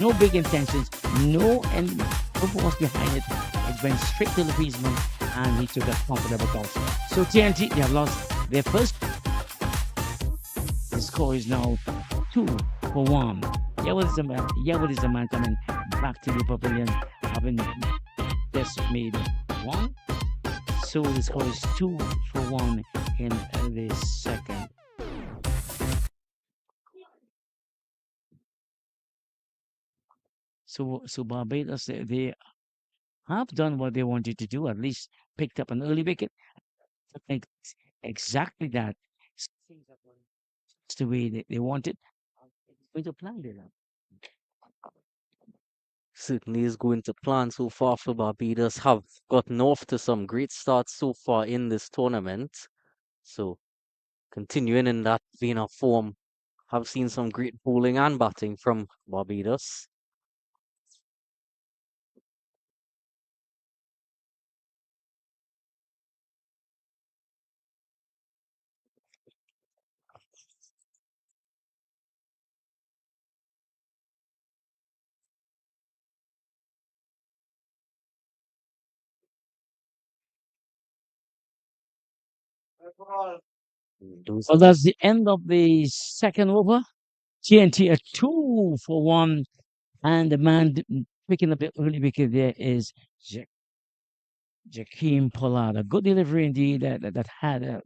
No big intentions, no and no force behind it. It went straight to the policeman and he took a comfortable toss. So TNT, they have lost their first. The score is now 2-1. Yawad is the man coming back to the pavilion, having just made one. So the score is 2-1 in the second. So Barbados, they have done what they wanted to do, at least picked up an early wicket. Ex- Exactly that. Things that were just the way they wanted. It's going to plan it out. Certainly is going to plan so far for Barbados. Have gotten off to some great starts so far in this tournament. So continuing in that vein of form, have seen some great bowling and batting from Barbados. Those Well, that's the end of the second over. TNT a 2-1, and the man picking up the early wicket there is Jakeem Pollard. A good delivery indeed that had,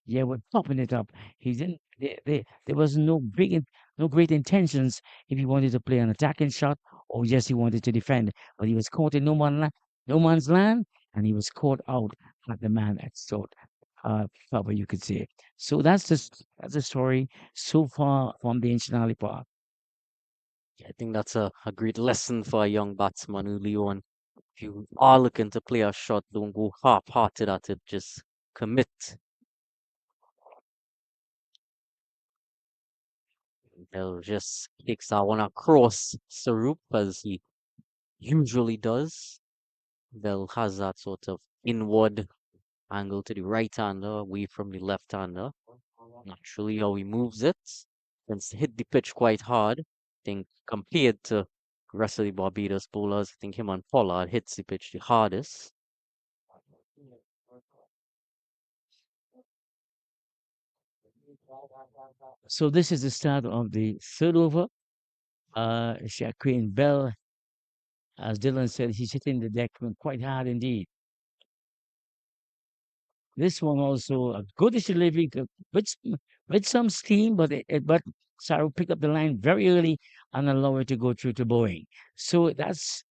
yeah, we're popping it up. He didn't, there was no great intentions if he wanted to play an attacking shot or just he wanted to defend. But he was caught in no man's land, and he was caught out at the man at short cover, you could say. So that's the story so far from the Ancient Alley Park. I think that's a great lesson for a young batsman early on. If you are looking to play a shot, don't go half-hearted at it. Just commit. He'll just kicks that one across Sarup as he usually does. Bell has that sort of inward angle to the right hander away from the left hander. Naturally, how he moves it. Tends to hit the pitch quite hard. I think compared to the rest of the Barbados bowlers, I think him and Pollard hits the pitch the hardest. So this is the start of the third over. Shaquille Bell, as Dylan said, he's hitting the deck quite hard indeed. This one also a goodish delivery with some steam, but Saru picked up the line very early and allowed it to go through to Boeing. So that's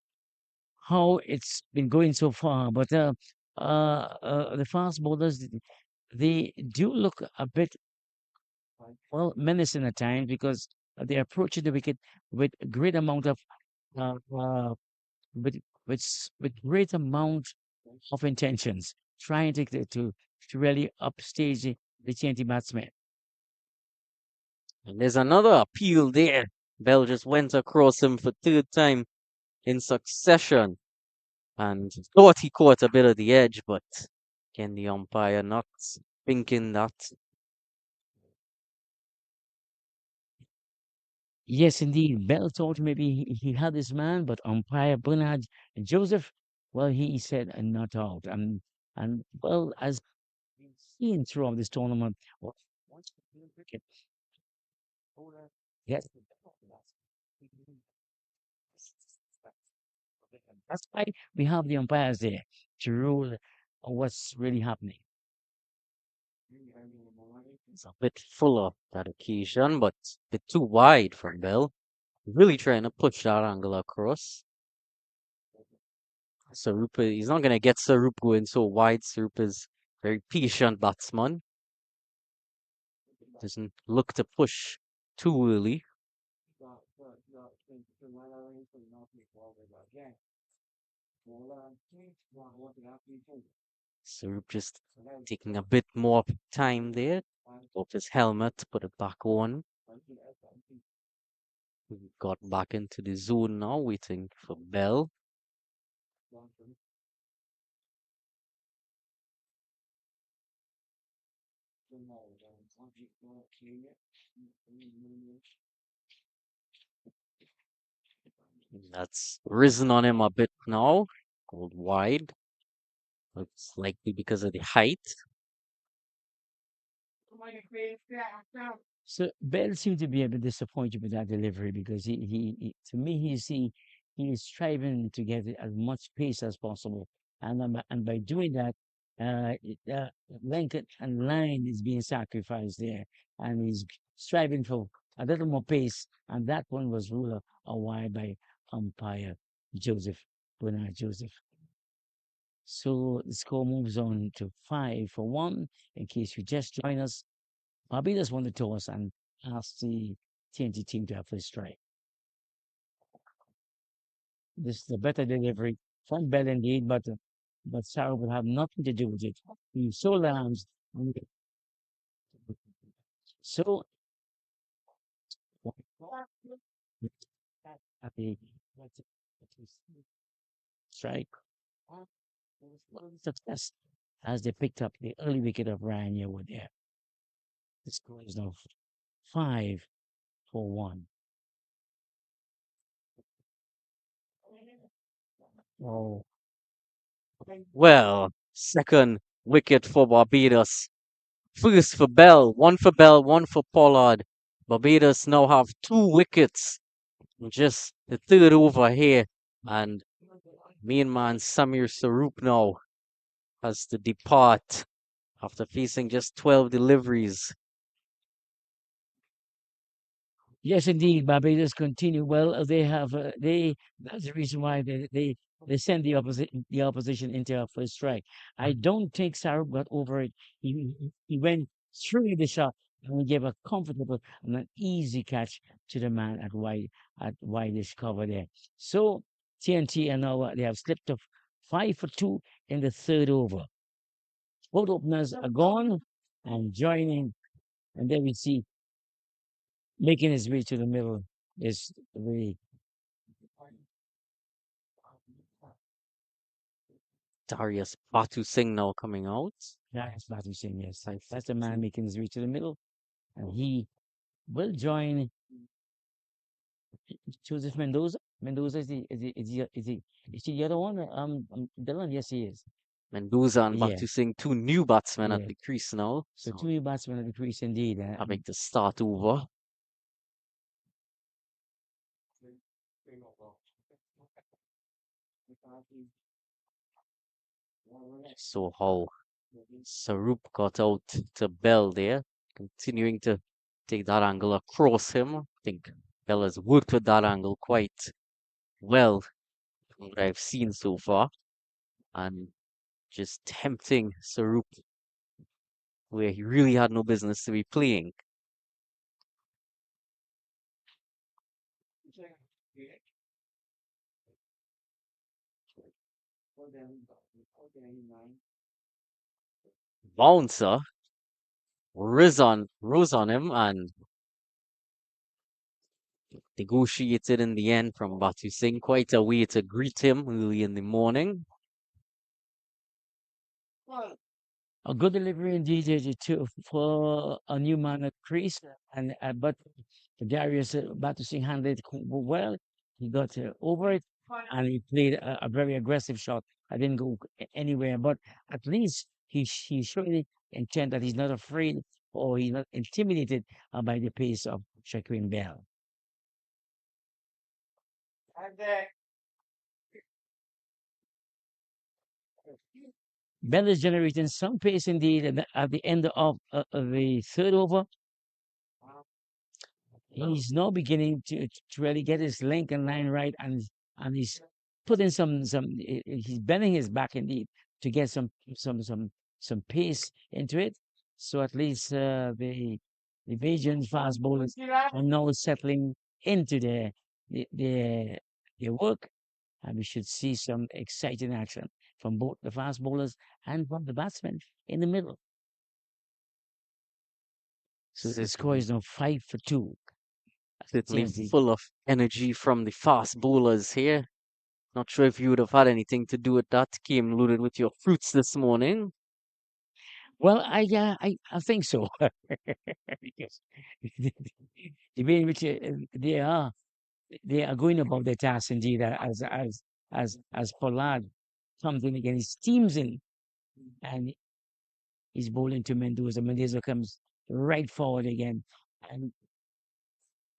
how it's been going so far. But the fast bowlers, they do look a bit well menacing at times because they approach the wicket with a great amount of uh, uh, with with great amount of intentions, trying to really upstage the TNT batsman. And there's another appeal there. Bell just went across him for third time in succession and thought he caught a bit of the edge, but again, the umpire not thinking that. Yes, indeed. Bell thought maybe he had his man, but umpire Bernard Joseph, well, he said not out. And well, as we've seen throughout this tournament, once you cricket, yes, that's why we have the umpires there to rule what's really happening. It's a bit fuller that occasion, but a bit too wide for Bell. Really trying to push that angle across. Sarupa, he's not going to get Sarup going so wide. Sarup is very patient batsman. Doesn't look to push too early. Sarup just taking a bit more time there. Off his helmet, put it back on. Got back into the zone now, waiting for Bell. That's risen on him a bit now. Called wide. It's likely because of the height. So Bell seemed to be a bit disappointed with that delivery because to me he is striving to get as much pace as possible, and by doing that, length and line is being sacrificed there, and he's striving for a little more pace, and that one was ruled a wide by umpire Joseph Bernard Joseph. So the score moves on to 5-1. In case you just join us, Barbados won the toss and asked the TNT team to have first strike. This is a better delivery from Bell indeed, but Sarah will have nothing to do with it. He so lands. So at the strike success as they picked up the early wicket of Ryan Yearwood there. The score is now 5-1. Oh, Well, second wicket for Barbados. First for Bell, one for Pollard. Barbados now have two wickets. Just the third over here. And main man Samir Sarup now has to depart after facing just 12 deliveries. yes, indeed. Barbados continue well. They have that's the reason why they send the opposition into our first strike. I don't think Sarab got over it. He went through the shot and he gave a comfortable and an easy catch to the man at widest cover there. So TNT and now they have slipped to 5-2 in the third over. Both openers are gone and joining, and there we see making his way to the middle is the Darius Batu Singh now coming out. That's Batu Singh, yes. That's the man 5-2. making his way to the middle. And he will join Joseph Mendoza. Mendoza is he the other one? Dylan, yes, he is. Mendoza and Yeah, Batu Singh, two new batsmen at yeah. the crease now. So So two new batsmen at the crease indeed. having to start over. So how Sarup got out to Bell there, continuing to take that angle across him. I think Bell has worked with that angle quite well from what I've seen so far. And just tempting Sarup where he really had no business to be playing. Bouncer rose on him and negotiated in the end from Batu Singh. Quite a way to greet him early in the morning. A good delivery indeed for a new man at crease, and but Darius Batusing handled it well. He got over it, and he played a very aggressive shot. I didn't go anywhere, but at least he showed the intent that he's not afraid or he's not intimidated by the pace of Shaquin Bell. Bell is generating some pace indeed at the end of the third over. He's now beginning to really get his length and line right, and he's putting he's bending his back indeed to get some pace into it. So at least the Bajan fast bowlers are now settling into their work, and we should see some exciting action from both the fast bowlers and from the batsmen in the middle. So the score Certainly, is now 5-2. certainly TNT. full of energy from the fast bowlers here. Not sure if you would have had anything to do with that. Came loaded with your fruits this morning. Well, I think so. Because the way in which they are, they are going about their task indeed. As Pollard comes in again, he steams in and he's bowling to Mendoza. Mendoza comes right forward again and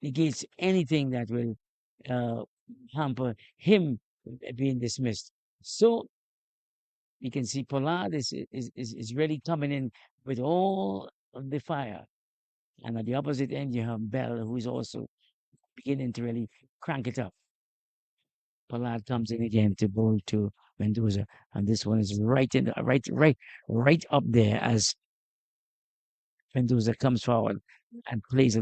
negates anything that will uh, hamper him being dismissed. So you can see Pollard is really coming in with all of the fire. And at the opposite end, you have Bell, who is also beginning to really crank it up. Pollard comes in again to bowl to Mendoza, and this one is right in the, right up there as Mendoza comes forward and plays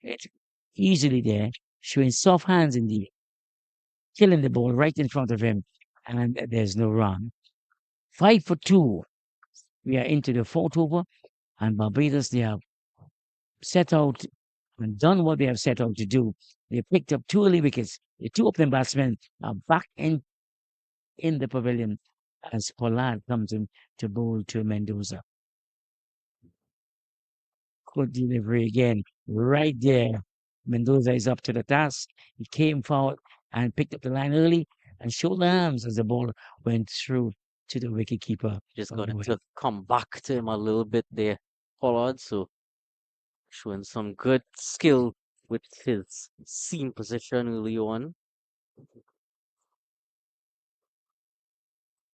it easily there, showing soft hands indeed, killing the ball right in front of him, and there's no run. 5 for 2. We are into the fourth over, and Barbados they have set out and done what they have set out to do. They picked up 2 early wickets. The two opening batsmen are back in the pavilion as Pollard comes in to bowl to Mendoza. Good delivery again, right there. Mendoza is up to the task. He came forward and picked up the line early and showed arms as the ball went through to the wicketkeeper Just on got the to way. come back to him a little bit there, Pollard. So showing some good skill with his seam position early on.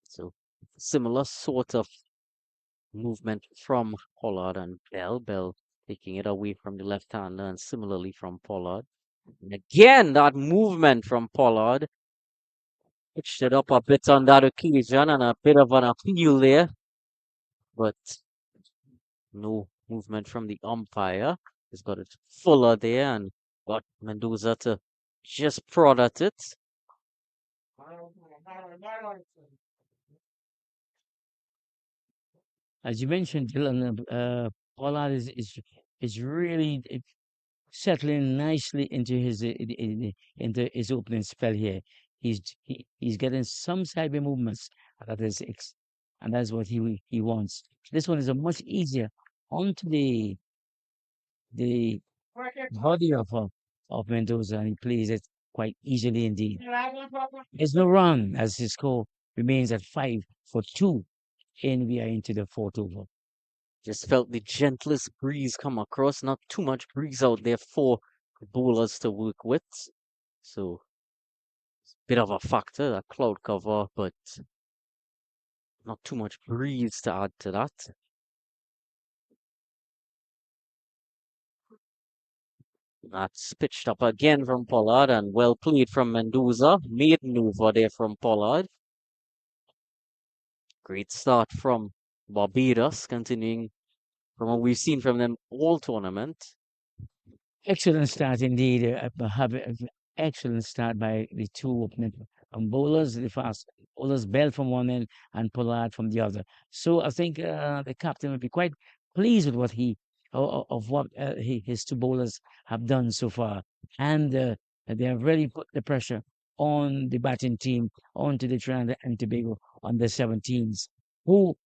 So similar sort of movement from Pollard and Bell. Bell taking it away from the left-hander and similarly from Pollard. And again, that movement from Pollard pitched it up a bit on that occasion and a bit of an appeal there, but no movement from the umpire. He's got it fuller there and got Mendoza to just prod at it. As you mentioned, Dylan, Pollard is really settling nicely into his opening spell here. He's getting some sideway movements that is and that's what he wants. This one is a much easier onto the body of Mendoza, and he plays it quite easily indeed. There's no run as his score remains at 5 for 2, and we are into the fourth over. Just felt the gentlest breeze come across, not too much breeze out there for the bowlers to work with. So, bit of a factor, that cloud cover, but not too much breeze to add to that. That's pitched up again from Pollard and well played from Mendoza. Maiden over there from Pollard. Great start from Barbados, continuing from what we've seen from them all tournament. Excellent start indeed. Have an excellent start by the two opening bowlers, the fast bowlers, Bell from one end and Pollard from the other. So I think the captain will be quite pleased with what of what his two bowlers have done so far, and they have really put the pressure on the batting team, onto the Trinidad and Tobago on the 17s, who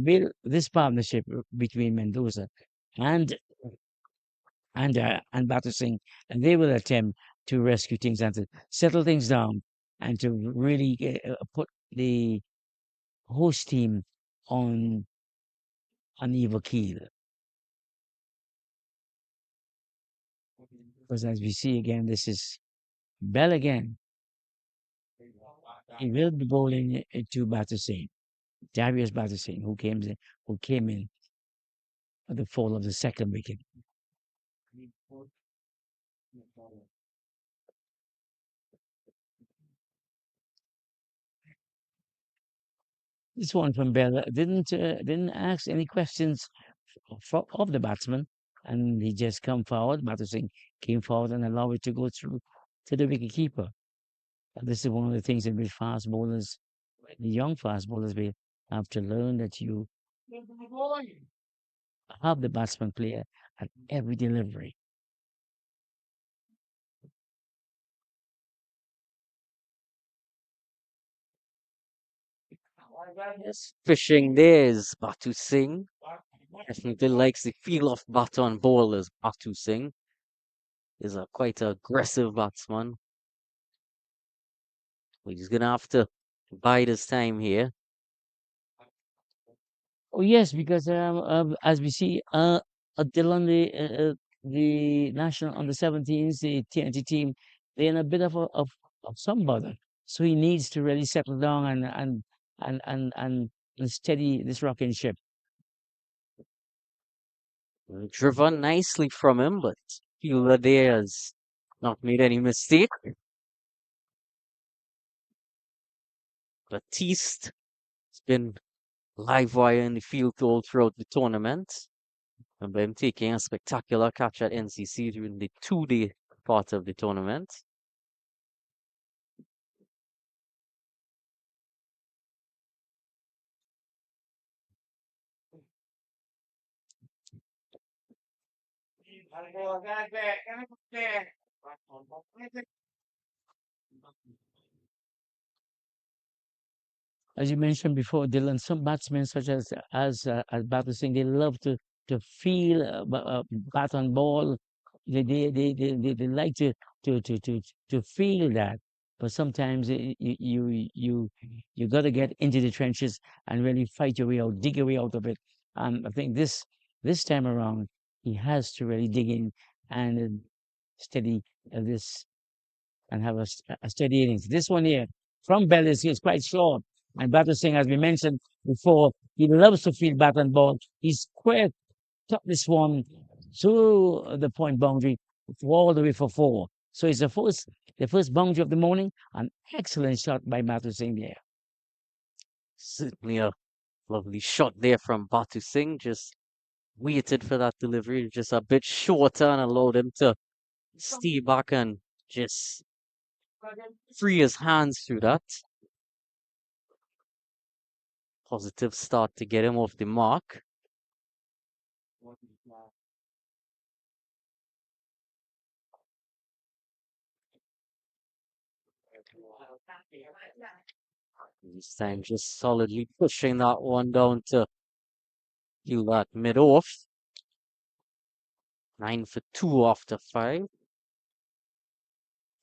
built this partnership between Mendoza and and Batu Singh, and they will attempt to rescue things and to settle things down and to really put the host team on an evil keel. Because as we see again, this is Bell again. He will be bowling to Batu Singh, Darius Batu Singh, who came in at the fall of the second wicket. This one from Bell didn't ask any questions of the batsman, and he just come forward. Batu Singh came forward and allowed it to go through to the wicket keeper. And this is one of the things in which fast bowlers, the young fast bowlers, will have to learn that you have the batsman player at every delivery. Yes, fishing there is Batu Singh. Definitely likes the feel of bat on bowlers, Batu Singh. is a quite aggressive batsman. He's gonna have to bide his time here. Oh yes, because as we see, Dylan, the national under 17s, the TNT team, they're in a bit of some bother. So he needs to really settle down and and and, and steady this rocking ship. Driven nicely from him, but fielder there has not made any mistake. Batiste has been live wire in the field all throughout the tournament. And by him taking a spectacular catch at NCC during the 2-day part of the tournament. As you mentioned before, Dylan, some batsmen such as Batu Singh, they love to feel bat on ball. They like to feel that. But sometimes you got to get into the trenches and really fight your way out, dig your way out of it. I think this time around, he has to really dig in and steady this and have a steady innings. This one here from Bellis is quite short. And Batter Singh, as we mentioned before, he loves to field bat and ball. He's quick, top this one to the point boundary all the way for four. So it's the first boundary of the morning. An excellent shot by Batter Singh there. Certainly a lovely shot there from Batu Singh. Just waited for that delivery, just a bit shorter and allowed him to stay back and just free his hands through that. Positive start to get him off the mark. This time just solidly pushing that one down to heal that mid off. 9 for 2 after 5.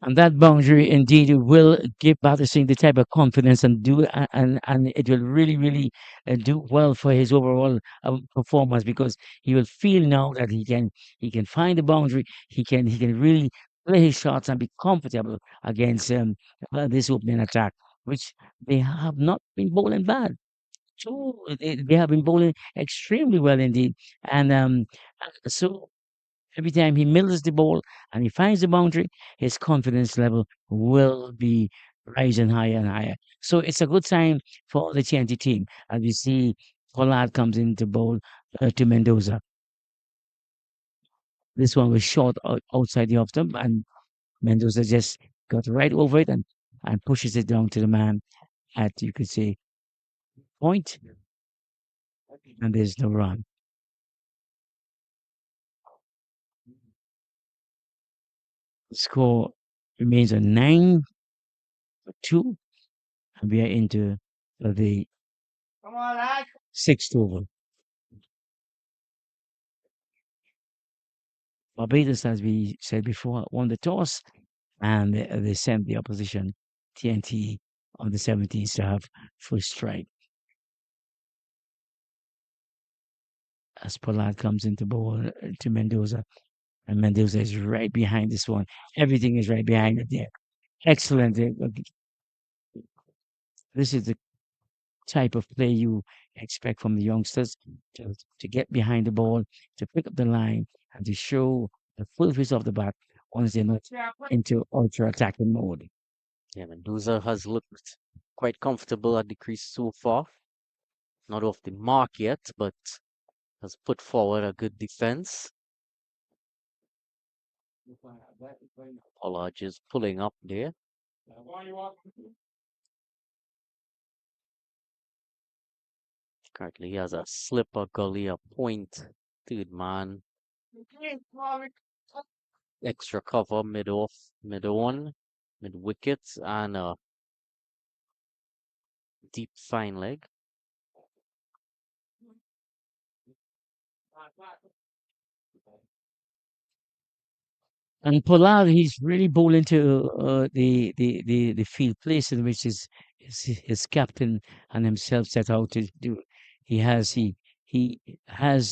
And that boundary indeed will give Battersea the type of confidence and and it will really do well for his overall performance because he will feel now that he can find the boundary, he can really play his shots and be comfortable against this opening attack, which they have not been bowling bad. So they have been bowling extremely well indeed, and so every time he mills the ball and he finds the boundary, his confidence level will be rising higher and higher. So it's a good sign for the TNT team. As we see, Pollard comes into bowl to Mendoza. This one was short outside the off stump, and Mendoza just got right over it and pushes it down to the man at, you could say, point, and there's no run. The score remains a 9-2, and we are into the sixth over. Barbados, as we said before, won the toss and they sent the opposition TNT on the 17th to have first strike. As Pollard comes into ball to Mendoza, and Mendoza is right behind this one. Everything is right behind it there. Excellent. This is the type of play you expect from the youngsters to get behind the ball, to pick up the line, and to show the full face of the bat once they're not into ultra attacking mode. Yeah, Mendoza has looked quite comfortable at the crease so far. Not off the mark yet, but has put forward a good defense. Pollard just pulling up there. Currently he has a slipper gully, a point, third man, extra cover, mid off, mid on, mid wickets, and a deep fine leg. And Pollard, he's really bowling to the field place in which his captain and himself set out to do. He has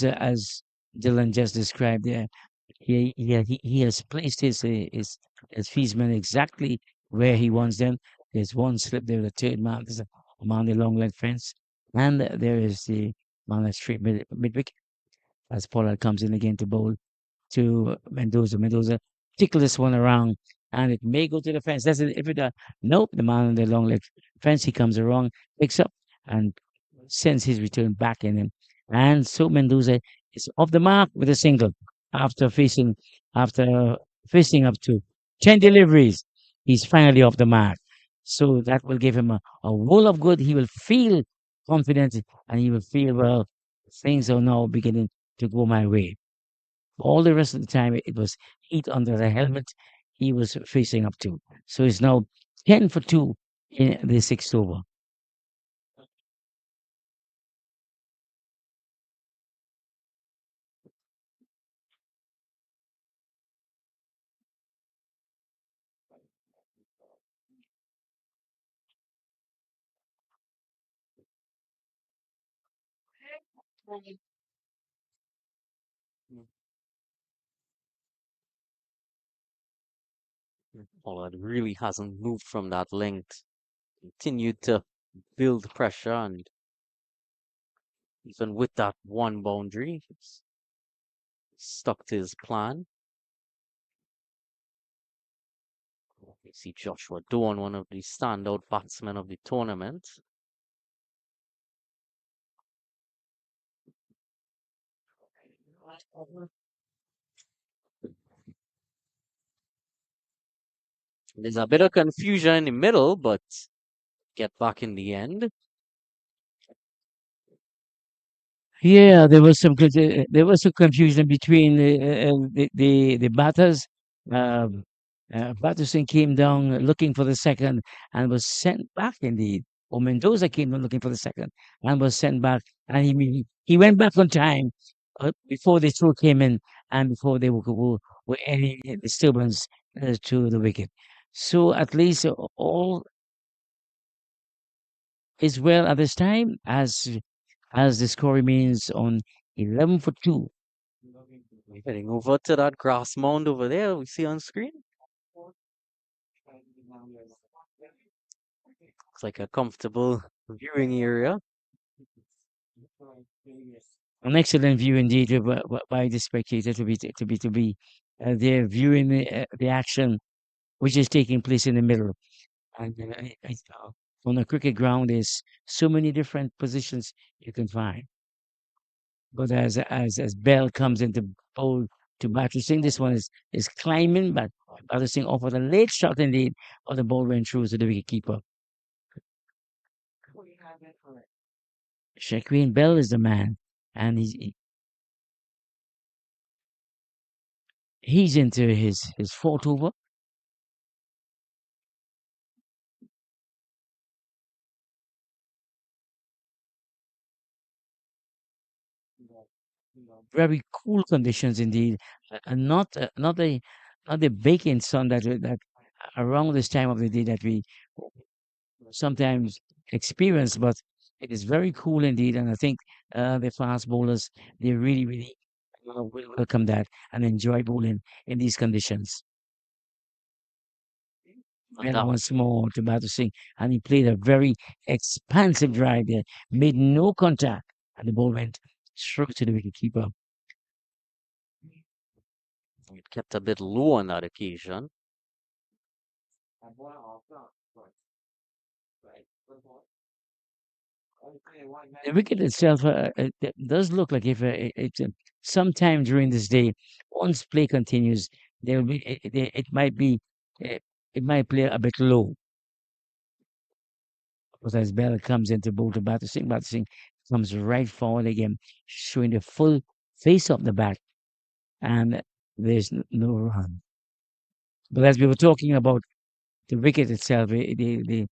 as Dylan just described there. He has placed his Fiesman exactly where he wants them. There's one slip there, the third man, there's a man the long leg fence, and there is the man that's straight mid wicket as Pollard comes in again to bowl to Mendoza. Mendoza tickle this one around, and it may go to the fence. That's it. If it nope, the man on the long leg fence he comes around, picks up, and sends his return back in him. And so Mendoza is off the mark with a single after after facing up to 10 deliveries. He's finally off the mark. So that will give him a wall of good. He will feel confident and he will feel well. Things are now beginning to go my way. All the rest of the time, it was heat under the helmet he was facing up to. So it's now 10 for 2 in the sixth over. Pollard really hasn't moved from that length. Continued to build pressure, and even with that one boundary, he's stuck to his plan. You see Joshua Dawn, one of the standout batsmen of the tournament. There's a bit of confusion in the middle, but get back in the end. Yeah, there was some confusion between the batters. Um, Patterson came down looking for the second and was sent back indeed. Or Mendoza came down looking for the second and was sent back. And he went back on time before the throw came in and before there were any disturbance to the wicket. So at least all is well at this time as the score remains on 11 for 2. Heading over to that grass mound over there we see on screen. Looks like a comfortable viewing area. An excellent view indeed by the spectator to be there viewing the action which is taking place in the middle. And on a cricket ground, there's so many different positions you can find. But as Bell comes into bowl to Batu Singh, this one is climbing, but Batu Singh offered a late shot indeed, but the ball went through to the wicket keeper. Shaquille Bell is the man, and he's into his fourth over. Very cool conditions indeed, and not the baking sun that around this time of the day that we sometimes experience, but it is very cool indeed. And I think the fast bowlers they really will welcome that and enjoy bowling in these conditions. And And that once more to Batu Singh, and he played a very expansive drive there, made no contact, and the ball went straight to the wicket keeper. it kept a bit low on that occasion. The wicket itself it does look like if sometime during this day, once play continues, there will be it might be uh, it might play a bit low because as Bell comes into bowl to Battersea Singh comes right forward again, showing the full face of the bat, and there's no run. But as we were talking about the wicket itself, the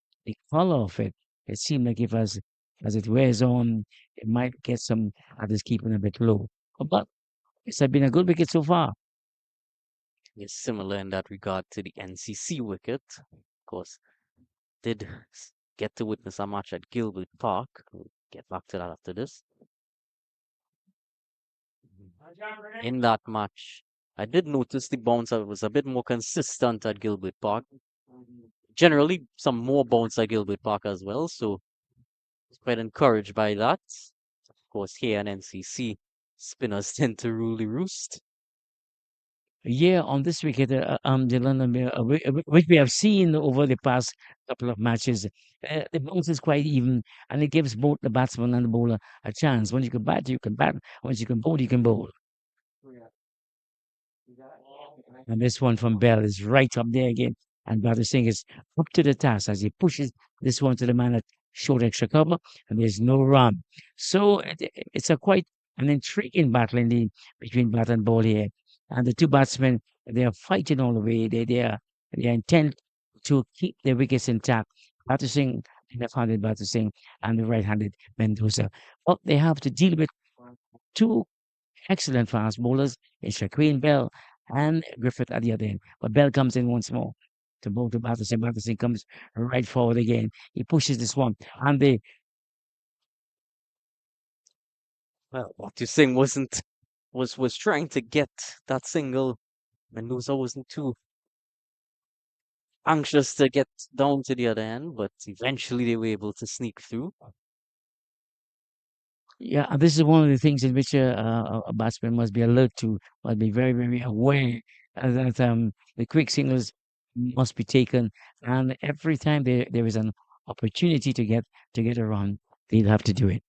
color of it, it seemed like if as it wears on, it might get some others keeping a bit low. But it's been a good wicket so far. is similar in that regard to the NCC wicket. Of course, did get to witness a match at Gilbert Park. We'll get back to that after this. In that match, I did notice the bounce was a bit more consistent at Gilbert Park. Generally, some more bounce at Gilbert Park as well, so I was quite encouraged by that. Of course, here in NCC, spinners tend to rule the roost. Yeah, on this wicket, the London, which we have seen over the past couple of matches, the bounce is quite even, and it gives both the batsman and the bowler a chance. Once you can bat, you can bat. Once you can bowl, you can bowl. And this one from Bell is right up there again. And Badr Singh is up to the task as he pushes this one to the man at short extra cover, and there's no run. So it's a quite an intriguing battle indeed between bat and ball here. And the two batsmen, they are fighting all the way. They are intent to keep their wickets intact. Badr Singh, left-handed Badr Singh, and the right-handed Mendoza. But they have to deal with two excellent fast bowlers in Shaquille Bell and Griffith at the other end. But Bell comes in once more to bowl to Batterson. Batterson comes right forward again. He pushes this one. And they, Well, what you're saying was trying to get that single. Mendoza wasn't too anxious to get down to the other end, but eventually they were able to sneak through. yeah, and this is one of the things in which a batsman must be alert to, must be very, very aware that the quick signals must be taken. And every time there is an opportunity to get a run, they'll have to do it.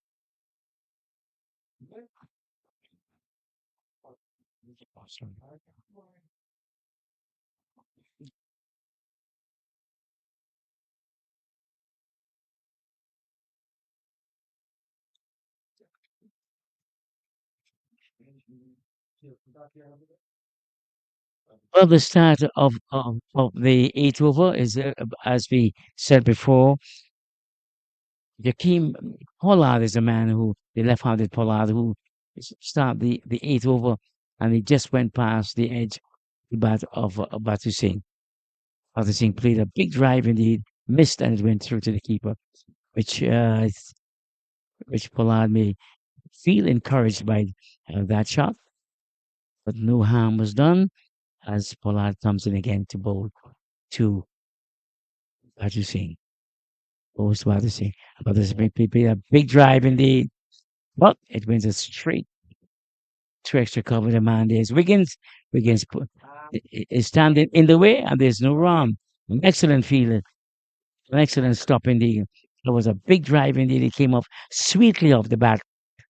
Well, the start of the eighth over is, as we said before, Jakeem Pollard is a man who, the left-handed Pollard, who start the eighth over, and he just went past the edge of Batu Singh. Batu Singh played a big drive indeed, missed, and it went through to the keeper, which which Pollard may feel encouraged by that shot, but no harm was done as Pollard comes in again to bowl to Batu Singh. Bowls to Batu Singh. Batu Singh played a big drive indeed, but it wins a straight two extra cover. The man there's Wiggins. Is standing in the way, and there's no wrong. An excellent fielder, an excellent stop indeed. It was a big drive indeed. It came off sweetly off the bat.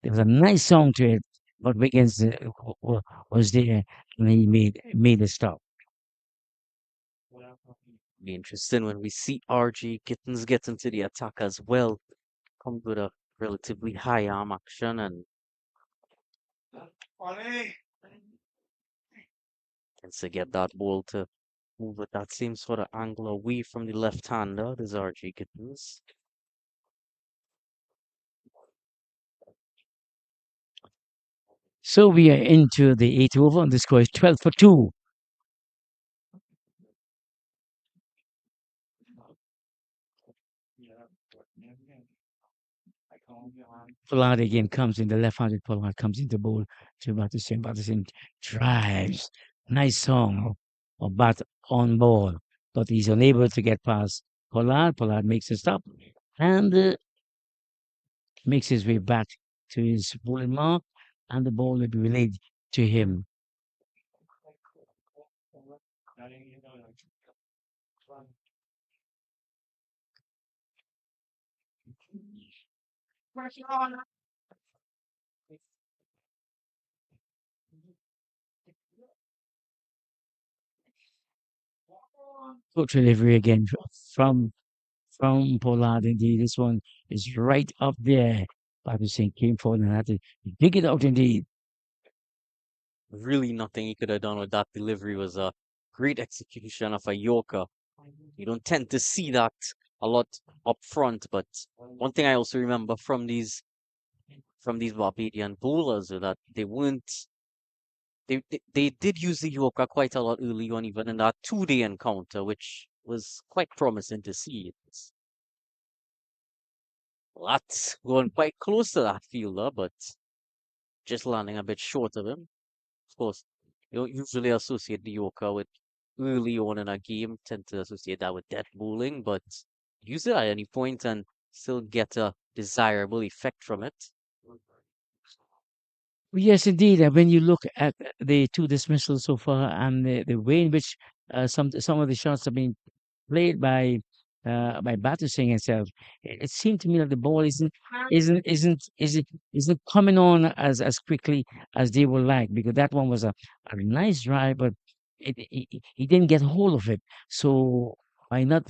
There was a nice song to it, but Wiggins was there and he made the stop. Be interesting when we see RG Kittens get into the attack as well. Comes with a relatively high arm action and tends to get that ball to move with that same sort of angle away from the left-hander. This RG Kittens. So we are into the eighth over, and the score is 12 for 2. Pollard again comes in, the left-handed Pollard comes into bowl to Batterson. Batterson drives. Nice song of bat on ball, but he's unable to get past Pollard. Pollard makes a stop and makes his way back to his bowling mark, and the ball will be relayed to him. Good delivery again from from Pollard. Indeed, this one is right up there. Patterson came forward and had to dig it out. Indeed, Really nothing he could have done with that delivery was a great execution of a Yorker. You don't tend to see that a lot up front, but one thing I also remember from these Barbadian bowlers is that they weren't they did use the Yorker quite a lot early on, even in that two-day encounter, which was quite promising to see. It's that's going quite close to that fielder, but just landing a bit short of him. Of course, you don't usually associate the Yorker with early on in a game, tend to associate that with death bowling, but use it at any point and still get a desirable effect from it. Yes, indeed. When you look at the two dismissals so far and the way in which some of the shots have been played by Batusing himself, it seemed to me that the ball isn't coming on as quickly as they would like, because that one was a nice drive, but he didn't get hold of it. So by not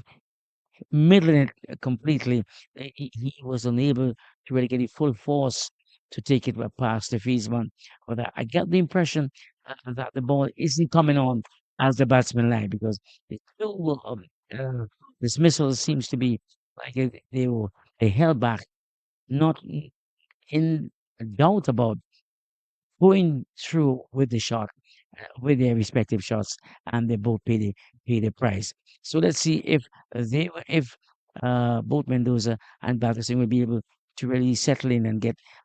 middling it completely, he was unable to really get the full force to take it past the Fiesman. But I got the impression that the ball isn't coming on as the batsman like, because the two dismissals seems to be like they held back, not in doubt about going through with the shot, with their respective shots, and they both pay the price. So let's see if both Mendoza and Batterson will be able to really settle in and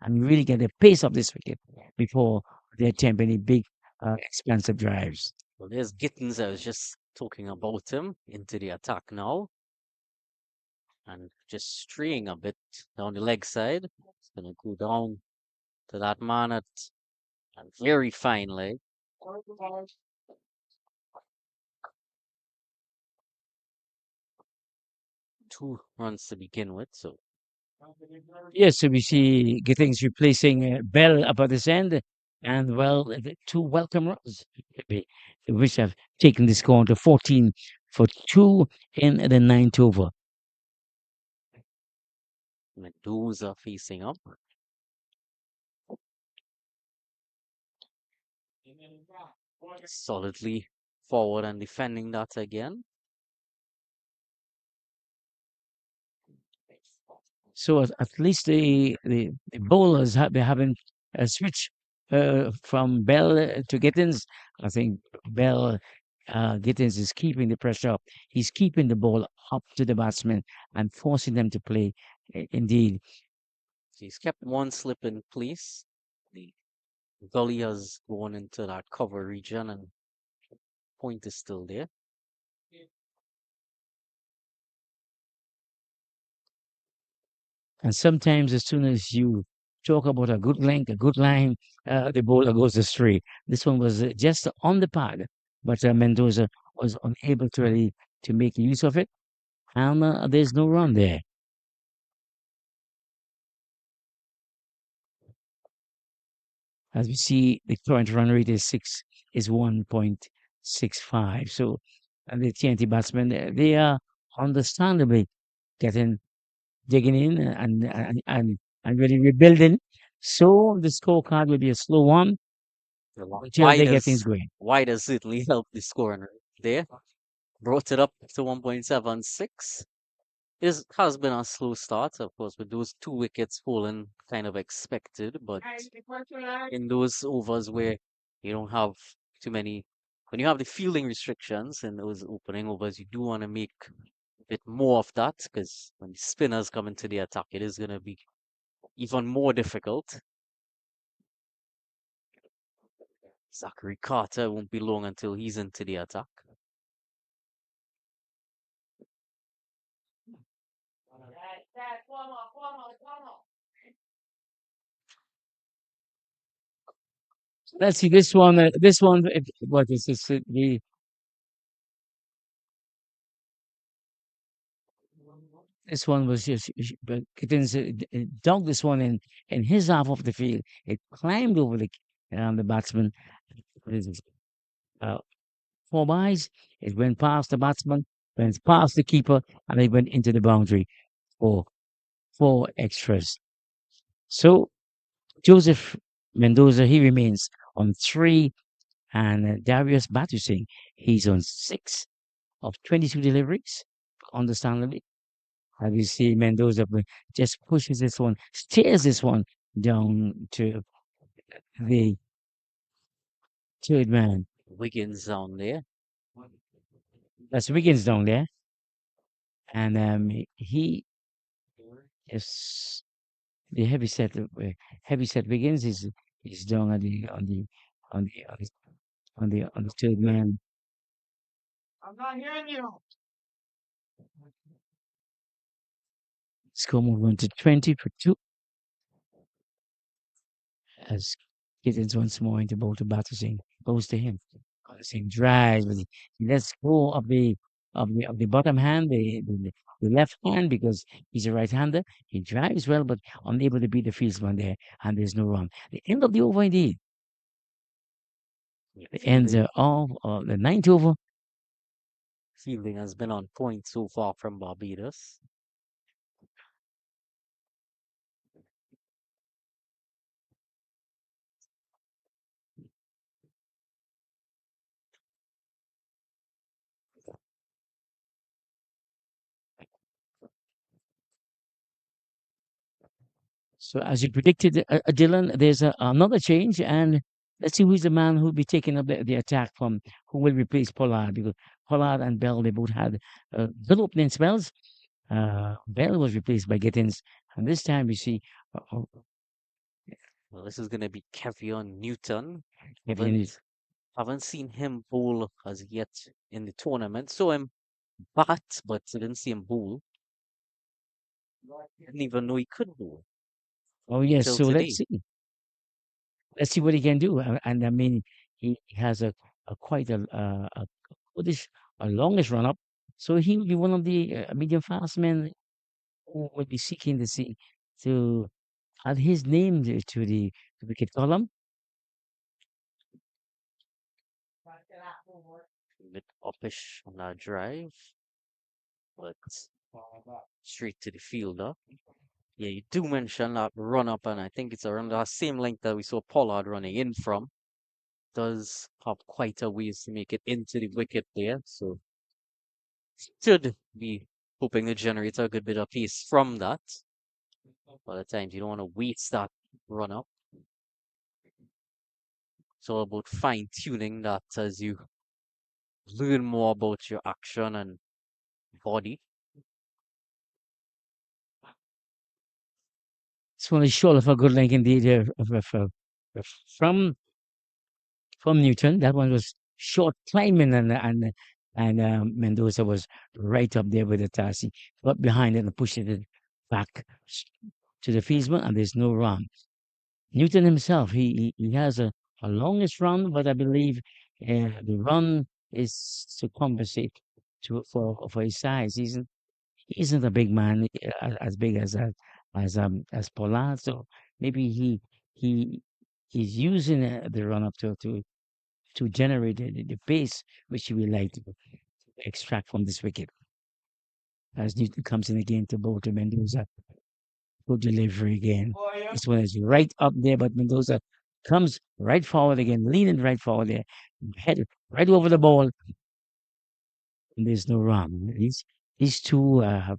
really get the pace of this wicket before they attempt any big expansive drives. Well, there's Gittins. I was just talking about him into the attack now and just straying a bit down the leg side. It's going to go down to that man at a very fine leg. 2 runs to begin with. So Yes, so we see Gittings replacing Bell up at this end, and well, two welcome runs, which have taken the score to 14 for two in the ninth over. Mendoza facing up. Solidly forward and defending that again. So at least the bowlers have they haven't switched from Bell to Gittins. I think Bell Gittins is keeping the pressure up. He's keeping the ball up to the batsmen and forcing them to play. Indeed, He's kept one slip in place. The gully has gone into that cover region and point is still there. and sometimes as soon as you talk about a good length, a good line, the bowler goes astray. This one was just on the pad, but Mendoza was unable to really to make use of it, and there's no run there. As we see, the current run rate is 1.65. So, and the TNT batsmen, they are understandably getting digging in and really rebuilding. So the scorecard will be a slow one until Why they get things does going. why does Italy help the scorer there? Brought it up to 1.76. It has been a slow start, of course, with those 2 wickets falling kind of expected, but in those overs where you don't have too many, when you have the fielding restrictions in those opening overs, you do want to make a bit more of that because when the spinners come into the attack, it is going to be even more difficult. Zachary Carter won't be long until he's into the attack. Let's see this one. This one, what is this? This one was just, but Gittins dug this one in his half of the field. It climbed over the batsman. This is, Uh, four byes. It went past the batsman, went past the keeper, and it went into the boundary for four extras. So Joseph Mendoza, he remains on three, and Darius Batusing, he's on six of 22 deliveries, understandably. Have you see Mendoza just pushes this one, steers this one down to the third man. Wiggins down there. That's Wiggins down there, and he is the heavy set Wiggins is down on the on the on the third man. Score movement to 20 for two as Gittins once more into bowl to Battersea. Goes to him. Battersea drives, but he lets go of the bottom hand, the left hand because he's a right-hander. He drives well, but unable to beat the fieldsman there, and there's no run. The end of the over indeed. Yeah, The end fielding of the ninth over. fielding has been on point so far from Barbados. So as you predicted, Dylan, there's another change, and let's see who's the man who'll be taking up the attack from who will replace Pollard because Pollard and Bell they both had good opening spells. Bell was replaced by Gittins, and this time we see Well, this is going to be Kevion Newton. Kevin Haven't haven't seen him bowl as yet in the tournament. Saw him bat, but didn't see him bowl. Didn't even know he could bowl Oh yes, till so today. let's see what he can do. And I mean, he has a quite a goodish, a longish run up, so he will be one of the medium fast men who will be seeking to see to add his name to the wicket column. A bit uppish on that drive, but straight to the fielder. Yeah, you do mention that run up, and I think it's around that same length that we saw Pollard running in from. Does have quite a ways to make it into the wicket there, so should be hoping to generate a good bit of pace from that. But at times you don't want to waste that run up. It's all about fine tuning that as you learn more about your action and body. It's one short of a good length indeed from from Newton. That one was short climbing and Mendoza was right up there with the task. He got behind it and pushed it back to the fieldsman, and there's no run. Newton himself, he has a longest run, but I believe the run is to compensate for his size. He isn't a big man as big as Pollard, so maybe he he's using the run up to generate the pace which he would like to extract from this wicket. As Newton comes in again to bowl to Mendoza, good delivery again. This one is right up there, but Mendoza comes right forward again, leaning right forward there, head right over the ball. And there's no run. These two have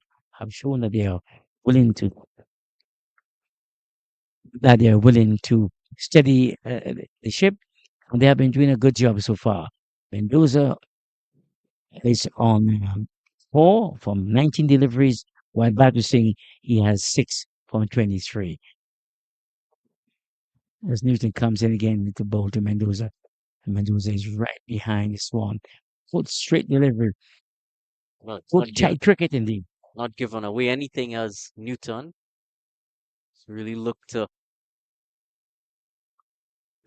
shown willing to that they are willing to steady the ship, and they have been doing a good job so far. Mendoza is on 4 from 19 deliveries, while Battersea he has 6 from 23. As Newton comes in again with the ball to Mendoza, and Mendoza is right behind the Swan. Good straight delivery, Well, it's good tight cricket indeed. not giving away anything as Newton. Really look to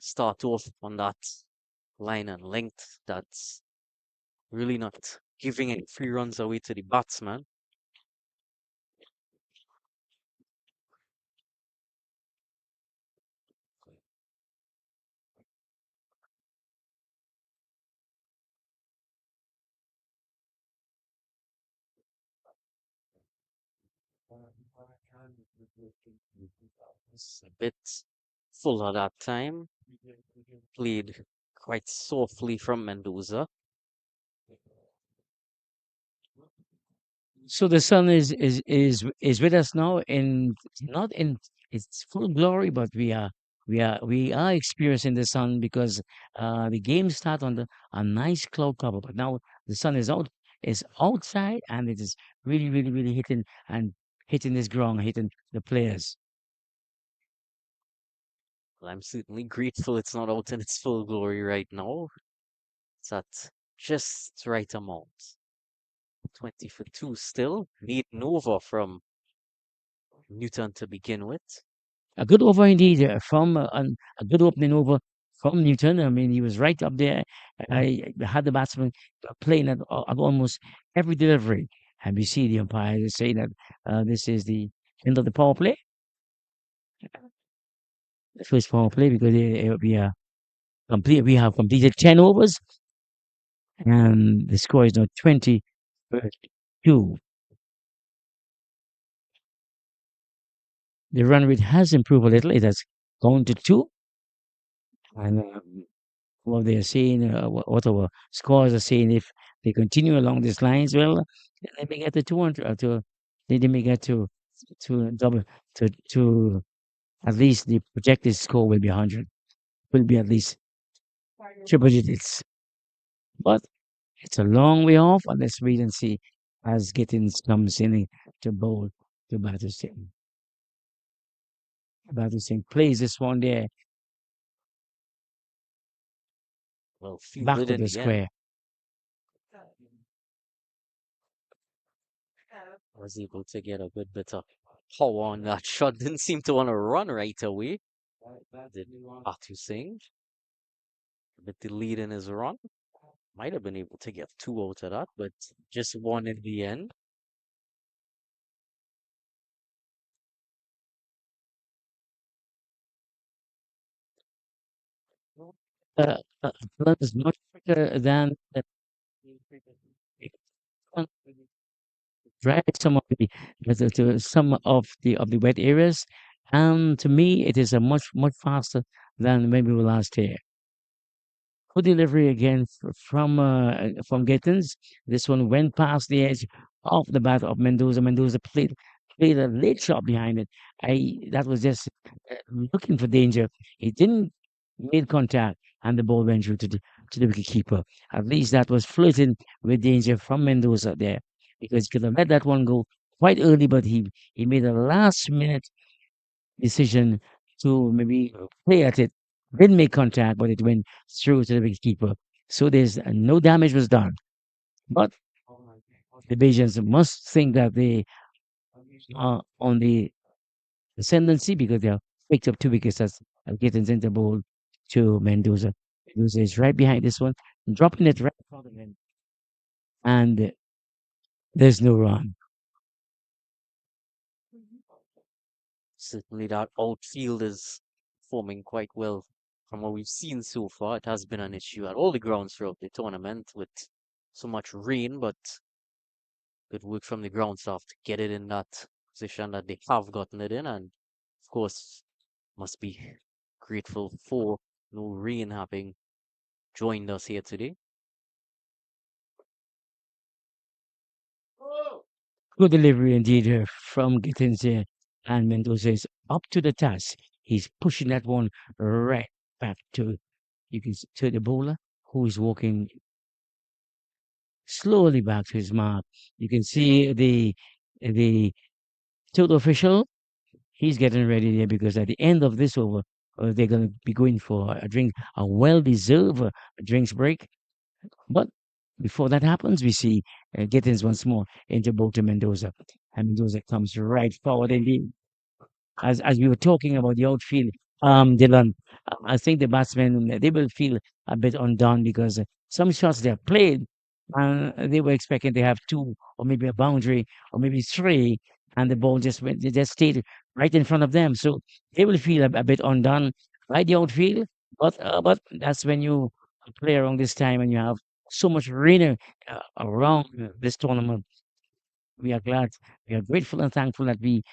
start off on that line and length. That's really not giving any free runs away to the batsman. It's a bit full at that time. Played quite softly from Mendoza. So the sun is with us now in not in its full glory, but we are we are experiencing the sun because the game start on the a nice cloud cover, but now the sun is outside and it is really really really hitting this ground, hitting the players. Well, I'm certainly grateful it's not out in its full glory right now. It's at just right amount. 20 for 2 still. Need Nova from Newton to begin with. A good over indeed from a good opening over from Newton. I mean, he was right up there. I had the batsman playing at almost every delivery, and we see the umpire saying that this is the end of the power play, the first power play, because we have completed 10 overs, and the score is now 20-2. The run rate has improved a little. It has gone to two, and what they are saying, what our scores are saying, if they continue along these lines, well, they may get to 200, they may get to double, to at least the projected score will be 100, will be at least triple digits. But it's a long way off, and let's wait and see as Gittins comes in to bowl to Battersea. Battersea plays this one there, Well, back fielded of in the the end. square. Was able to get a good bit of power on that shot. Didn't seem to want to run right away. Did Atu Singh with the lead in his run? Might have been able to get two out of that, but just one in the end. Uh, Plan is much quicker than dry some of some of the wet areas, and to me, it is a much faster than when we were last here. Good delivery again from Gittins. This one went past the edge of the bat of Mendoza. Mendoza played a late shot behind it. I That was just looking for danger. He didn't make contact, and the ball went through to the wicket keeper. At least that was flirting with danger from Mendoza there, because he could have let that one go quite early, but he made a last minute decision to maybe play at it. Didn't make contact, but it went through to the wicketkeeper. So there's no damage was done. But the Bajans must think that they are on the ascendancy because they have picked up 2 wickets as Gittins in the bowl to Mendoza. Mendoza is right behind this one, dropping it right in front of him, and there's no run. Certainly that outfield is forming quite well. From what we've seen so far, it has been an issue at all the grounds throughout the tournament with so much rain, but good work from the ground staff to get it in that position that they have gotten it in, and of course, must be grateful for no rain having joined us here today. Good delivery indeed from Gittins and Mendoza is up to the task. He's pushing that one right back to the bowler who is walking slowly back to his mark. You can see the total official. He's getting ready there because at the end of this over, they're going to be going for a drink, a well-deserved drinks break. But before that happens, we see Gittins once more into Bolton Mendoza. And Mendoza comes right forward indeed. As we were talking about the outfield, Dylan, I think the batsmen they will feel a bit undone because some shots they have played, and they were expecting to have two or maybe a boundary or maybe three, and the ball they just stayed right in front of them. So they will feel a bit undone by the outfield. But that's when you play around this time and you have so much rain around this tournament. We are glad, we are grateful and thankful that we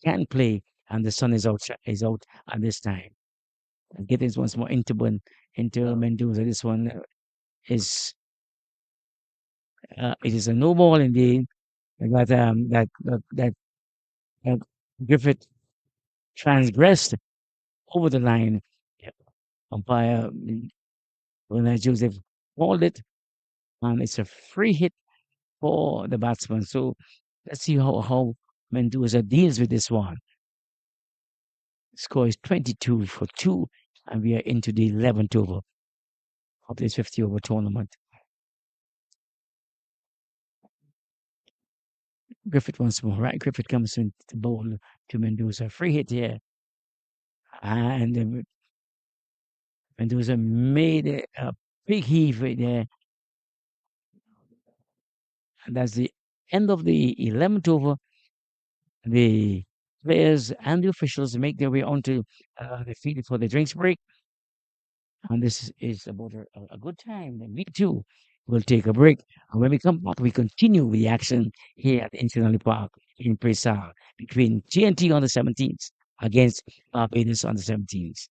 can play and the sun is out at this time. And get this once more into Mendoza. This one is it is a no ball indeed that Griffith transgressed over the line. Yeah, umpire when Joseph called it, and it's a free hit for the batsman. So let's see how Mendoza deals with this one. Score is 22 for 2, and we are into the 11th over of this 50 over tournament. Griffith once more, right? Griffith comes in to bowl to Mendoza. Free hit here. And Mendoza made a big heave right there. And that's the end of the 11th over. The players and the officials make their way onto the field for the drinks break. And this is about a good time. And we too will take a break. And when we come back, we continue the action here at Infinity Park in Presar between TNT on the 17th against Barbados on the 17th.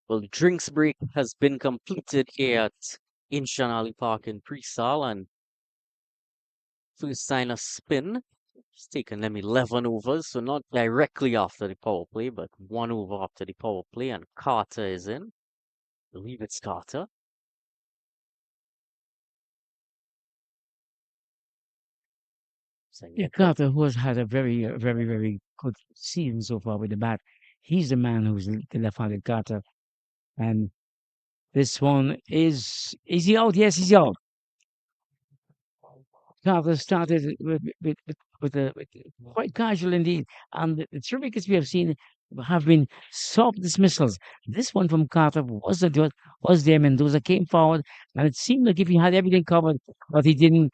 Well, the drinks break has been completed here at Inshanali Park in Presal, and first sign a spin It's taken them 11 overs, so not directly after the power play, but 1 over after the power play, and Carter is in. I believe it's Carter. Saying Yeah, Carter. Carter, who has had a very good season so far with the bat. He's the man who's the left-handed Carter. And this one is he out? Yes, he's out. Carter started with quite casual indeed. And the three wickets we have seen have been soft dismissals. This one from Carter was there. Mendoza came forward, and it seemed like if he had everything covered, but he didn't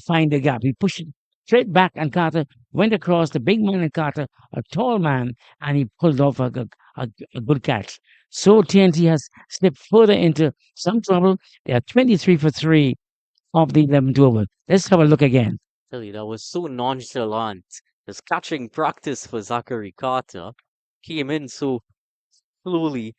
find the gap. He pushed it straight back, and Carter went across the big man and Carter, a tall man, and he pulled off a good catch. So TNT has slipped further into some trouble. They are 23 for 3 of the 11th over. Let's have a look again. Tell you, that was so nonchalant. His catching practice for Zachary Carter came in so slowly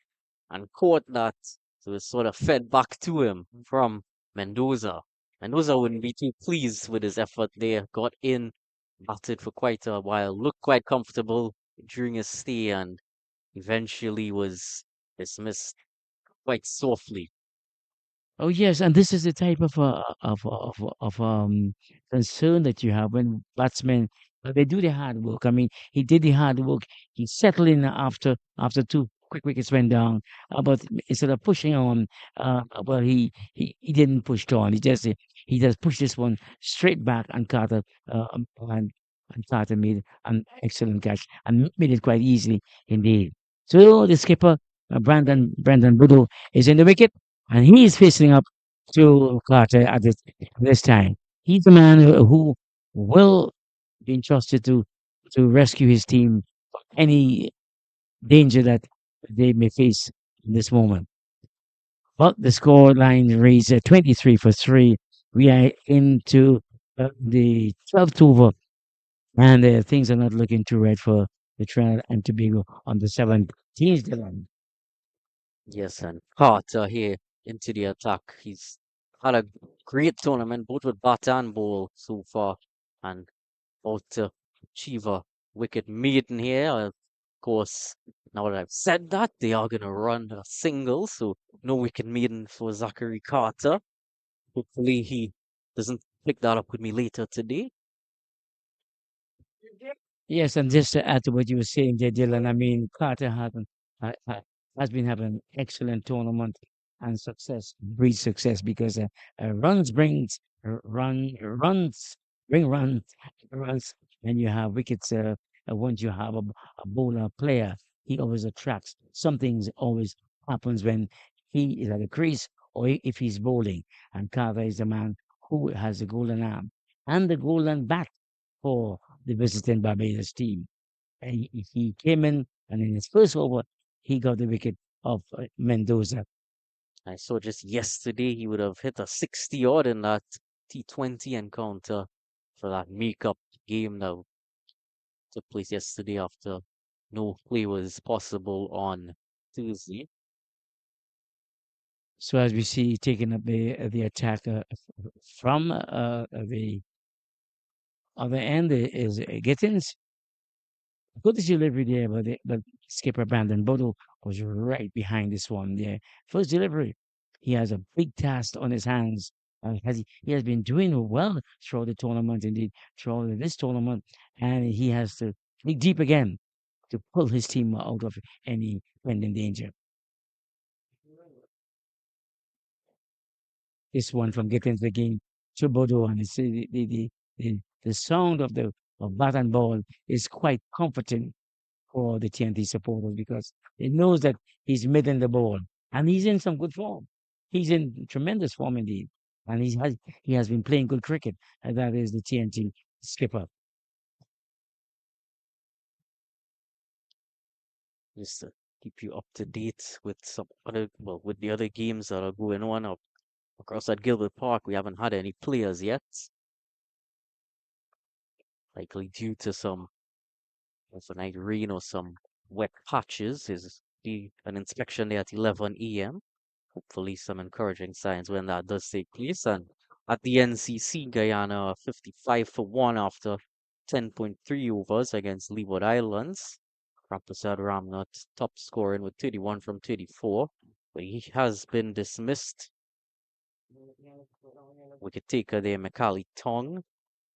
and caught that, so it sort of fed back to him from Mendoza. Mendoza wouldn't be too pleased with his effort there. Got in, batted for quite a while, looked quite comfortable during his stay, and eventually was dismissed quite softly. Oh yes, and this is the type of concern that you have when batsmen they do the hard work. I mean, he did the hard work. He settled in after two quick wickets went down. But instead of pushing on, well, he didn't push on. He just pushed this one straight back, and Carter and Carter made an excellent catch and made it quite easily indeed. So the skipper, Brandon Budo, is in the wicket and he is facing up to Carter at this time. He's the man who will be entrusted to rescue his team from any danger that they may face in this moment. But the score line reads 23 for 3. We are into the 12th over, and things are not looking too red for the Trinidad and Tobago on the 17th line. Yes, and Carter here into the attack. He's had a great tournament, both with bat and ball so far, and about to achieve a wicket maiden here. Of course, now that I've said that, they are going to run a single, so no wicket maiden for Zachary Carter. Hopefully, he doesn't pick that up with me later today. Yes, and just to add to what you were saying there, Dylan, I mean, Carter has been having excellent tournament and success, breeds success because runs brings runs bring runs, and you have wickets. Once you have a bowler player, he always attracts. Something always happens when he is at the crease or if he's bowling, and Carter is the man who has the golden arm and the golden bat for the visiting Barbados team. And he came in, and in his first over, he got the wicket of Mendoza. I saw just yesterday he would have hit a 60 odd in that T20 encounter for that makeup game that took place yesterday after no play was possible on Tuesday. So as we see, taking up the attack from the other end is Gittins. Good delivery there, but skipper Brandon Bodo was right behind this one. Yeah, first delivery. He has a big task on his hands. He has been doing well throughout the tournament, indeed, throughout this tournament, and he has to dig deep again to pull his team out of any pending danger. This one from getting the game to Bodo, and it's, the sound of the of bat and ball is quite comforting for the TNT supporters because he knows that he's mid the ball and he's in some good form. He's in tremendous form indeed, and he has been playing good cricket, and that is the TNT skipper. Just to keep you up to date with some other, well, with the other games that are going on up across at Gilbert Park. We haven't had any players yet, likely due to some overnight rain or some wet patches. Is be an inspection there at 11 a.m. Hopefully, some encouraging signs when that does take place. And at the NCC, Guyana 55 for 1 after 10.3 overs against Leeward Islands. Ramprasad Ramnath top scoring with 31 from 34, but he has been dismissed. Wicket taker there, Macaulay Tong.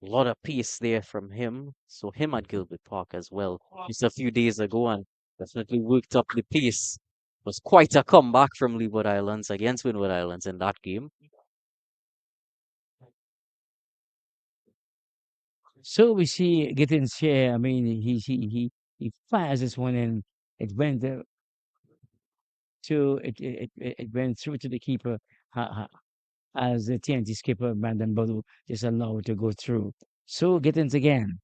A lot of pace there from him. So him at Gilbert Park as well. Just a few days ago and definitely worked up the pace. Was quite a comeback from Leeward Islands against Windward Islands in that game. So we see Gittins here. I mean, he fires this one and it went it went through to the keeper as the TNT skipper Brandon Bodu just allowed to go through. So Gittins again.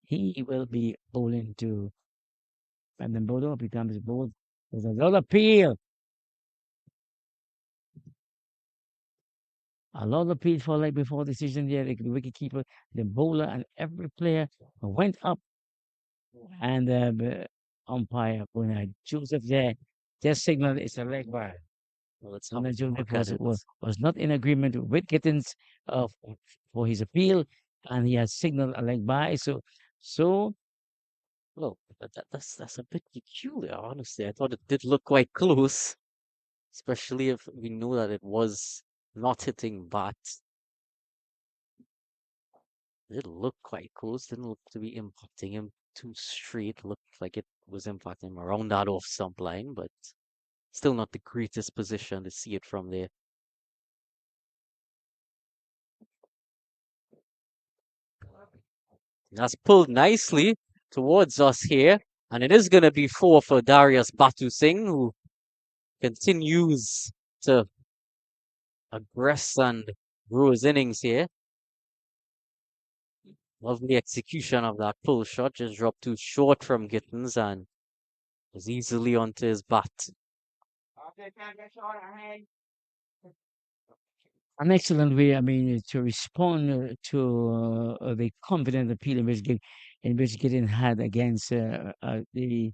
He will be bowling to Brandon Bodu. Becomes bowled. There's a lot of appeal. A lot of appeal for like before decision there. The wicket keeper, the bowler, and every player went up and the umpire when Joseph there just signaled it's a leg bar. Well, let's have And a Joseph look at it. was not in agreement with Gittins for his appeal, and he has signaled a leg by. So Well, that's a bit peculiar, honestly. I thought it did look quite close, especially if we know that it was not hitting bat. It looked quite close. Didn't look to be impacting him too straight. Looked like it was impacting him around that off stump line, but still not the greatest position to see it from there. That's pulled nicely towards us here, and it is going to be four for Darius Batu Singh, who continues to aggress and grow his innings here. Lovely execution of that pull shot, just dropped too short from Gittins and was easily onto his bat. an excellent way, I mean, to respond to the confident appeal in which Gideon had against the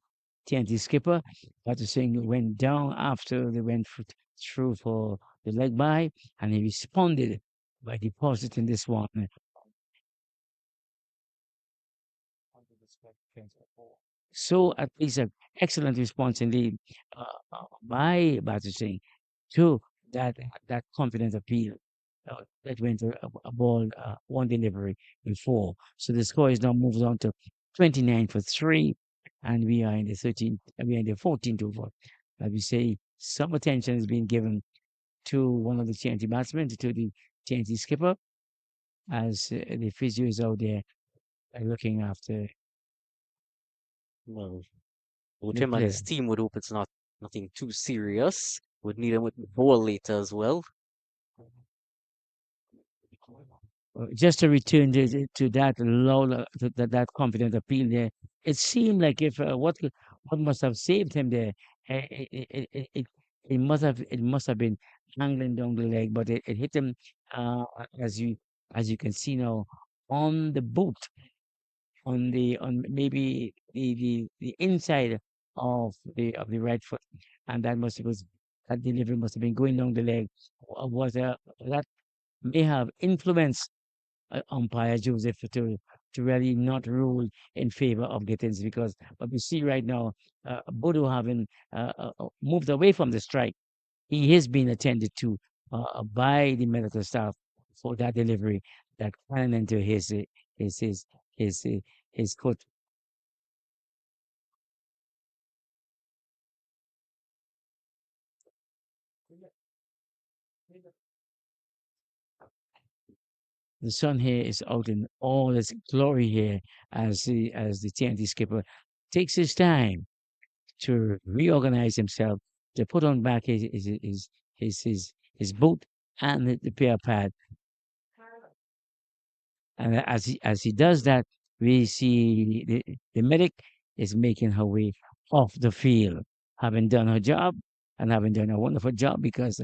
TNT skipper. Batu Singh went down after they went through for the leg by, and he responded by depositing this one. So at least an excellent response indeed by Batu Singh to that confident appeal that went a ball one delivery before. So the score is now moves on to 29 for 3, and we are in the 13th, we are in the 14th over. As we say, some attention is being given to one of the TNT batsmen, to the TNT skipper, as the physio is out there looking after Well, both the him and player. his team would hope it's not nothing too serious. Would need him with the ball later as well. Just to return to that low, that confident appeal there, it seemed like if what must have saved him there, it must have been angling down the leg, but it hit him uh, as you can see now on the boot on maybe the inside of the right foot, and that must was that delivery must have been going down the leg. Was that may have influenced umpire Joseph to really not rule in favor of Gittins because what we see right now, Bodo having moved away from the strike, he is being attended to by the medical staff for that delivery that ran into his his his uh, his foot. The sun here is out in all its glory here as the TNT skipper takes his time to reorganize himself, to put on back his boot and the pair pad. And as he does that, we see the medic is making her way off the field, having done her job and having done a wonderful job because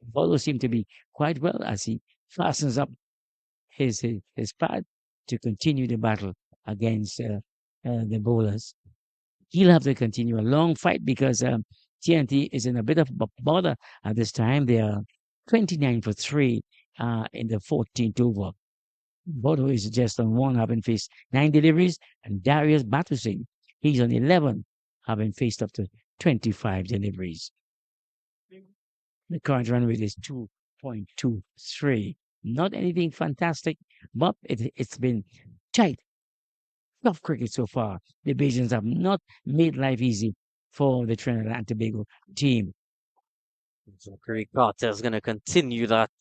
Bolo seemed to be quite well as he fastens up his pad to continue the battle against the bowlers. He'll have to continue a long fight because TNT is in a bit of bother at this time. They are 29 for 3 in the 14th over. Bodo is just on one, having faced 9 deliveries, and Darius Batusing, he's on 11, having faced up to 25 deliveries. The current run rate is 2.23. Not anything fantastic, but it's been tight, tough cricket so far. The Bajans have not made life easy for the Trinidad and Tobago team. Zachary Carter is going to continue that.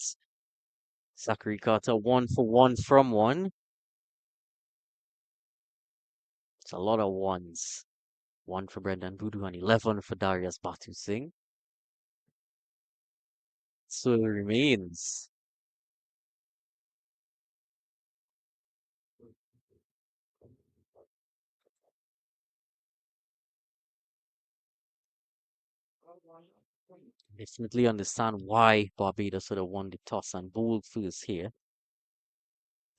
Zachary Carter 1 for 1 from one. It's a lot of ones. One for Brendan Boodoo and 11 for Darius Batu Singh. So it remains. Definitely understand why Barbados sort of won the toss and bowled first here.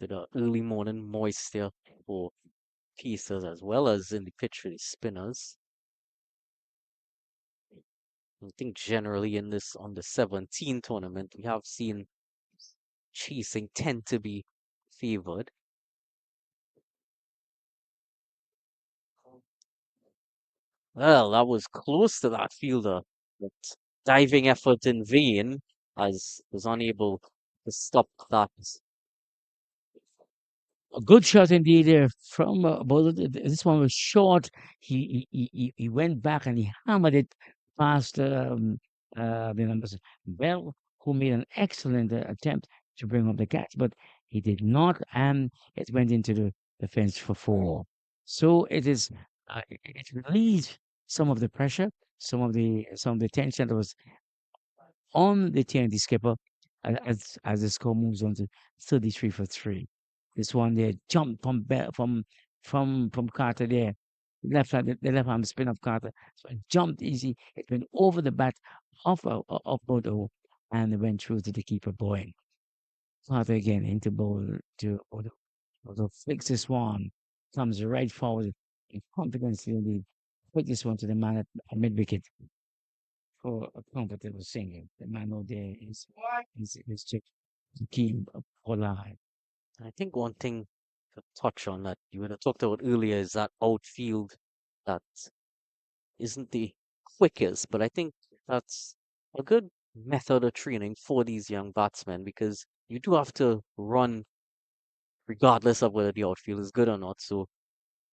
With the early morning moisture for pieces as well as in the pitch for the spinners. I think generally in this on the 17 tournament, we have seen chasing tend to be favored. Well, that was close to that fielder, but diving effort in vain as was unable to stop that. A good shot indeed there from this one was short. He went back and he hammered it past the numbers. Bell, who made an excellent attempt to bring up the catch, but he did not, and it went into the fence for four. So it released some of the pressure, some of the tension that was on the TNT skipper as the score moves on to 33 for 3. This one there jumped from Carter there. The left arm spin of Carter. So it jumped easy. It went over the bat of Bodo and it went through to the keeper Boeing. Carter again into bowl to Bodo. Bodo flicks this one. Comes right forward in confidence indeed. Put this one to the man at mid wicket for a comfortable singing. The man out there is to keep alive. I think one thing to touch on that you would have talked about earlier is that outfield that isn't the quickest, but I think that's a good method of training for these young batsmen because you do have to run regardless of whether the outfield is good or not. So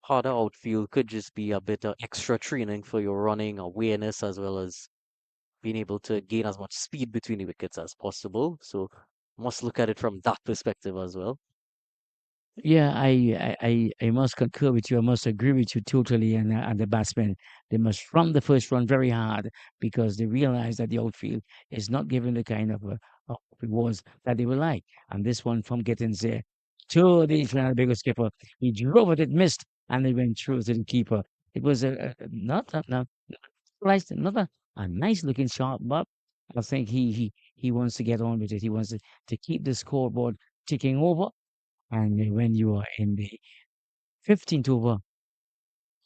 harder outfield could just be a bit of extra training for your running awareness as well as being able to gain as much speed between the wickets as possible. So must look at it from that perspective as well. Yeah, I must concur with you. I must agree with you totally. And the batsmen, they must run the first run very hard because they realize that the outfield is not giving the kind of rewards that they would like. And this one from Gittins there to the Trinidad bigger skipper, he drove it, it missed, and it went through to the keeper. It was not a nice looking shot, but I think he wants to get on with it. He wants to keep the scoreboard ticking over. And when you are in the 15th over,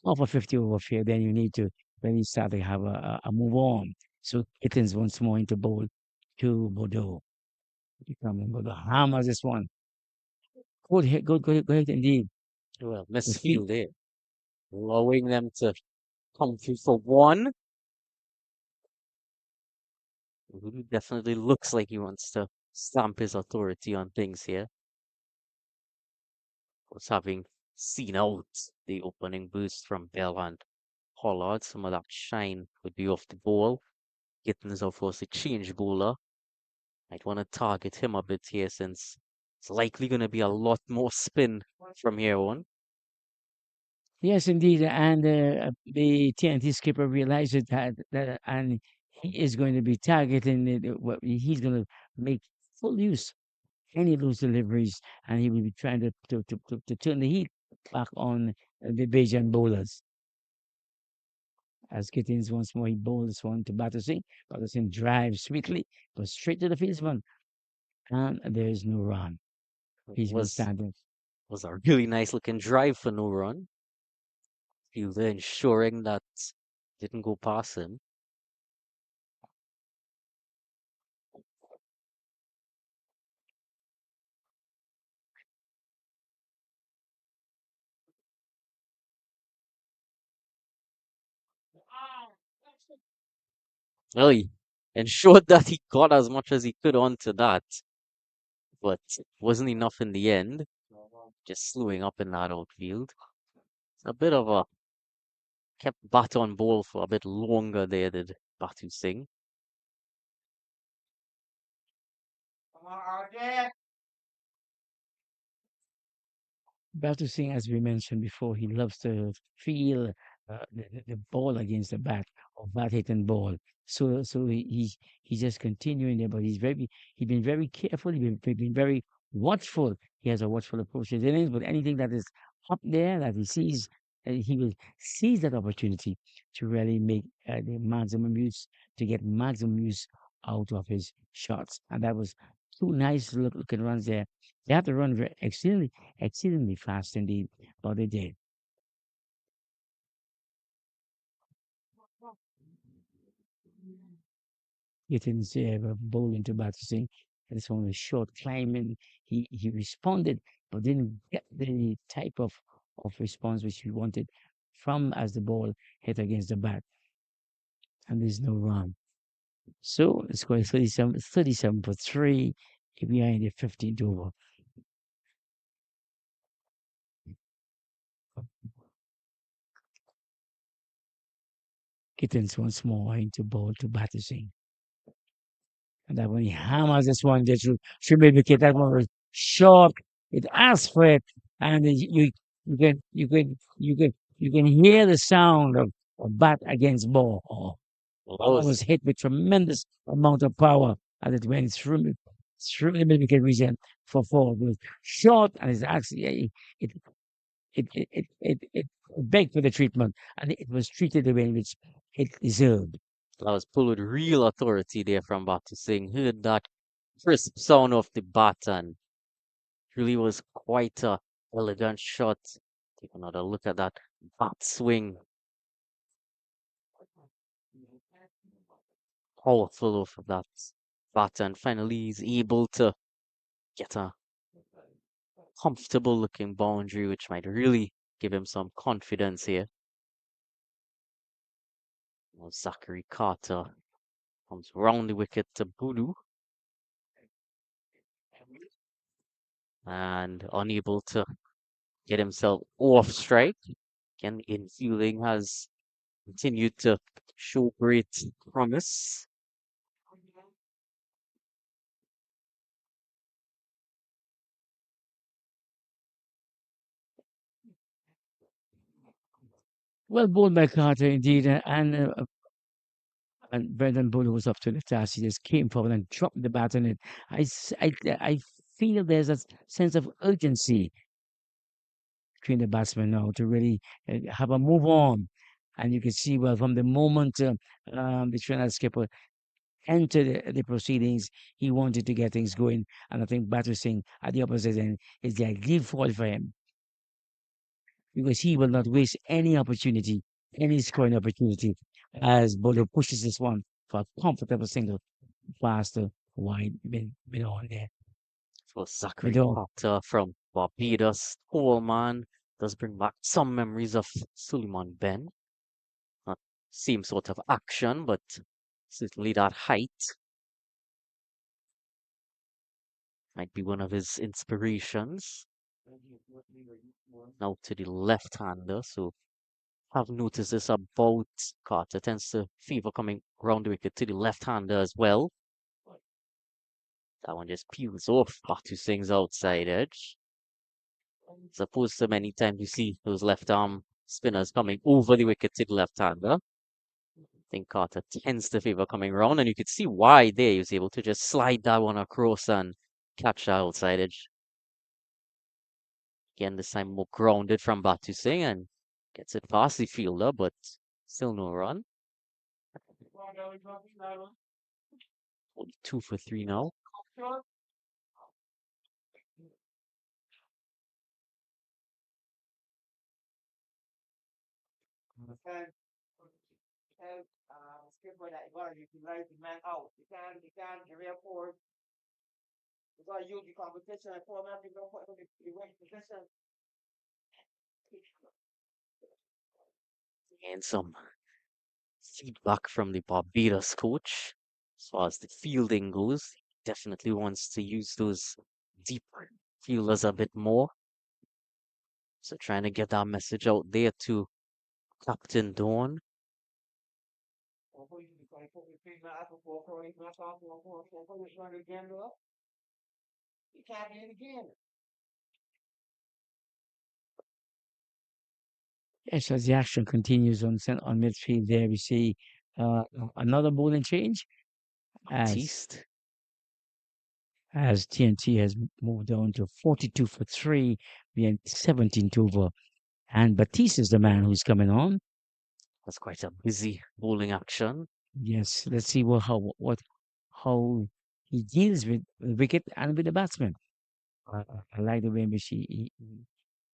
of a 50 over field, then you need to really start to have a move on. So Kittens once more into bowl to Bordeaux. Becoming Bordeaux hammers this one. Good hit indeed. Well, The feet. misfield there, allowing them to come through for one. Who definitely looks like he wants to stamp his authority on things here. Was having seen out the opening boost from Bell and Pollard, some of that shine would be off the ball. Gittins, of course, a change bowler. I'd want to target him a bit here since it's likely going to be a lot more spin from here on. Yes, indeed. And the TNT skipper realizes that and he is going to be targeting it. He's going to make full use any loose deliveries, and he will be trying to turn the heat back on the Bajan bowlers. As Gittins once more, he bowls one to Batterson. Batterson drives sweetly, goes straight to the fieldsman, and there is no run. It He's been standing. was a really nice looking drive for no run. Fielder ensuring that didn't go past him. Well, he ensured that he got as much as he could onto that, but it wasn't enough in the end. Just slowing up in that outfield. A bit of a kept bat on ball for a bit longer there, did Batu Singh. Batu Singh, as we mentioned before, he loves to feel the ball against the bat or bat hitting ball. So he's just continuing there, but he's been very careful. He's been very watchful. He has a watchful approach to his innings. But anything that is up there that he sees, he will seize that opportunity to really make the maximum use to get maximum use out of his shots. And that was two nice looking runs there. They have to run very exceedingly fast indeed, but they did. Getting bowling to Battersea. And it's on a short climb, and he responded, but didn't get the type of response which he wanted from as the ball hit against the bat, and there's no run. So the score is 37 for 3. We are in the 15th over. Kittens once more into bowl to Battersea. And that when he hammers this one, that should be wicket. That one was short. It asked for it, and then you can hear the sound of bat against ball. Oh, Well, that ball was was hit with tremendous amount of power as it went through the mid wicket region for four. It was short, and it's actually it begged for the treatment, and it was treated the way in which it deserved. that was pulled with real authority there from Batu Singh. Heard that crisp sound of the bat and really was quite a elegant shot. Take another look at that bat swing. Powerful of that bat, and finally he's able to get a comfortable looking boundary, which might really give him some confidence here. Now Zachary Carter comes round the wicket to Bulu and unable to get himself off strike. Again, the infielding has continued to show great promise. Well bowled by Carter indeed, and Brendan Bull was up to the task. He just came forward and dropped the bat on it. I feel there's a sense of urgency between the batsmen now to really have a move on. And you can see, well, from the moment the Trinidad skipper entered the proceedings, he wanted to get things going. And I think Batu Singh at the opposite end is the ideal fall for him because he will not waste any opportunity, any scoring opportunity, as Bolo pushes this one for a comfortable single faster wide mid on there. For Zachary Middle. Carter from Barbados, tall man, does bring back some memories of Suleiman Ben. Not same sort of action, but certainly that height might be one of his inspirations. Now to the left-hander, so I've noticed this about Carter. Tends to favor coming round the wicket to the left-hander as well. That one just peels off Batu Singh's outside edge. As opposed to many times you see those left arm spinners coming over the wicket to the left-hander. I think Carter tends to favor coming round, and you could see why there. He was able to just slide that one across and catch that outside edge. Again, this time more grounded from Batu Singh and gets it past the fielder, but still no run. Only 2 for 3 now. And some feedback from the Barbados coach as far as the fielding goes. Definitely wants to use those deep fielders a bit more. So trying to get that message out there to Captain Dawn. Yes, as the action continues on midfield, there we see another bowling change as Baptiste. TNT has moved on to 42 for three, being 17 to over. And Batiste is the man who's coming on. That's quite a busy bowling action. Yes, let's see how he deals with the wicket and with the batsman. I like the way in which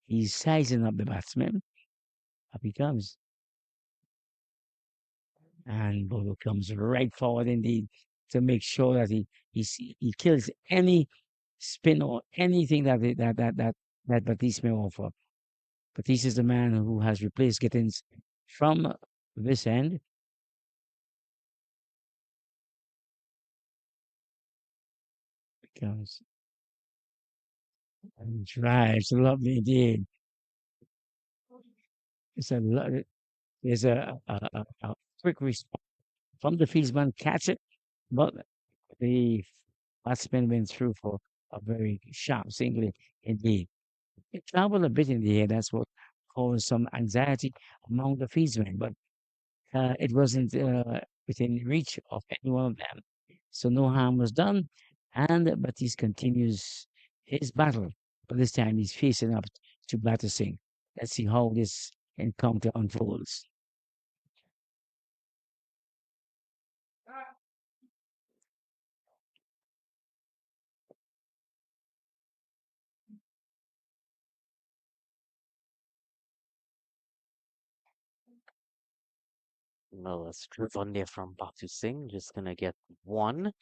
he's sizing up the batsman. Up he comes. And Bodo comes right forward indeed to make sure that he kills any spin or anything that Batiste may offer. Batiste is the man who has replaced Gittins from this end. Comes and drives lovely indeed. It's a lo- there's a quick response from the fieldsman, catch it, but the batsman went through for a very sharp single indeed. It traveled a bit in the air. That's what caused some anxiety among the fieldsmen, but it wasn't within reach of any one of them. So no harm was done, and Batiste continues his battle. But this time he's facing up to Battersea. Let's see how this encounter unfolds. Well, it's driven there from Batu Singh. Just gonna get one.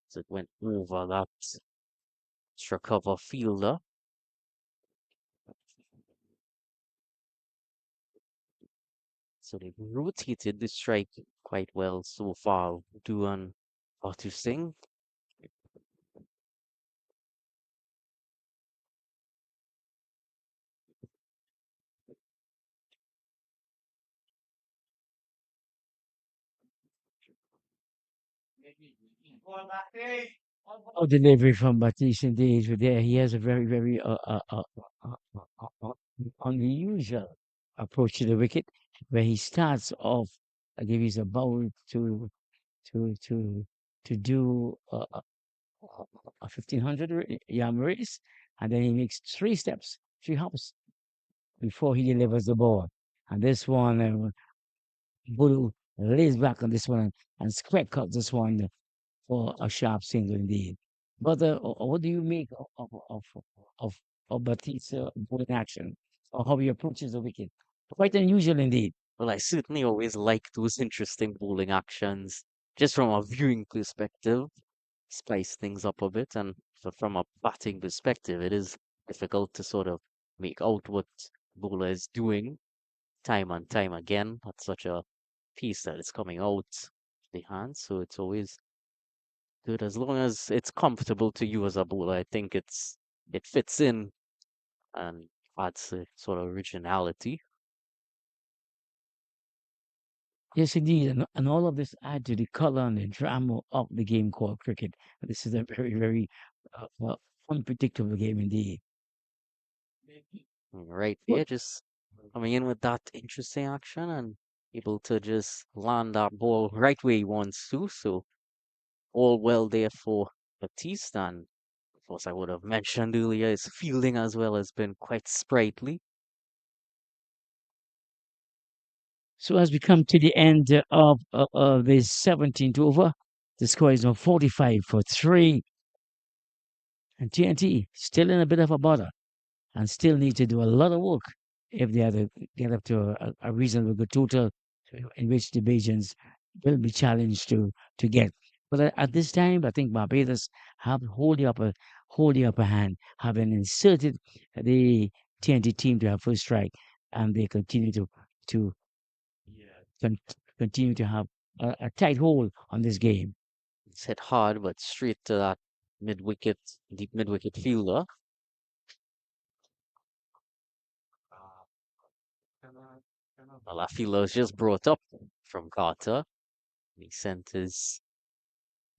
So it went over that extra cover fielder. So they've rotated the strike quite well so far. Duan Batu Singh. Oh, delivery from Batiste indeed. There, he has a very unusual approach to the wicket, where he starts off. I give he's about to to to do a 1500 yam race, and then he makes three steps, three hops before he delivers the ball. And this one, Bulu lays back on this one and square cut this one for a sharp single indeed. But what do you make of, of Batista bowling action, or how he approaches the wicket? Quite unusual indeed. Well, I certainly always like those interesting bowling actions, just from a viewing perspective, spice things up a bit. And from a batting perspective, it is difficult to sort of make out what bowler is doing time and time again at such a piece that is coming out the hand. So it's always good as long as it's comfortable to you as a bowler. I think it fits in and adds a sort of originality. Yes, indeed, and all of this add to the color and the drama of the game called cricket. This is a very unpredictable game indeed. Right But there, just coming in with that interesting action and able to just land that ball right where he wants to. So all well there for Batiste. And of course, I would have mentioned earlier, his fielding as well has been quite sprightly. so as we come to the end of the 17th over, the score is now 45 for three, and TNT still in a bit of a bother and still need to do a lot of work if they are to get up to a reasonable good total in which the Bajans will be challenged to get. But at this time, I think Barbados have hold the upper hand, having inserted the TNT team to have first strike, and they continue to continue to have a tight hold on this game. It's hit hard, but straight to that mid wicket, deep mid wicket fielder. Well, that fielder was just brought up from Carter. He sent his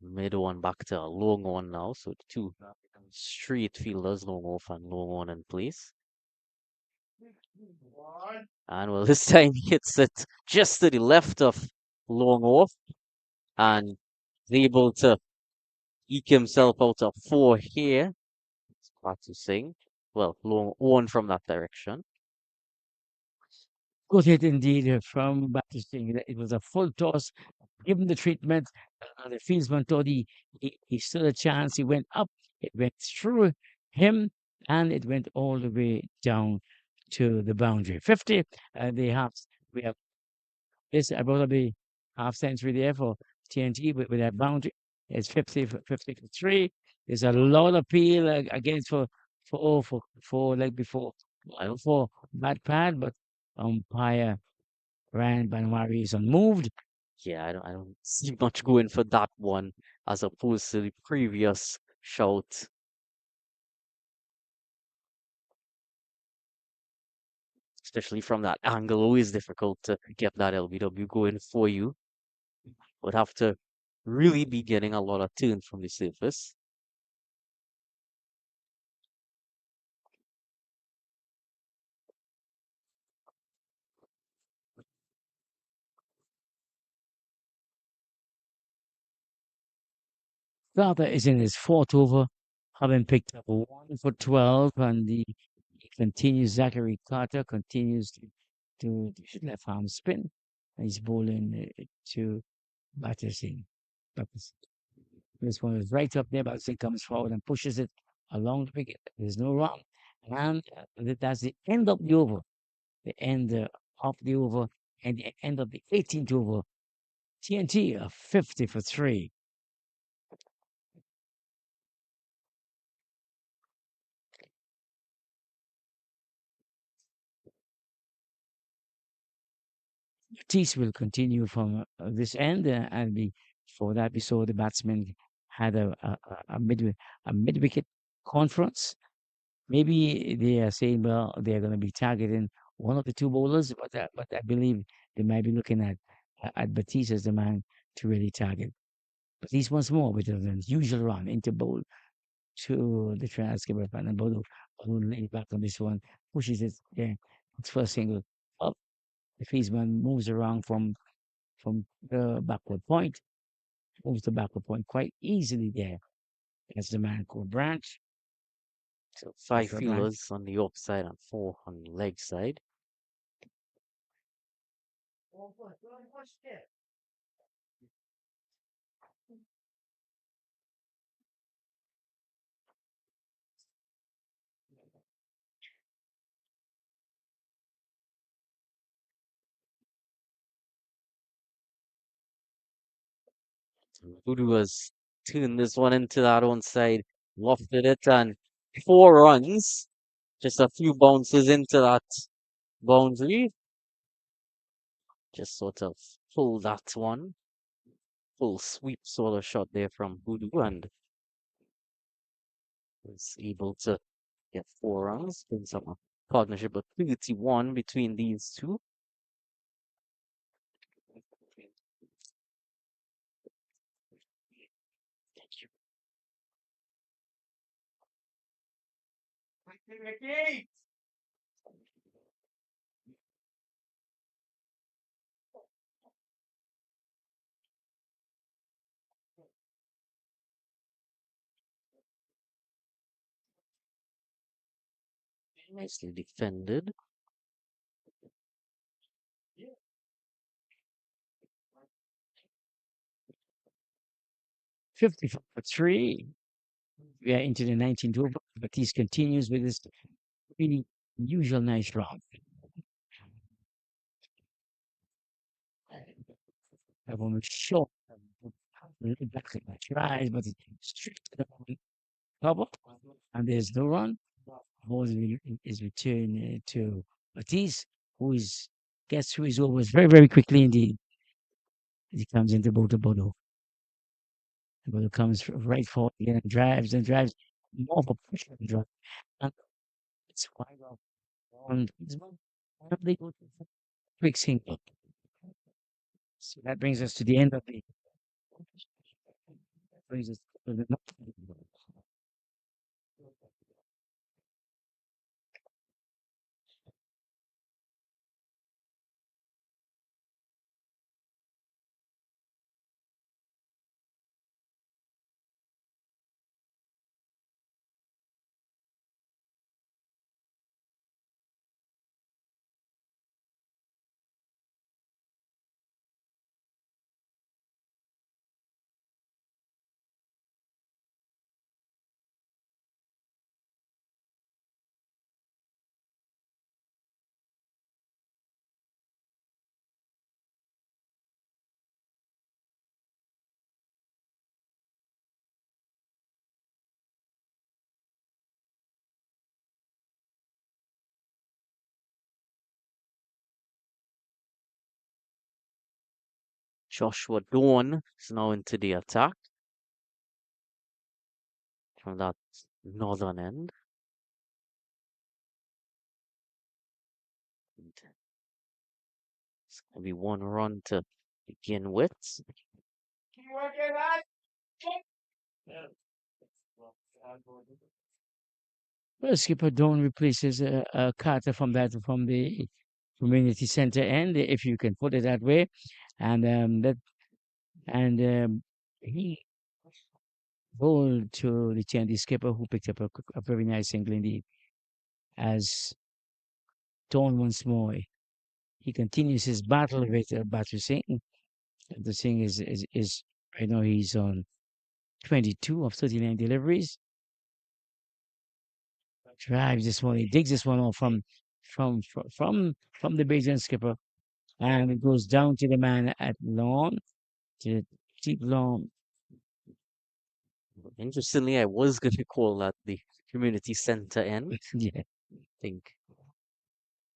mid one back to a long one now. So the two straight fielders, long off and long on in place. And well, this time he hits it just to the left of long off and is able to eke himself out of four here. It's hard to sing. Well, long on from that direction. Good hit indeed from Battisting. It was a full toss. Given the treatment, the fieldsman thought he stood a chance. He went up. It went through him, and it went all the way down to the boundary. 50. We have this about to be half century there for TNT with that boundary. It's 50 for 50 for three. There's a lot of appeal against for like before. For bad pad, but umpire Ryan Banwari is unmoved. Yeah, I don't see much going for that one as opposed to the previous shout. Especially from that angle, always difficult to get that LBW going for you. Would have to really be getting a lot of turn from the surface. Carter is in his fourth over, having picked up 1 for 12, and he continues. Zachary Carter continues to should left arm spin. And he's bowling to Batterson. Batterson. This one is right up there. Batterson comes forward and pushes it along the wicket. There's no wrong. And that's the end of the over. The end of the over and the end of the 18th over. TNT 50 for three. Tease will continue from this end, and before that, we saw the batsmen had a mid wicket conference. Maybe they are saying, well, they're going to be targeting one of the two bowlers, but I believe they might be looking at Batiste as the man to really target. Batiste once more with an unusual run into bowl to the Trinidad skipper, and Bodo laid back on this one, pushes it. Yeah, it's first single up. The Fiesman moves around from the backward point, moves the backward point quite easily there. That's the man called Branch. So That's five the Branch. fielders on the upside and four on the leg side. Voodoo has tuned this one into that own side, lofted it, and 4 runs. Just a few bounces into that boundary. Just sort of pull that one. Full sweep sort of shot there from Voodoo and was able to get 4 runs. Brings up a partnership of 31 between these two. Nicely defended. 50 for three. We are into the 19th over. Batiste continues with his really usual nice run. That one was short. A little back in my tries, but it's straight to the cover. And there's no run. Ball is returned to Batiste, who is gets through his overs very, very quickly indeed. He comes into Bodo. Bodo comes right forward again and drives more of a pressure drive. And it's wide off on they go to quick single. So that brings us to the end of the brings us to the Joshua Dawn is now into the attack from that northern end. And it's going to be one run to begin with. well, skipper Dawn replaces Carter from the community center end, if you can put it that way, and and he bowled to the Chandy skipper who picked up a very nice single indeed. As Dawn once more, he continues his battle with Batu Singh. The Singh is I know he's on 22 of 39 deliveries. Drives this one, he digs this one off from the Bajan skipper, and it goes down to the man at lawn to deep lawn. Interestingly, I was going to call that the community center end. Yeah, I think I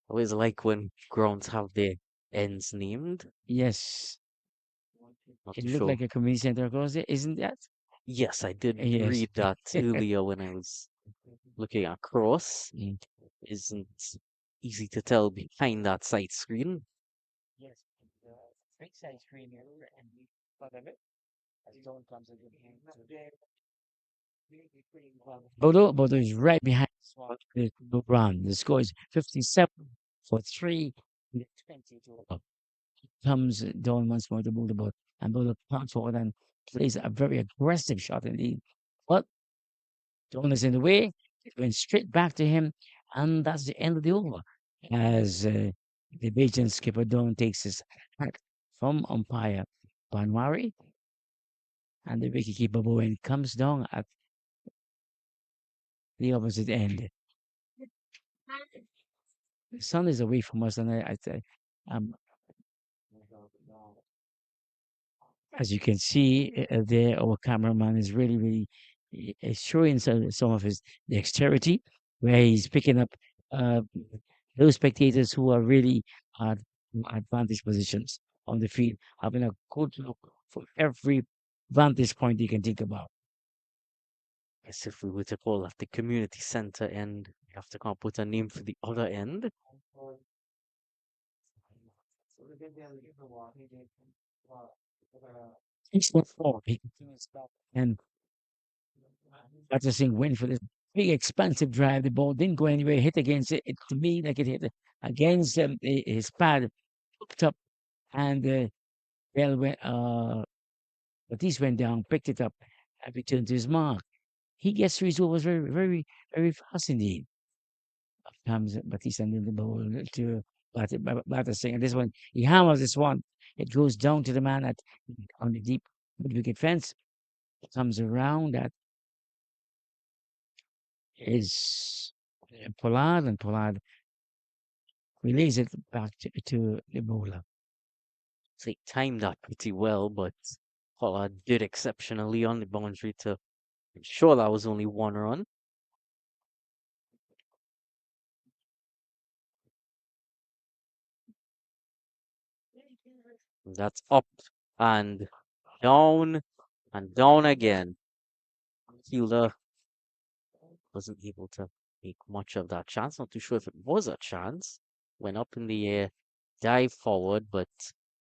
always like when grounds have their ends named. yes, Not it looked sure. like a community center across there, isn't that? Yes, I did Yes. read that earlier when I was looking across. Mm. Isn't easy to tell behind that side screen. Yes, the big side screen here, and we part of it as Dawn comes in. Bodo is right behind the run. The score is 57 for 3 with 20 to go. Comes Dawn once more to Bodo, and Bodo comes forward and plays a very aggressive shot indeed. But Dawn is in the way. It went straight back to him, and that's the end of the over. As the Bajan skipper Dawn takes his hat from umpire Banwari, and the wicketkeeper Bowen comes down at the opposite end. The sun is away from us, and um, as you can see there, our cameraman is really showing some of his dexterity, where he's picking up uh, those spectators who are really at advantage positions on the field, having a good look for every vantage point you can think about. Guess if we were to call that the community center end, we have to come up with a name for the other end. He's not forward. He continues back and Patterson went for this big expansive drive. The ball didn't go anywhere. Hit against it. To me, like it hit against his pad, hooked up, and Bell went. Batiste went down, picked it up, and returned to his mark. He gets through his overs very fast indeed. Comes Batista and the ball to Patterson, and this one he hammers this one. It goes down to the man at on the deep mid wicket fence. Comes around. That is Pollard, and Pollard release it back to the bowler. So he timed that pretty well, but Pollard did exceptionally on the boundary to ensure that was only one run. That's up and down and down again. Fielder wasn't able to make much of that chance. Not too sure if it was a chance. Went up in the air, dived forward, but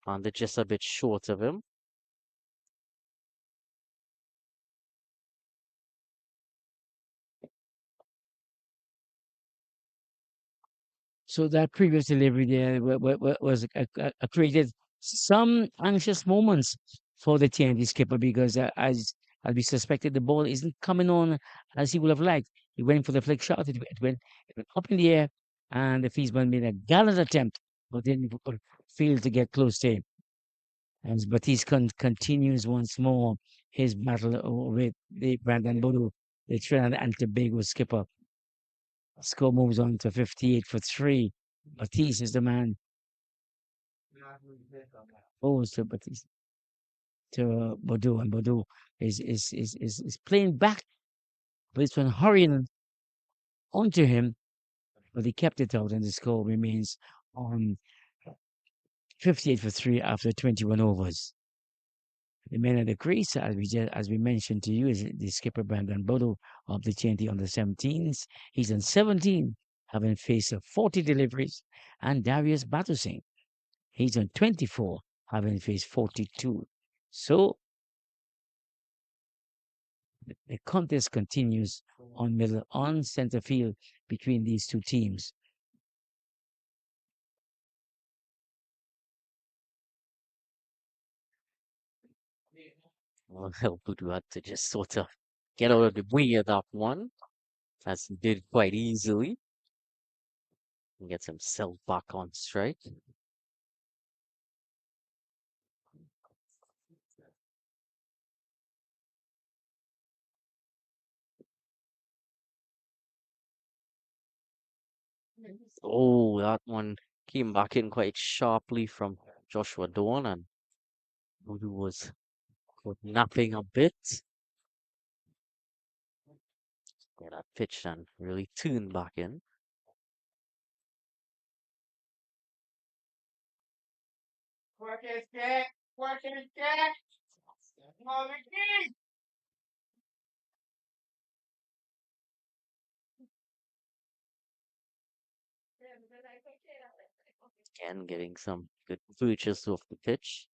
landed just a bit short of him. So that previous delivery there was created some anxious moments for the TNT skipper because as we suspected, the ball isn't coming on as he would have liked. He went for the flick shot. It went up in the air, and the Fiesman made a gallant attempt, but then failed to get close to him. As Batiste continues once more his battle with the Brandon Bodu, the Trinidad and Tobago skipper. Score moves on to 58 for 3. Batiste is the man. Goes to Batiste to Bodu, and Bodu is playing back, but it's one hurrying onto him, but he kept it out, and the score remains on 58 for 3 after 21 overs. The man at the crease, as we mentioned to you, is the skipper Brandon Bodo of the TNT on the 17s. He's on 17, having faced 40 deliveries, and Darius Batusing. He's on 24, having faced 42. So the contest continues on center field between these two teams. Well, Budu had to just sort of get out of the way of that one, as he did quite easily, and gets himself back on strike. Oh, that one came back in quite sharply from Joshua Dawn, and Budu was napping a bit. Yeah, that pitch and really tuned back in. Again, getting some good purchase off the pitch.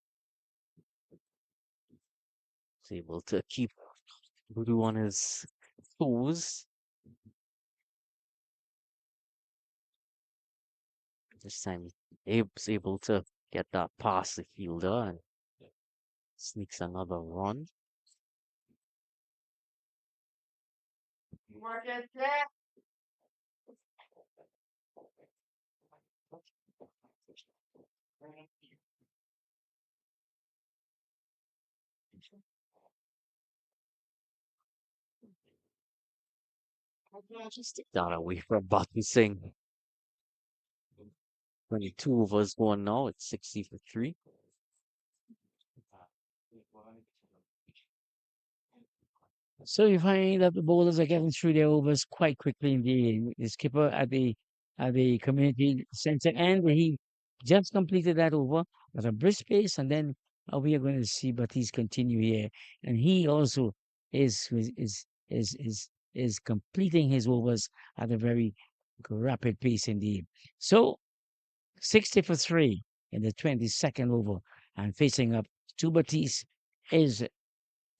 Was able to keep Budu on his toes. This time, Abe was able to get that past the fielder and sneaks another run. Just take that away from Button Singh. 22 of us going now. It's 60 for 3. So you find that the bowlers are getting through their overs quite quickly indeed. The skipper at the community center end, he just completed that over at a brisk pace, and then we are going to see Batiste continue here, and he also is is is is is, is completing his overs at a very rapid pace indeed. So 60 for 3 in the 22nd over, and facing up to Batiste is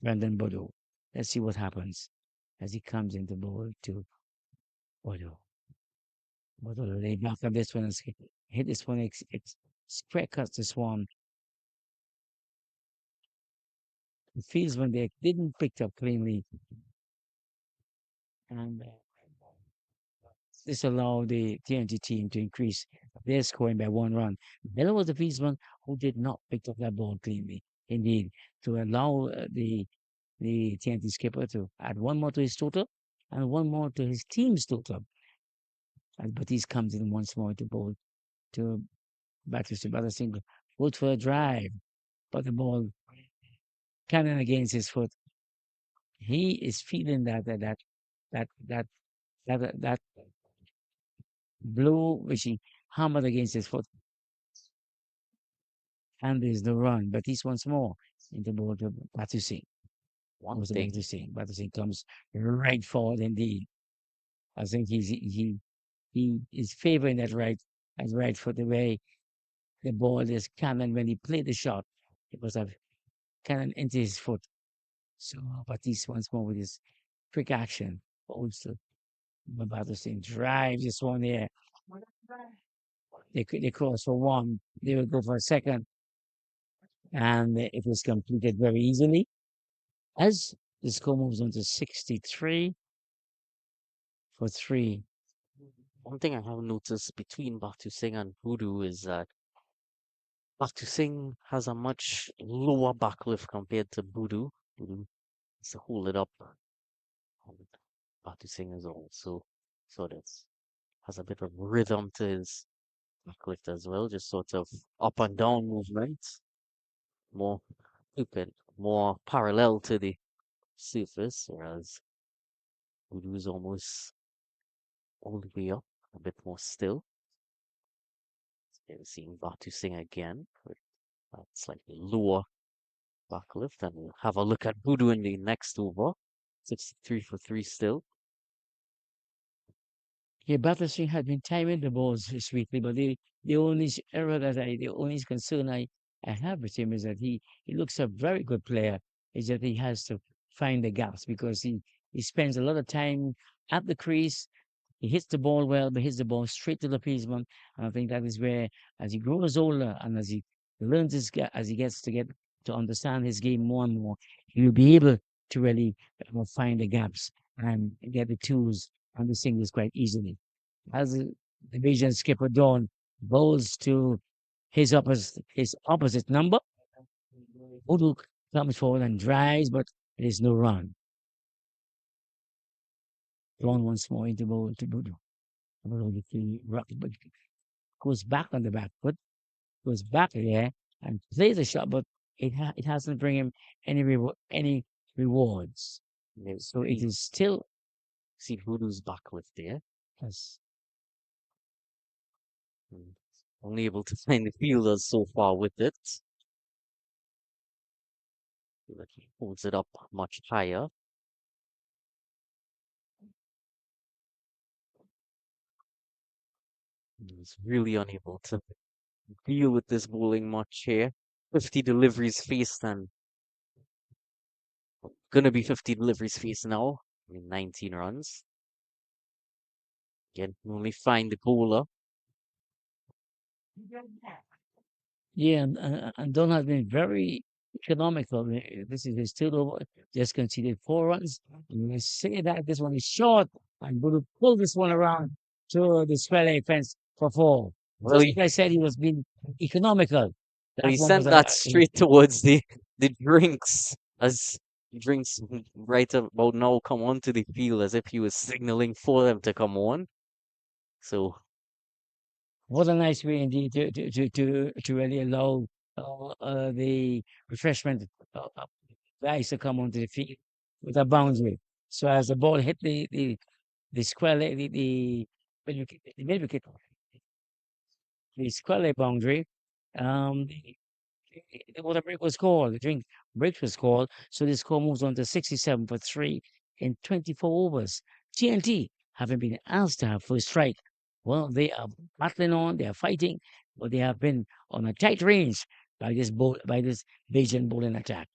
Brandon Bodo. Let's see what happens as he comes into bowl to Bodo. Bodo lay back on this one and hit this one. It's square cuts this one. It feels when they didn't pick up cleanly, and this allowed the TNT team to increase their scoring by 1 run. Miller was the Fieldsman who did not pick up that ball cleanly. Indeed, to allow the TNT skipper to add one more to his total and one more to his team's total. As Batiste comes in once more to bowl to Batiste, but a single foot for a drive, but the ball cannon against his foot. He is feeling that that that blow which he hammered against his foot. and there's the run. But he's once more in the ball to Batu. One Was thing, Batu Singh. Batu Singh comes right forward indeed. I think he is favoring that right foot the way the ball is cannon when he played the shot. It was a cannon into his foot. So Batiste once more with his quick action. Also, Batu Singh drives this one there. They cross for one. They will go for a second, and it was completed very easily. As the score moves on to 63 for three. one thing I have noticed between Batu Singh and Voodoo is that Batu Singh has a much lower backlift compared to Voodoo. Voodoo has to hold it up, and Batu Singh is also sort of has a bit of rhythm to his backlift as well, just sort of up and down movement, more open, more parallel to the surface, whereas Voodoo is almost all the way up, a bit more still. Seeing Batu Singh again with that slightly lower backlift, and we'll have a look at Voodoo in the next over. 63 for 3 still. Yeah, Battersea had been timing the balls sweetly, but the only error the only concern I have with him is that he looks a very good player. Is that he has to find the gaps because he spends a lot of time at the crease. He hits the ball well, but hits the ball straight to the policeman. And I think that is where, as he grows older and as he learns as he gets to understand his game more and more, he will be able to really find the gaps and get the tools and the singles quite easily. As the division skipper Dawn bowls to his opposite number, Udu comes forward and drives, but there is no run. Dawn once more into bowl to Budu. But goes back on the back foot, goes back there and plays a shot, but it hasn't bring him any rewards. Maybe So it is still see Voodoo's backlift there. as Only able to find the fielders so far with it. But he holds it up much higher. He's really unable to deal with this bowling much here. 50 deliveries faced and gonna be 50 deliveries faced now. I mean, 19 runs. Again, only find the bowler. yeah, and Don has been very economical. This is his third over, just conceded 4 runs. And we say that this one is short, and Bulu pull this one around to the square fence for four. Well, Just he like I said, he was being economical. well, That he one was sent a that straight towards the drinks as drinks right about now come onto the field as if he was signaling for them to come on. So what a nice way indeed to really allow the refreshment guys to come onto the field with a boundary. So as the ball hit the square leg, the mid wicket, the square leg boundary, um, what a break was called. The drink break was called. So the score moves on to 67 for three in 24 overs. TNT haven't been asked to have first strike. Well, they are battling on, they are fighting, but they have been on a tight range by this Bajan bowling attack.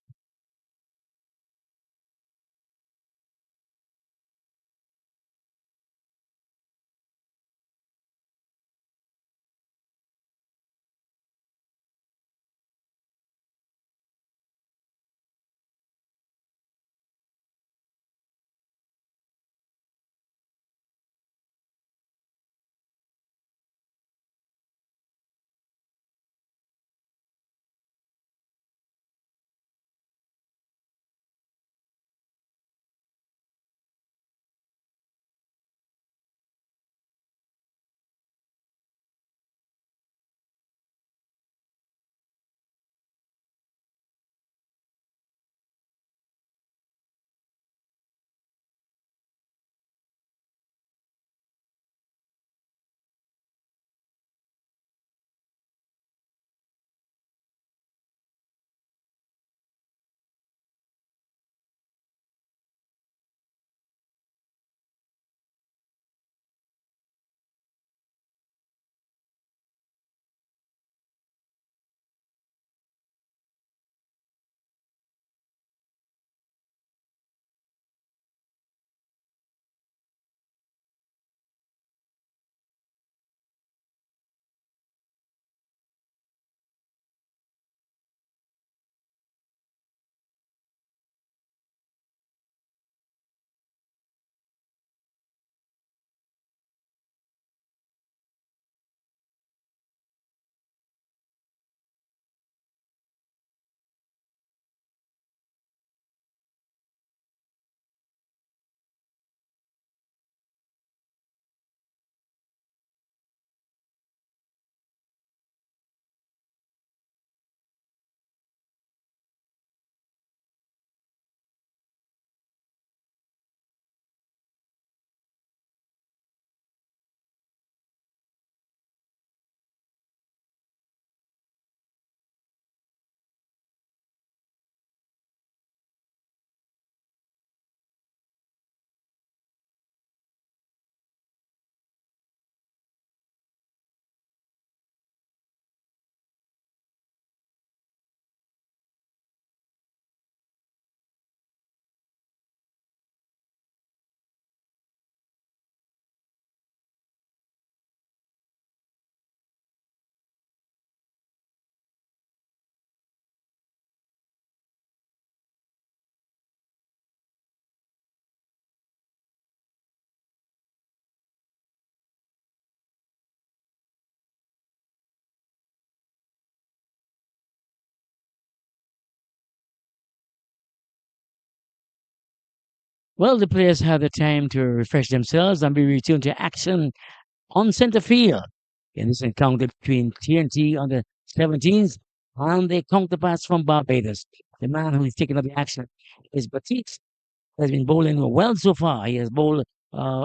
Well, the players had the time to refresh themselves and be returned to action on center field. In this encounter between TNT on the 17th and their counterparts from Barbados. The man who is taking up the action is Batiste, has been bowling well so far. He has bowled,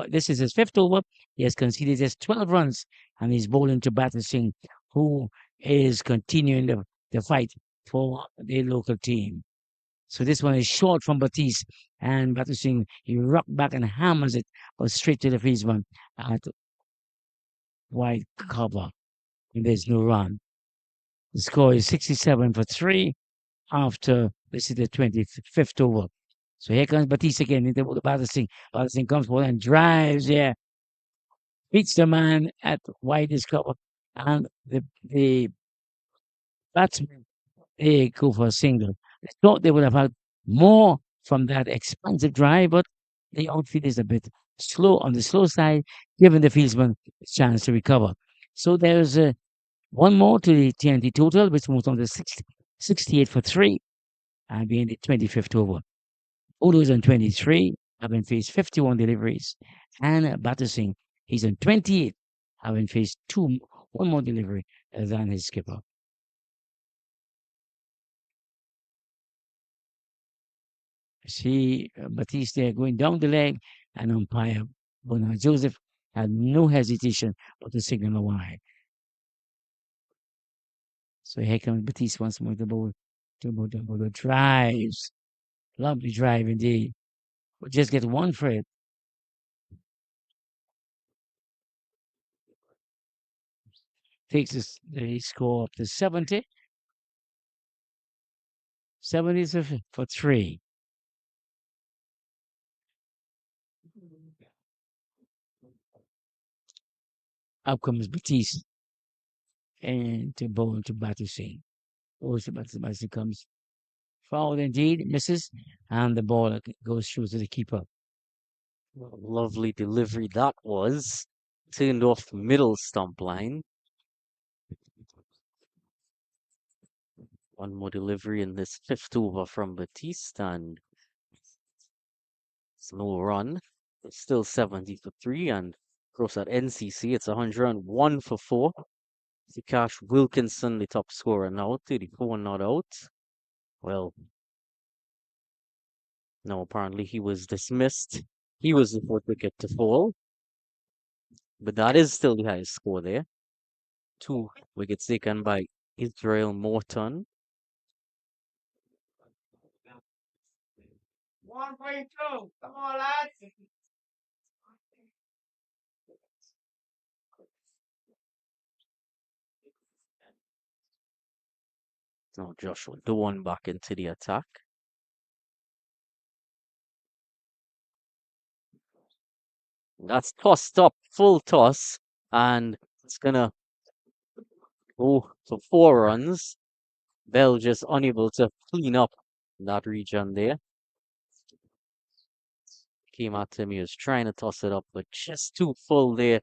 this is his fifth over. He has conceded just 12 runs, and he's bowling to Battersea, who is continuing the fight for the local team. So this one is short from Batiste, and Battersea, he rocked back and hammers it, but straight to the field one at wide cover. And there's no run. The score is 67 for 3 after this is the 25th over. So here comes Batiste again into the Battersea. Battersea comes forward and drives, yeah, beats the man at widest cover. And the batsmen, they go for a single. I thought they would have had more from that expansive drive, but the outfield is a bit slow on the slow side, giving the fieldsman a chance to recover. So there's one more to the TNT total, which moves on to 68 for 3 and being the 25th over. Odo's on 23, having faced 51 deliveries. And Battersea, he's on 28, having faced one more delivery than his skipper. See Batiste going down the leg, and umpire Bernard Joseph had no hesitation but to signal a wide. So here comes Batiste once more. The drives. Lovely drive indeed. But just get one for it. Takes the score up to 70. 70 for 3. Up comes Batiste and to bowl to Battersea. Also, Battersea comes forward indeed, misses, and the ball goes through to the keeper. Lovely delivery that was. Turned off middle stump line. One more delivery in this fifth over from Batiste, and it's no run. It's still 70 for 3, and across at NCC, it's 101 for 4. Cash Wilkinson, the top scorer now, 34 not out. Well, no, apparently he was dismissed. He was the fourth wicket to fall, but that is still the highest score there. 2 wickets taken by Israel Morton. 1.2. Come on, lads. Now Joshua Dawn back into the attack. That's tossed up, full toss, and it's gonna go for 4 runs. Bell just unable to clean up that region there. Came at him, he was trying to toss it up, but just too full there.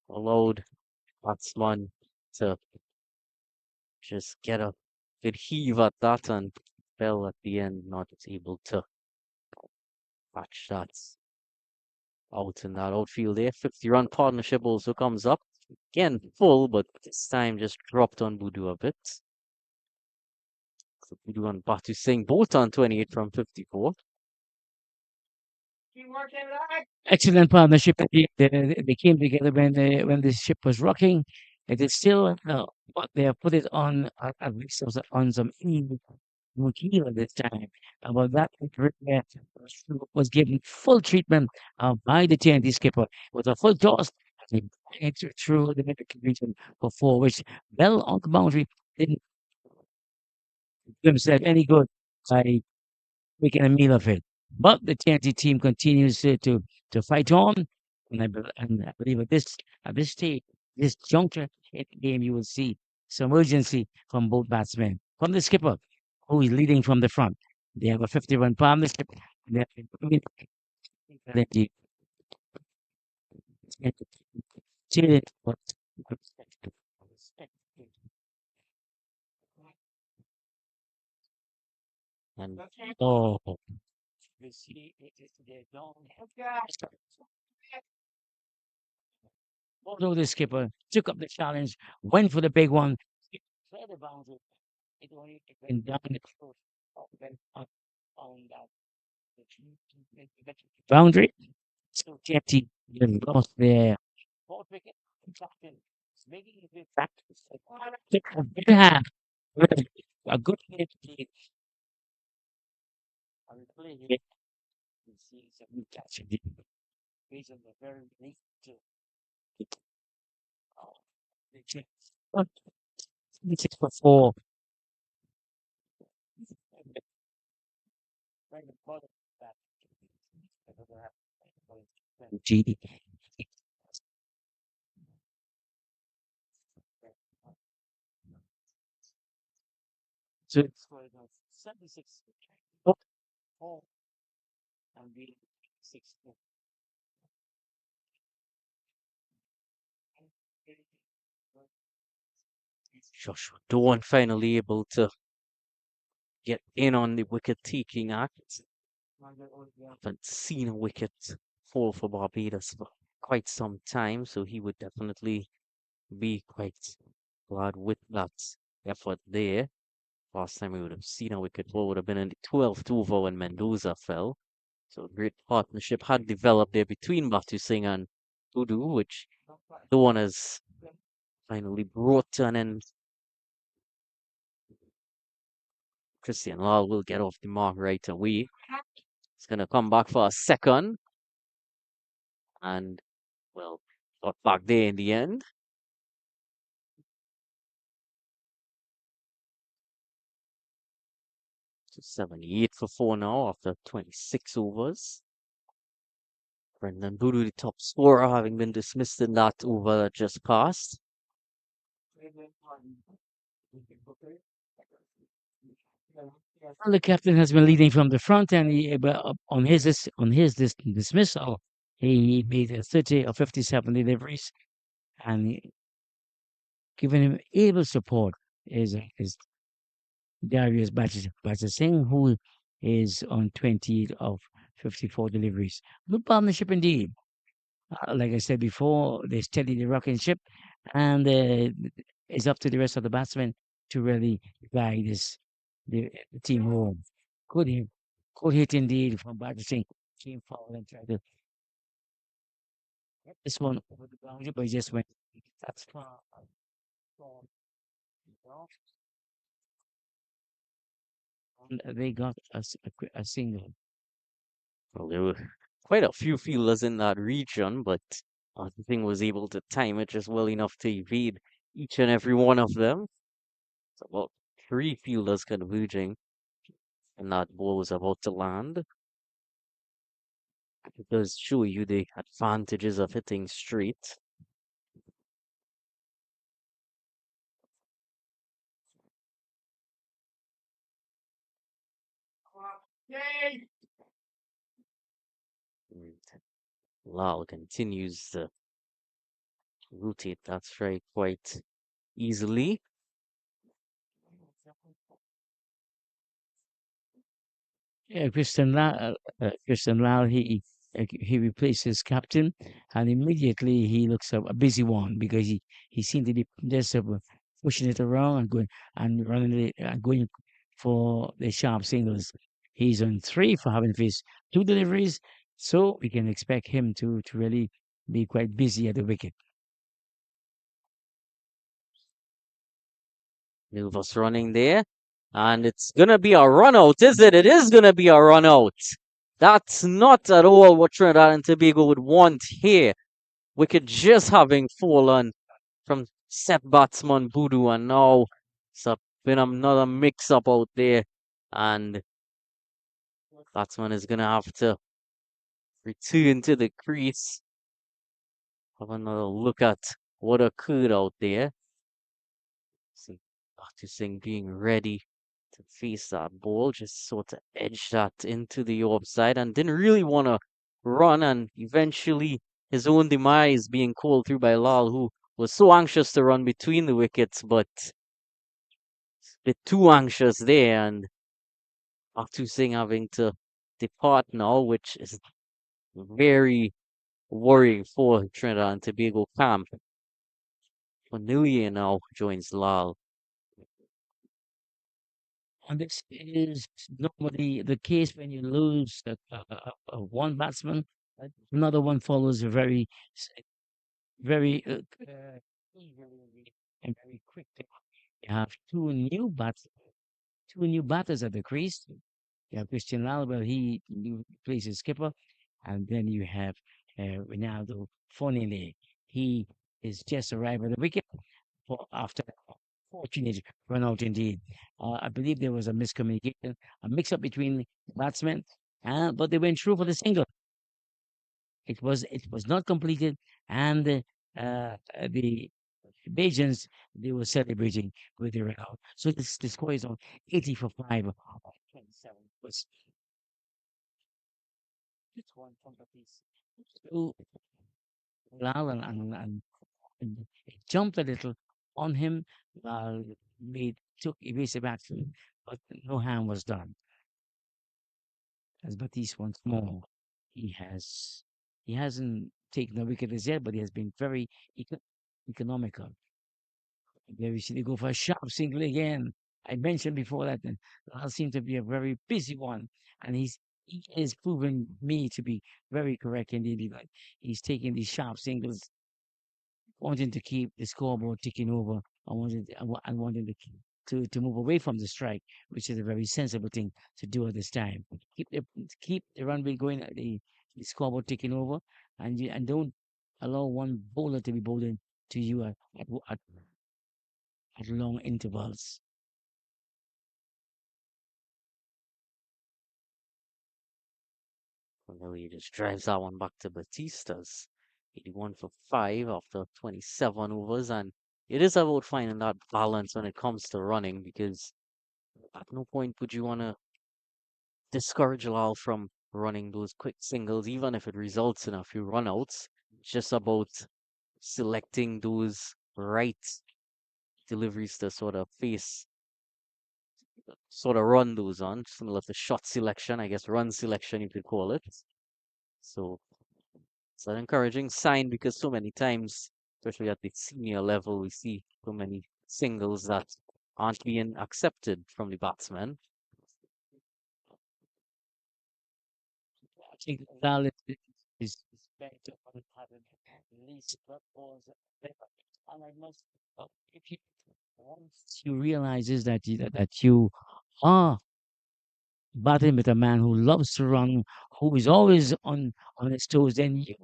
Allowed batsman to just get a good heave at that, and Bell at the end not able to catch that out in that outfield there. 50-run partnership also comes up. Again, full, but this time just dropped on Budu a bit. So Budu and Batu Singh both on 28 from 54. Excellent partnership. They came together when the ship was rocking. It is still, but they have put it on at least on some keel at this time. About that was given full treatment by the TNT skipper with a full toss. He banged it through the middle region for 4, which Bell on the boundary didn't do himself any good by making a meal of it. But the TNT team continues to fight on, and I believe at this stage, this juncture in the game, you will see some urgency from both batsmen, from the skipper, who is leading from the front. They have a 50-run partnership. And they have energy and cheering for- And Oh, You see, it is the don't. Although the skipper took up the challenge, went for the big one, it cleared the boundary. It went down the coast, went up on that the boundary. So TFT lost their fourth wicket. Captain is making it back to the half. A good hit on the play here. You see some catch based on the very late to the check. 6 for 4. Right in the bottom of that. GD. So it's for 76. Oh, 4 and being 6. Joshua Dawn finally able to get in on the wicket taking act. Haven't seen a wicket fall for Barbados for quite some time, so he would definitely be quite glad with that effort there. Last time we would have seen a wicket fall would have been in the 12th over when Mendoza fell. So a great partnership had developed there between Batu Singh and Tudu, which the one has finally brought to an end. Christian Lal will get off the mark right away. He's going to come back for a second. And, well, got back there in the end. So 78 for 4 now after 26 overs. Brendan Budu, the top scorer, having been dismissed in that over that just passed. Well, the captain has been leading from the front, and on his dismissal, he made 30 or 57 deliveries, and giving him able support is Darius Singh, who is on 20 of 54 deliveries. Good partnership indeed. Like I said before, they steady the rocking ship, and it's up to the rest of the batsmen to really guide the team home. Good hit, good hit indeed from Singh. Came forward and tried to get this one over the boundary, but he just went. That's far. And they got a single. Well, there were quite a few fielders in that region, but the thing was able to time it just well enough to evade each and every one of them. So about 3 fielders converging, and that ball was about to land. It does show you the advantages of hitting straight. And Lal continues to rotate that strike quite easily. Yeah, Christian Lal, he replaces captain, and immediately he looks a busy one because he seemed to be just pushing it around and running it and going for the sharp singles. He's on 3 for having faced 2 deliveries, so we can expect him to really be quite busy at the wicket. Milvus running there. And it's going to be a run out, is it? It is going to be a run out. That's not at all what Trinidad and Tobago would want here. Wicket just having fallen from set batsman Budu, and now it's been another mix-up out there. And batsman is going to have to return to the crease. Have another look at what occurred out there. See Dr. Singh being ready to face that ball, just sort of edged that into the offside and didn't really want to run, and eventually his own demise being called through by Lal, who was so anxious to run between the wickets, but a bit too anxious there, and Dr. Singh having to depart now, which is very worrying for Trinidad and Tobago camp. Cornelia now joins Lal. And this is normally the case when you lose one batsman, another one follows very eagerly and very quickly. You have two new batters at the crease. You have Christian Lal, well, he plays as skipper, and then you have Ronaldo Fonile. He is just arrived at the wicket after a fortunate run out indeed. I believe there was a miscommunication, a mix-up between the batsmen, but they went through for the single. It was not completed, and the Bajans they were celebrating with the run out. So the score is on 80 for 5 of 27. Was this one from the piece. So Lal and it jumped a little on him. Made took evasive action, but no harm was done. As Batiste once more, he has he hasn't taken a wicket as yet, but he has been very economical. There we see they go for a sharp single again. I mentioned before that Lal seemed to be a very busy one, and he is proven me to be very correct indeed. Like he's taking these sharp singles, wanting to keep the scoreboard ticking over. I wanted to move away from the strike, which is a very sensible thing to do at this time. Keep the run rate going, the scoreboard ticking over, and don't allow one bowler to be bowling to you at long intervals. Cornelia just drives that one back to Batista's. 81 for 5 after 27 overs, and it is about finding that balance when it comes to running because at no point would you want to discourage Lal from running those quick singles, even if it results in a few runouts. It's just about selecting those right deliveries to sort of run those on, similar to shot selection, I guess run selection you could call it. So it's an encouraging sign because so many times, especially at the senior level, we see so many singles that aren't being accepted from the batsmen. I think Lal is better on having least blood balls ever. And I must, if you once you realizes that you are batting with a man who loves to run, who is always on his toes, then you,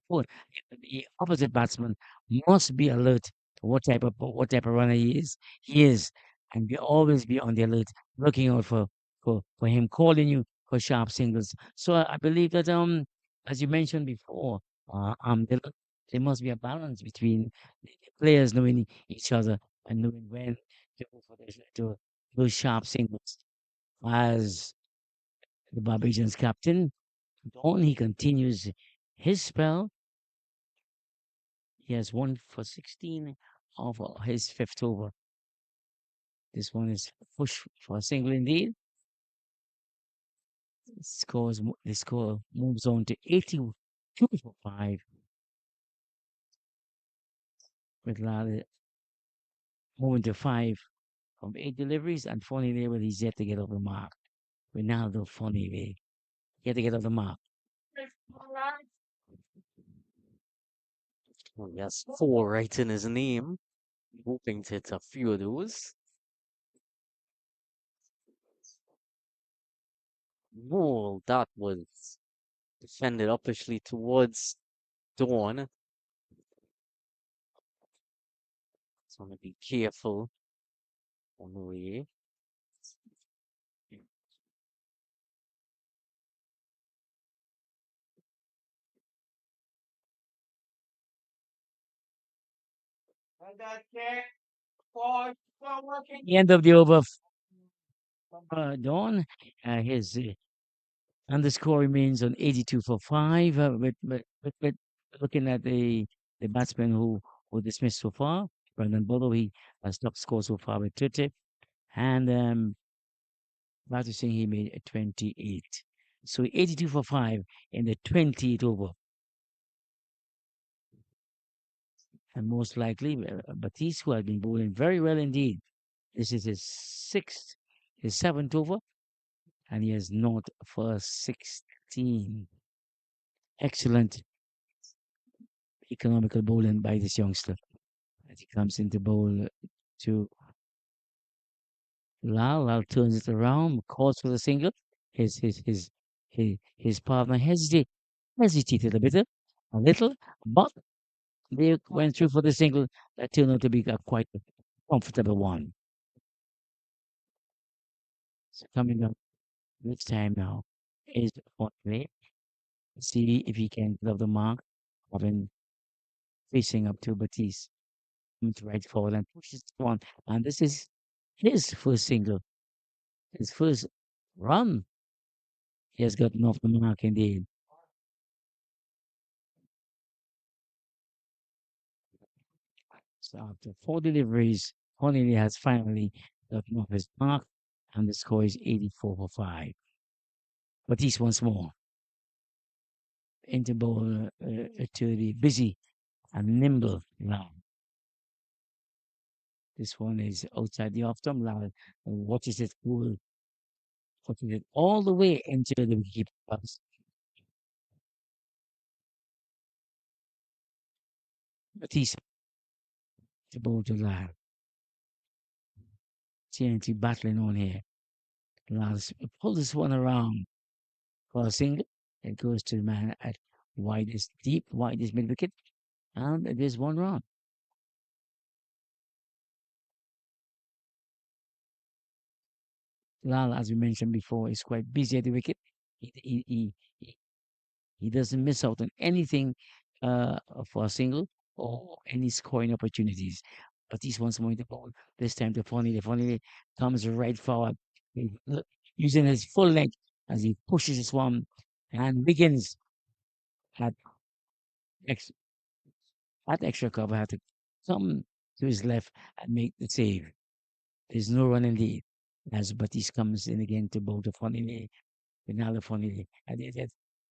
the opposite batsman must be alert to what type of runner he is. He is, and always be on the alert, looking out for him, calling you for sharp singles. So I believe that as you mentioned before, there must be a balance between the players knowing each other and knowing when to go for those sharp singles. As the Barbadians captain, Dawn, he continues his spell. He has 1 for 16 of his fifth over. This one is push for a single indeed. The score moves on to 82 for 5 with Lally moving to 5 from 8 deliveries, and Fonny Label he's yet to get off the mark. Ronaldo Fonny yet to get off the mark. Well, he has four right in his name, hoping to hit a few of those. Oh, that was defended uppishly towards Dawn. So I'm gonna be careful on the way. The end of the over from Dawn. His underscore remains on 82 for 5. But looking at the batsman who dismissed so far, Brandon Bolo, he has top score so far with 30. And Practicing he made a 28. So 82 for 5 in the 28th over. And most likely, Batiste, who has been bowling very well indeed. This is his sixth, his seventh over, and he has not for 16. Excellent economical bowling by this youngster. As he comes into bowl to Lal. Lal turns it around, calls for the single. His partner hesitated a little, but they went through for the single that turned out to be a quite a comfortable one. So coming up this time now is Powerplay. See if he can get off the mark, having facing up to Batiste. Comes right forward and pushes one. And this is his first single, his first run. He has gotten off the mark indeed. So after four deliveries, Honey has finally gotten off his mark, and the score is 84 for 5. Batiste once more into bowl to the busy and nimble Lau. This one is outside the off stump. Lau watches it cool, watches it all the way into the wicket box. Batiste to bowl to Lau. TNT battling on here. Lau pulls this one around for a single. It goes to the man at widest, deep, widest mid wicket. And it is one run. Lal, as we mentioned before, is quite busy at the wicket. He, he, he, he he doesn't miss out on anything for a single or any scoring opportunities. But he's once more in the ball. This time the Fonile comes right forward, using his full length as he pushes this one. And Wiggins had ex- had extra cover, had to come to his left and make the save. There's no run indeed. As Batiste comes in again to bowl to Fonile. Ronaldo Fonile. And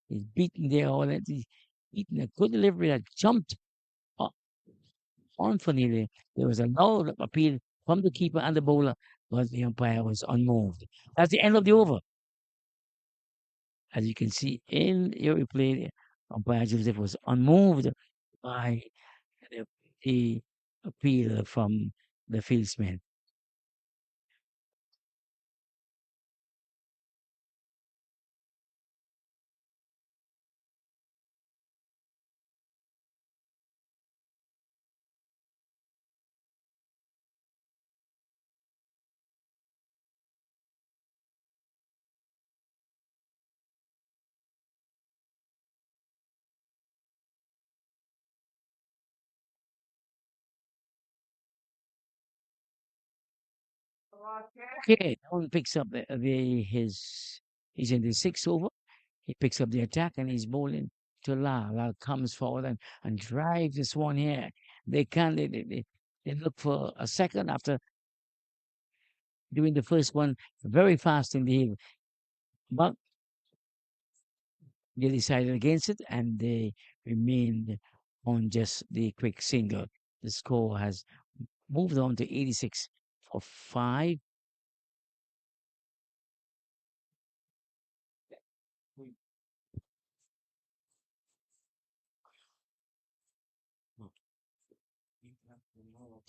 he's beaten there all that. He's beaten a good delivery that jumped on Fonile. There was a loud appeal from the keeper and the bowler, but the umpire was unmoved. That's the end of the over. As you can see in your replay, umpire Joseph was unmoved by the, the appeal from the fieldsman. Okay, Owen picks up he's in the sixth over. He picks up the attack and he's bowling to La. La comes forward and drives this one here. They can they look for a second after doing the first one very fast indeed. But they decided against it and they remained on just the quick single. The score has moved on to 86 for 5.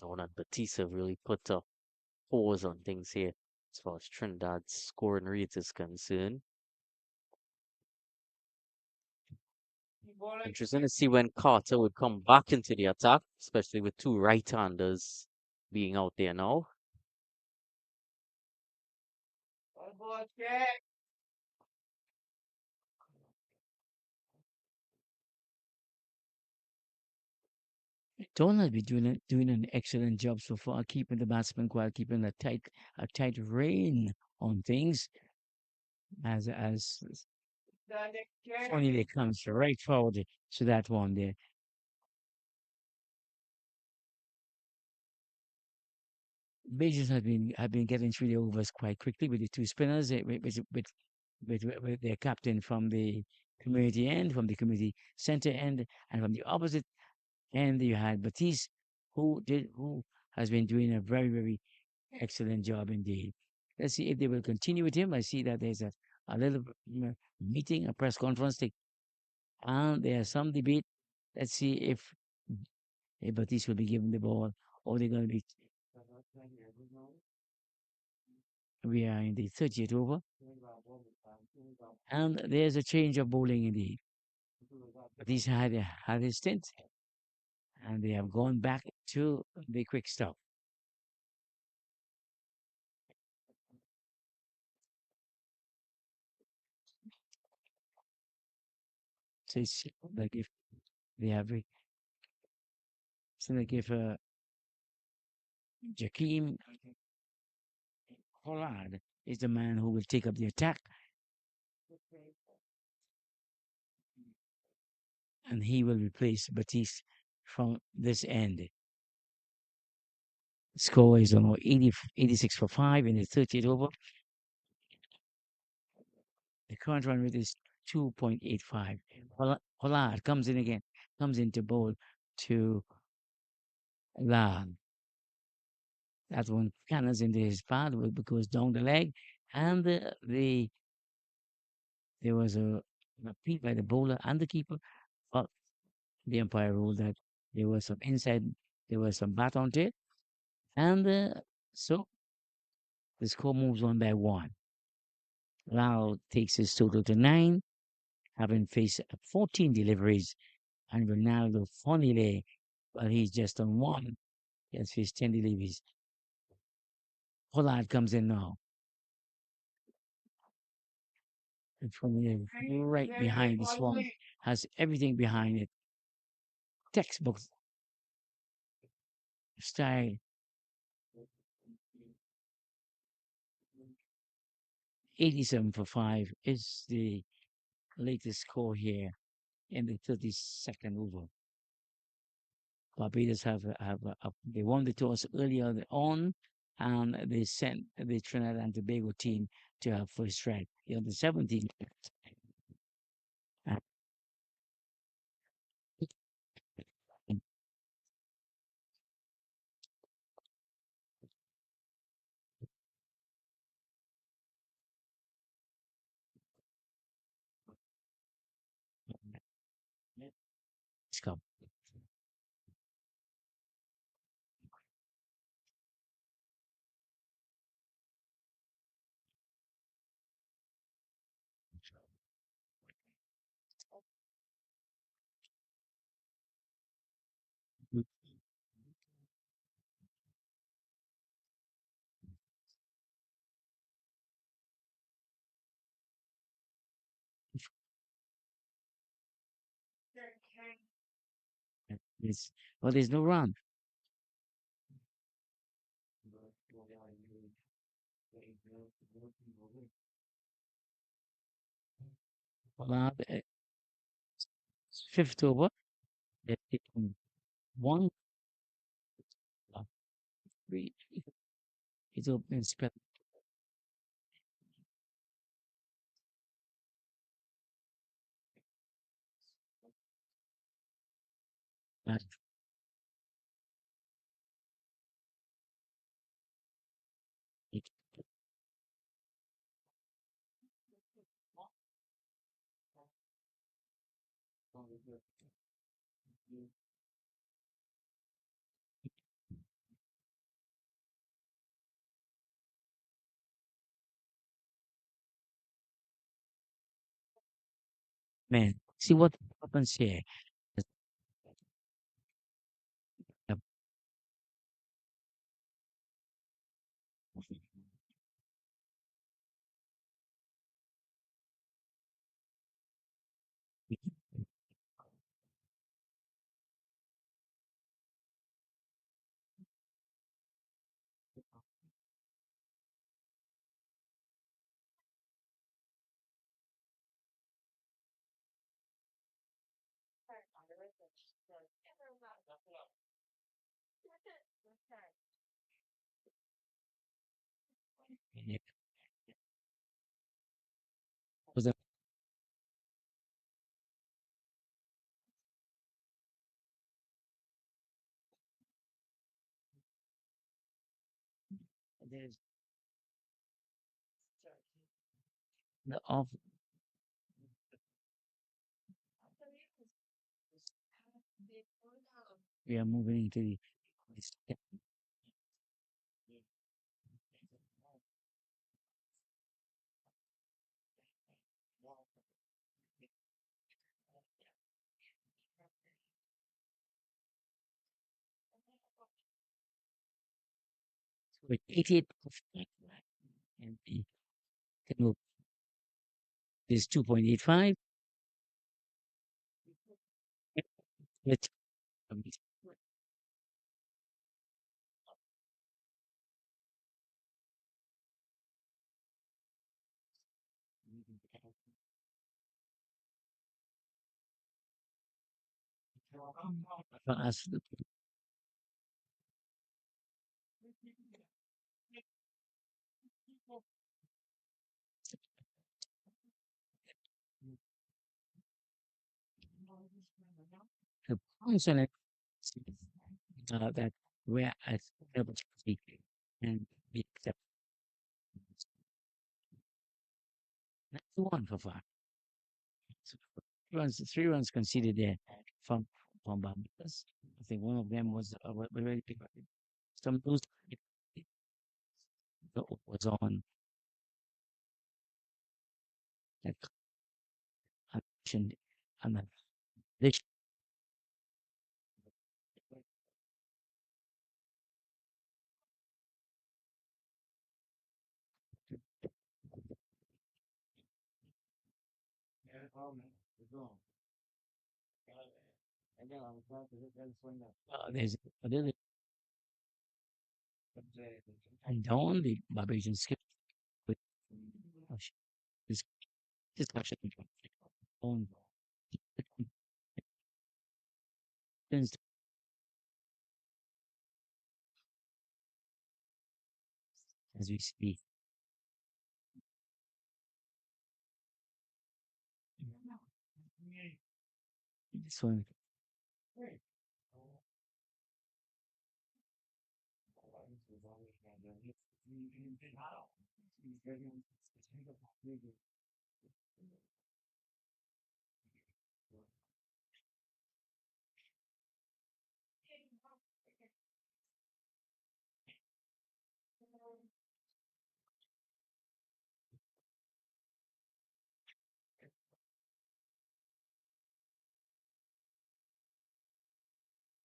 Don and Batista really put a pause on things here as far as Trinidad's scoring rate is concerned. Interesting to see when Carter would come back into the attack, especially with two right-handers being out there now. Don has been doing an excellent job so far, keeping the batsman quiet, keeping a tight rein on things. As Tony they comes right forward to that one there. Beijing have been getting through the overs quite quickly with the two spinners, with their captain from the community end, from the community center end, and from the opposite end you had Batiste, who has been doing a very excellent job indeed. Let's see if they will continue with him. I see that there's a little meeting, a press conference, and there's some debate. Let's see if Batiste will be given the ball or they're going to be. We are in the 30th over, and there's a change of bowling indeed. Batiste had his stint, and they have gone back to the quick stop. So it's like if they have, it's like if Jakeem Pollard is the man who will take up the attack, and he will replace Batiste from this end. Score is on 86 for 5 in the 30th over. The current run rate is 2.85. Pollard comes in again, comes into bowl to Lard. That one cannons into his path, goes down the leg, and there was a peep by the bowler and the keeper, but the umpire ruled that there was some inside, there was some bat on it, and so the score moves on by one. Lau takes his total to 9, having faced 14 deliveries, and Ronaldo Fonile, well, he's just on one. He has faced 10 deliveries. Pollard comes in now. And Fonile right behind this one, has everything behind it. Textbook style. 87 for 5 is the latest score here in the 32nd over. Barbados they won the toss earlier on, and they sent the Trinidad and Tobago team to have first strike. On the 17th, uh, it's come. It's, well, there's no run. Well, fifth over, they're taking one, uh, three. It's open, spread. uh, it- Man, see what happens here. Uh, Yeah, was that there's the off. We are moving into the with 88 and the can move this 2.85 with fast the points on it that where I able to speak and be accepted 91 for five. So 3 runs conceded there from Barbados. I think one of them was very big. Some loose was on that action and this there's a little and down the Barbadian skip with this discussion on as we speak. This one,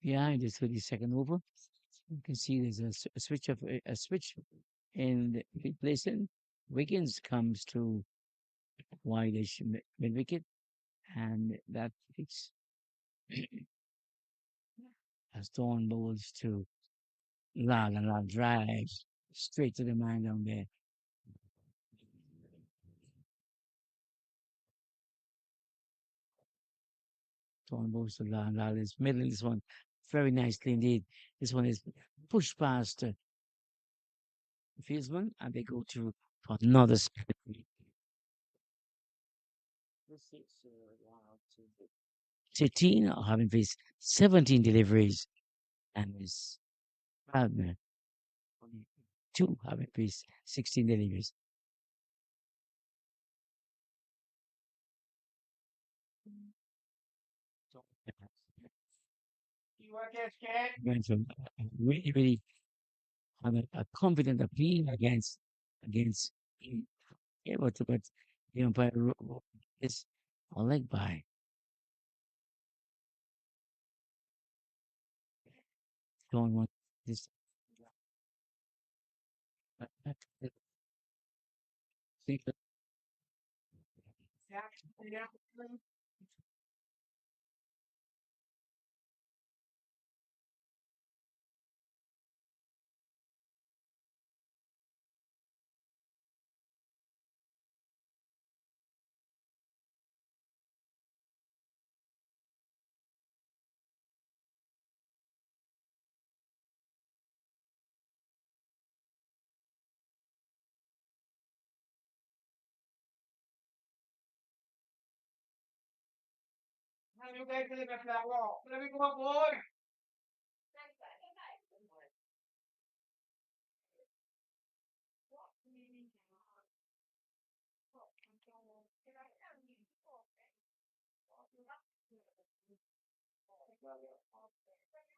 behind this 32nd over, you can see there's a switch of a switch in the replacement. Wickens comes to wide-ish mid wicket, and that fix has Dawn bowls to la drives straight to the man down there. Dawn bowls to la is middle this one very nicely indeed. This one is pushed past the fieldsman, and they go to another spin. 13 having faced 17 deliveries, and his partner only two having faced 16 deliveries. Went from really have a confident appeal against yeah, but the umpire is a leg by. Don't want this. See,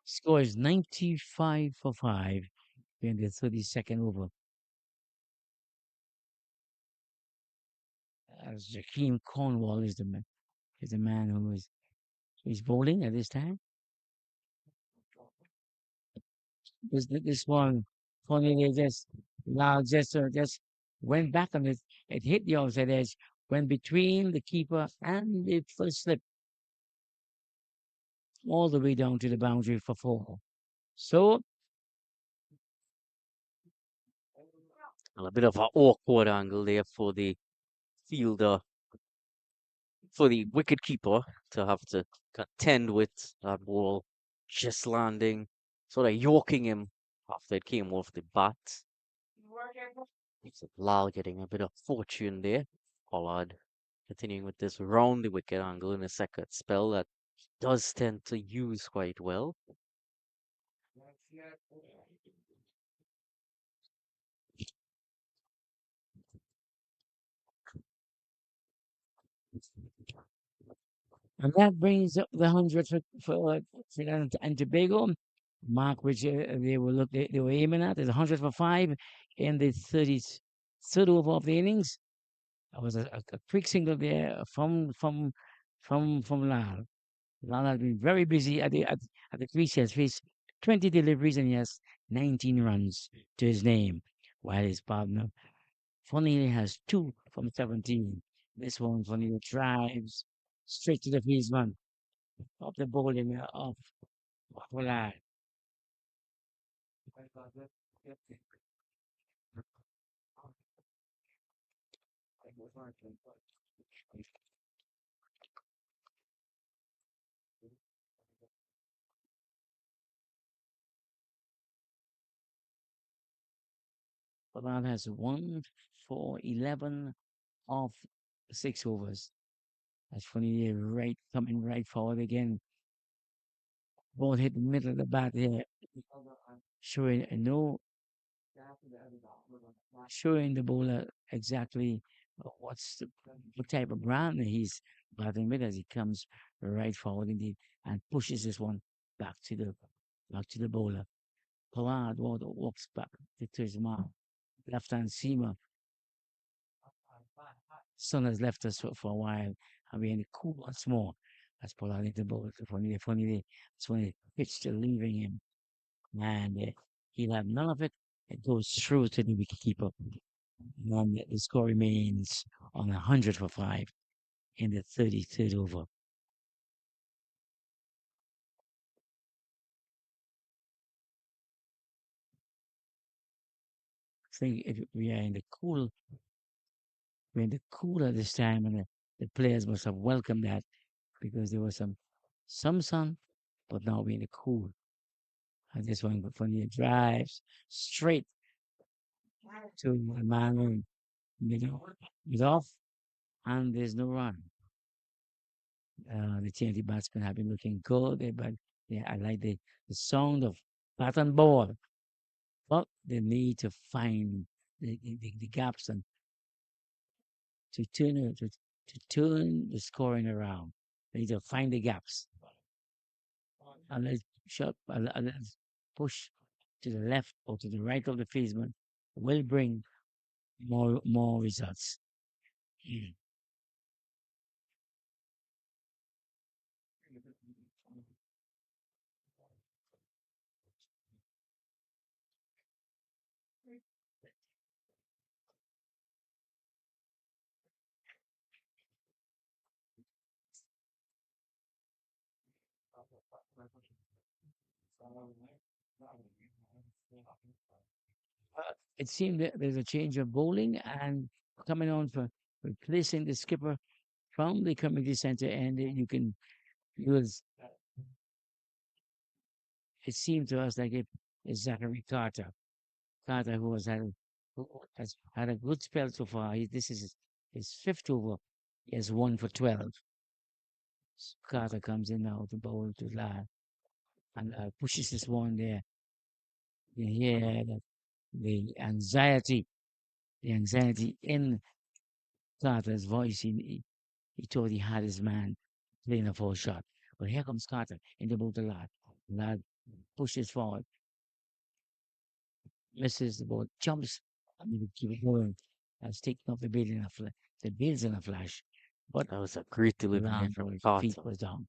Score is 95 for 5 in the 32nd over. As Jakeem Cornwall is the man who is bowling at this time. This one, funny, they just now just went back on it. It hit the offside edge, went between the keeper and the first slip all the way down to the boundary for 4. So And a bit of an awkward angle there for the fielder, for the wicket keeper to have to contend with that ball just landing, sort of yorking him after it came off the bat. It's Lal getting a bit of fortune there. Pollard continuing with this round the wicket angle in a second spell that does tend to use quite well. and that brings up the 100 for Trinidad and Tobago. Mark, which they were aiming at, is 100 for 5 in the 33rd over of the innings. That was a quick single there from Lal. Lal has been very busy at the crease. He has faced 20 deliveries and he has 19 runs to his name, while his partner Funny has 2 from 17. This one Funny drives straight to the baseman. Off the bowling off Lal. Lal has 1 for 11 off 6 overs. That's Funny right coming right forward again. Ball hit the middle of the bat here, showing no showing the bowler exactly what type of brand he's batting with as he comes right forward indeed and pushes this one back to the bowler. Pollard walks back to his mark. Left hand seamer. Sun has left us for a while and we're in the cool once more. As Pollard hit the bowler. Funny, it's when the pitch to leaving him. And he'll have none of it. It goes through to the wicketkeeper. And the score remains on 100 for 5 in the 33rd over. I think if we are in the cool, we're in the cooler this time, and the players must have welcomed that because there was some sun, but now we're in the cool. And this one, Funny drives straight to the man in middle, mid off, and there's no run. The TNT batsmen have been looking good, but yeah, I like the sound of bat and ball. But they need to find the gaps and to turn the scoring around. They need to find the gaps and let's shot and let's push to the left or to the right of the fieldsman will bring more results. It seemed that there's a change of bowling and coming on for replacing the skipper from the community center, and you can it was it seemed to us like it's Zachary Carter who has had a good spell so far. This is his fifth over. He has 1 for 12. Carter comes in now to bowl to Lad and pushes this one there. You hear the anxiety in Carter's voice. He thought he had his man playing a full shot. But here comes Carter in the bowl to Lad. Lad pushes forward, misses the ball, jumps, and he would keep it going. Has taken off the bails in a flash. But That was a great delivery from Landlord's feet Carter. was down.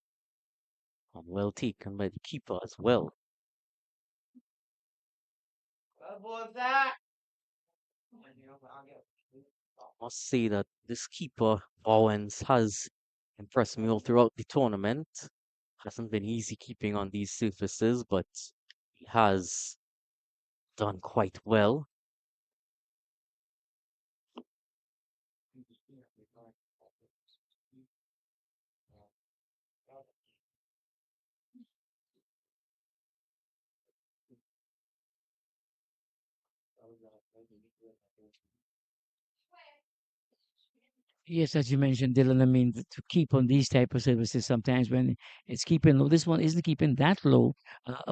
And well taken by the keeper as well. I must say that this keeper, Owens, has impressed me all throughout the tournament. Hasn't been easy keeping on these surfaces, but he has done quite well. Yes, as you mentioned, Dylan, I mean, to keep on these type of services sometimes when it's keeping low, this one isn't keeping that low,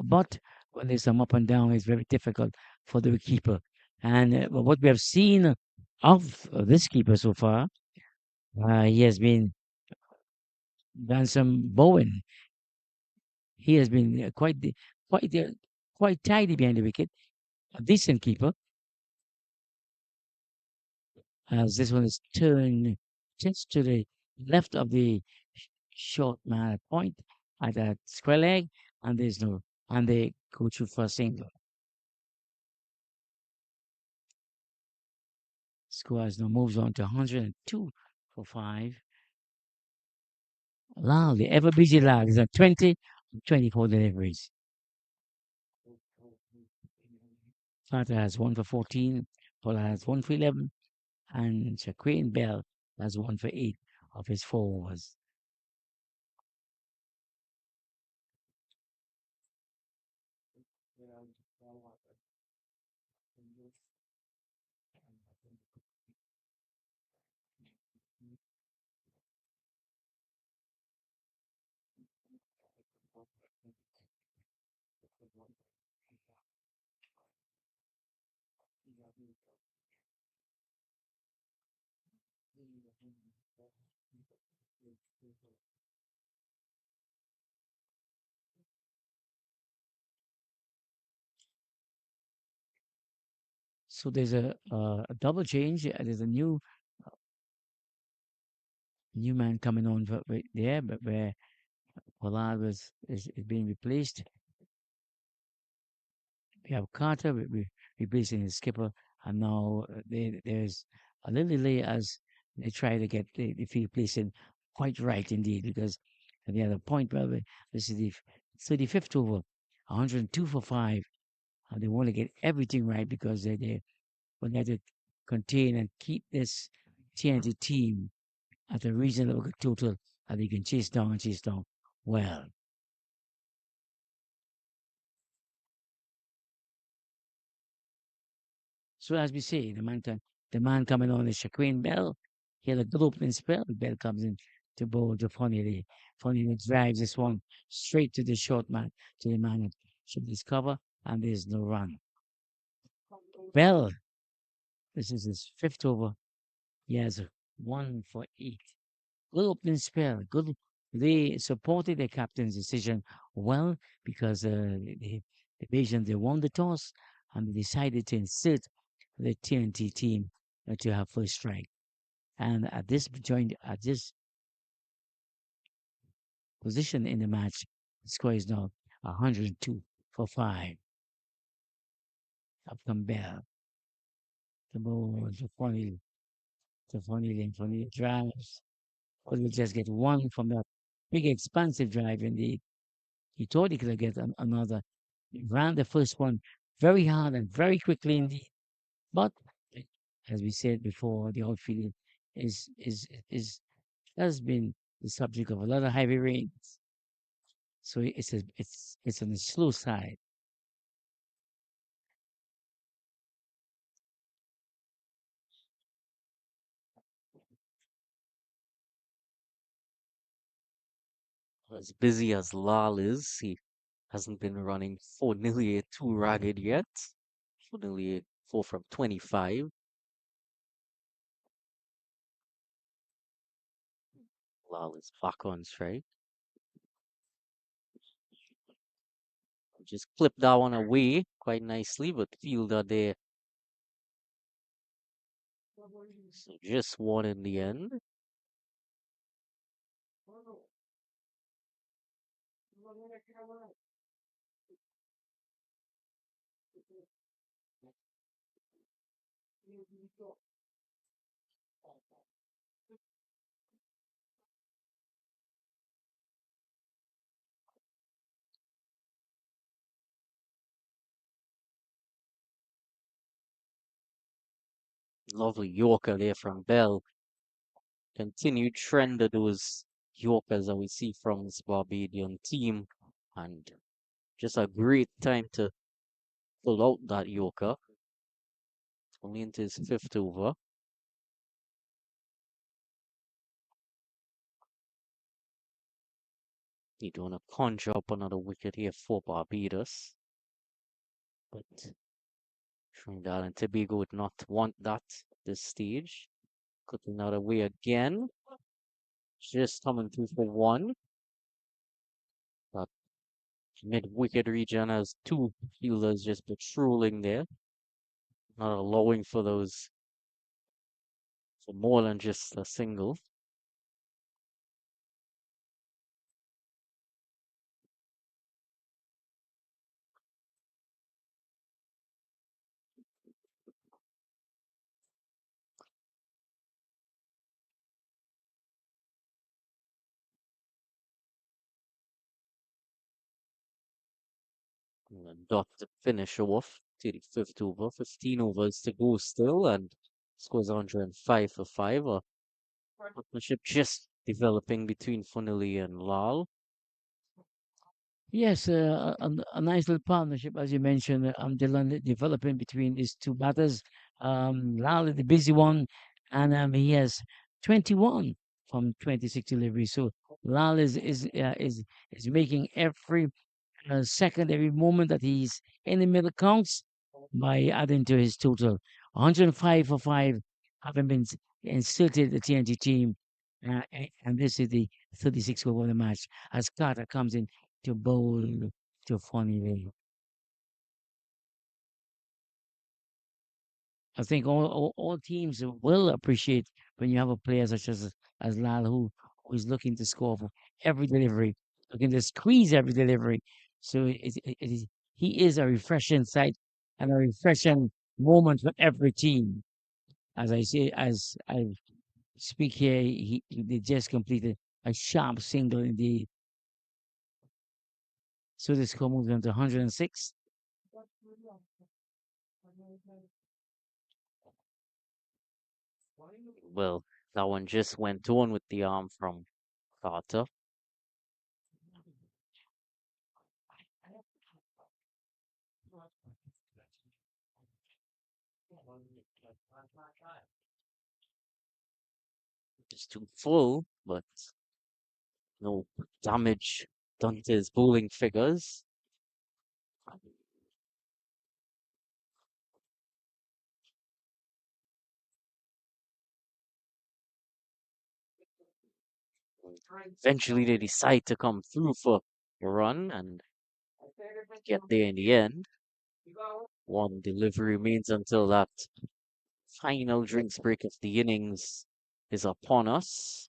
but when there's some up and down, it's very difficult for the keeper. And what we have seen of this keeper so far, he has been done some bowing. He has been quite, quite tidy behind the wicket. A decent keeper, as this one is turned just to the left of the short man at point at that square leg, and there's no, and they go through for a single. Scores now moves on to 102 for 5. Wow, the ever busy lad is at 20, 24 deliveries. Carter has 1 for 14, Paul has 1 for 11, and Shaquille Bell has 1 for 8 of his 4 overs. So there's a double change. There's a new man coming on there, but where Pollard is being replaced. We have Carter replacing his skipper, and now there's a little delay as they try to get the field placing quite right indeed, because at the other point, well, this is the 35th over, 102 for 5, and they want to get everything right because they want to contain and keep this TNT team at a reasonable total that they can chase down and chase down well. So as we say, the man coming on is Shaquille Bell. He had a good opening spell. Bell comes in to bowl to Funny. Funny drives this one straight to the short man, to the man that should discover, and there's no run. Bell, this is his 5th over. He has 1 for 8. Good opening spell. Good. They supported their captain's decision well because the Bayesian, they won the toss and they decided to insert the TNT team to have first strike. And at this position in the match, the score is now 102 for 5. Up come Bell. The ball to Funny drives. But will just get one from that big expansive drive indeed. He thought he could get another. He ran the first one very hard and very quickly indeed. But as we said before, the outfield is has been the subject of a lot of heavy rains. So it's on the slow side. As busy as Lal is, he hasn't been running for nearly a two ragged yet. For nearly a 4 from 25. Lal is back on strike. Just clipped that one away quite nicely, but fielder there. So just one in the end. Lovely Yorker there from Bell. Continued trend of those Yorkers that we see from this Barbadian team. And just a great time to pull out that Yorker. Only into his fifth over. He don't want to conjure up another wicket here for Barbados. But Trinidad and Tobago would not want that at this stage. Cutting that away again. Just coming through for one. That mid-wicket region has two fielders just patrolling there. Not allowing for those for more than just a single. And a dot to finish off to the fifth over. 15 overs to go still, and scores 105 for 5. A partnership just developing between Funili and Lal. Yes, a nice little partnership, as you mentioned, developing between these two batters. Lal is the busy one, and he has 21 from 26 deliveries. So Lal is making every second, every moment that he's in the middle counts by adding to his total. 105 for 5 having been inserted the TNT team. And this is the 36th over of the match as Carter comes in to bowl to Fonny. I think all teams will appreciate when you have a player such as Lal who is looking to score for every delivery, looking to squeeze every delivery. So it is he is a refreshing sight and a refreshing moment for every team. As I say, as I speak here, they just completed a sharp single indeed. So the score moves on to 106. Well, that one just went on with the arm from Carter. Just too full, but no damage done to his bowling figures. Eventually, they decide to come through for a run and get there in the end. One delivery remains until that final drinks break of the innings is upon us.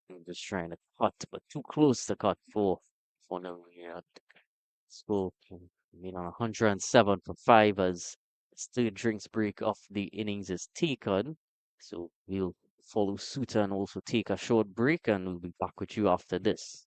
I'm just trying to cut, but too close to cut for no yet. So, I mean, on 107 for 5 as the third drinks break of the innings is taken. So we'll follow suit and also take a short break, and we'll be back with you after this.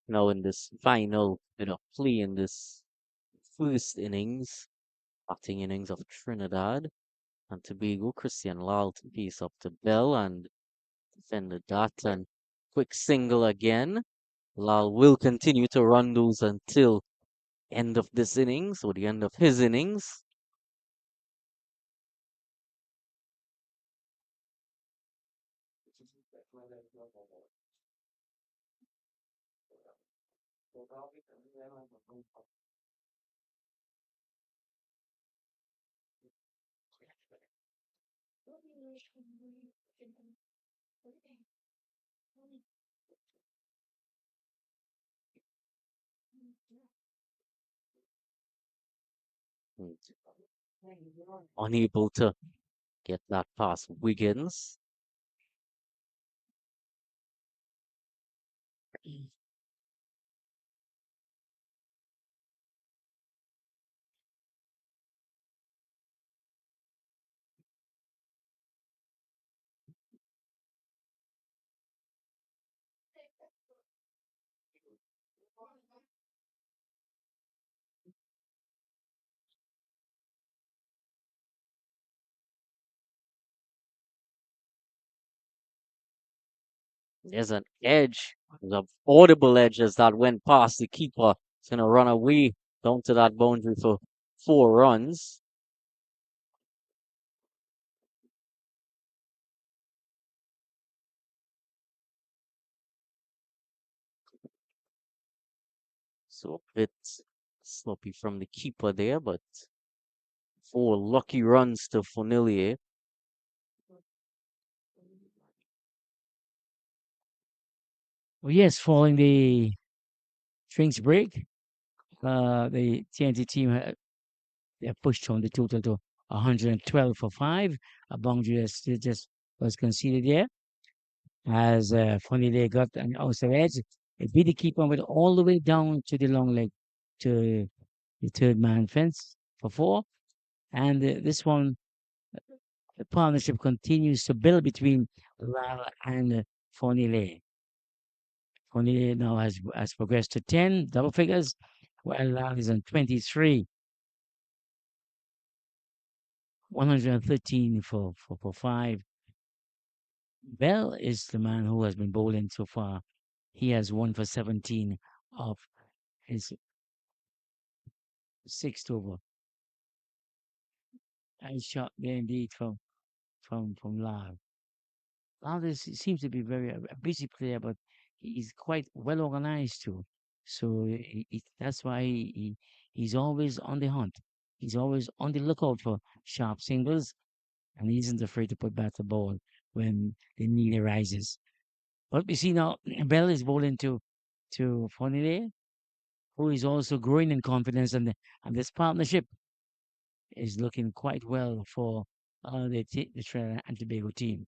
Now in this final bit of play in this first innings, batting innings of Trinidad and Tobago, Christian Lal to piece up to Bell and defended that and quick single again. Lal will continue to run those until end of this innings or the end of his innings. Mm, unable to get that past Wiggins. There's an edge, there's an audible edge as that went past the keeper. It's gonna run away down to that boundary for 4 runs. So a bit sloppy from the keeper there, but 4 lucky runs to Fonilier. Well, yes, following the drinks break, the TNT team they pushed on the total to 112 for 5. A boundary that still just was conceded there as Funny they got an outside edge. It beat the keeper went all the way down to the long leg to the third man fence for 4. And this one, the partnership continues to build between Lal and Fonile. Fonile now has progressed to 10 double figures, while Lal is on 23, 113 for 5. Bell is the man who has been bowling so far. He has 1 for 17 of his sixth over. Nice shot there indeed from Lal. Lal seems to be very a busy player, but he's quite well organized too. So that's why he's always on the hunt. He's always on the lookout for sharp singles, and he isn't afraid to put back the ball when the need arises. But we see now Bell is bowling to Fonile, who is also growing in confidence, and this partnership is looking quite well for the Trinidad and Tobago team.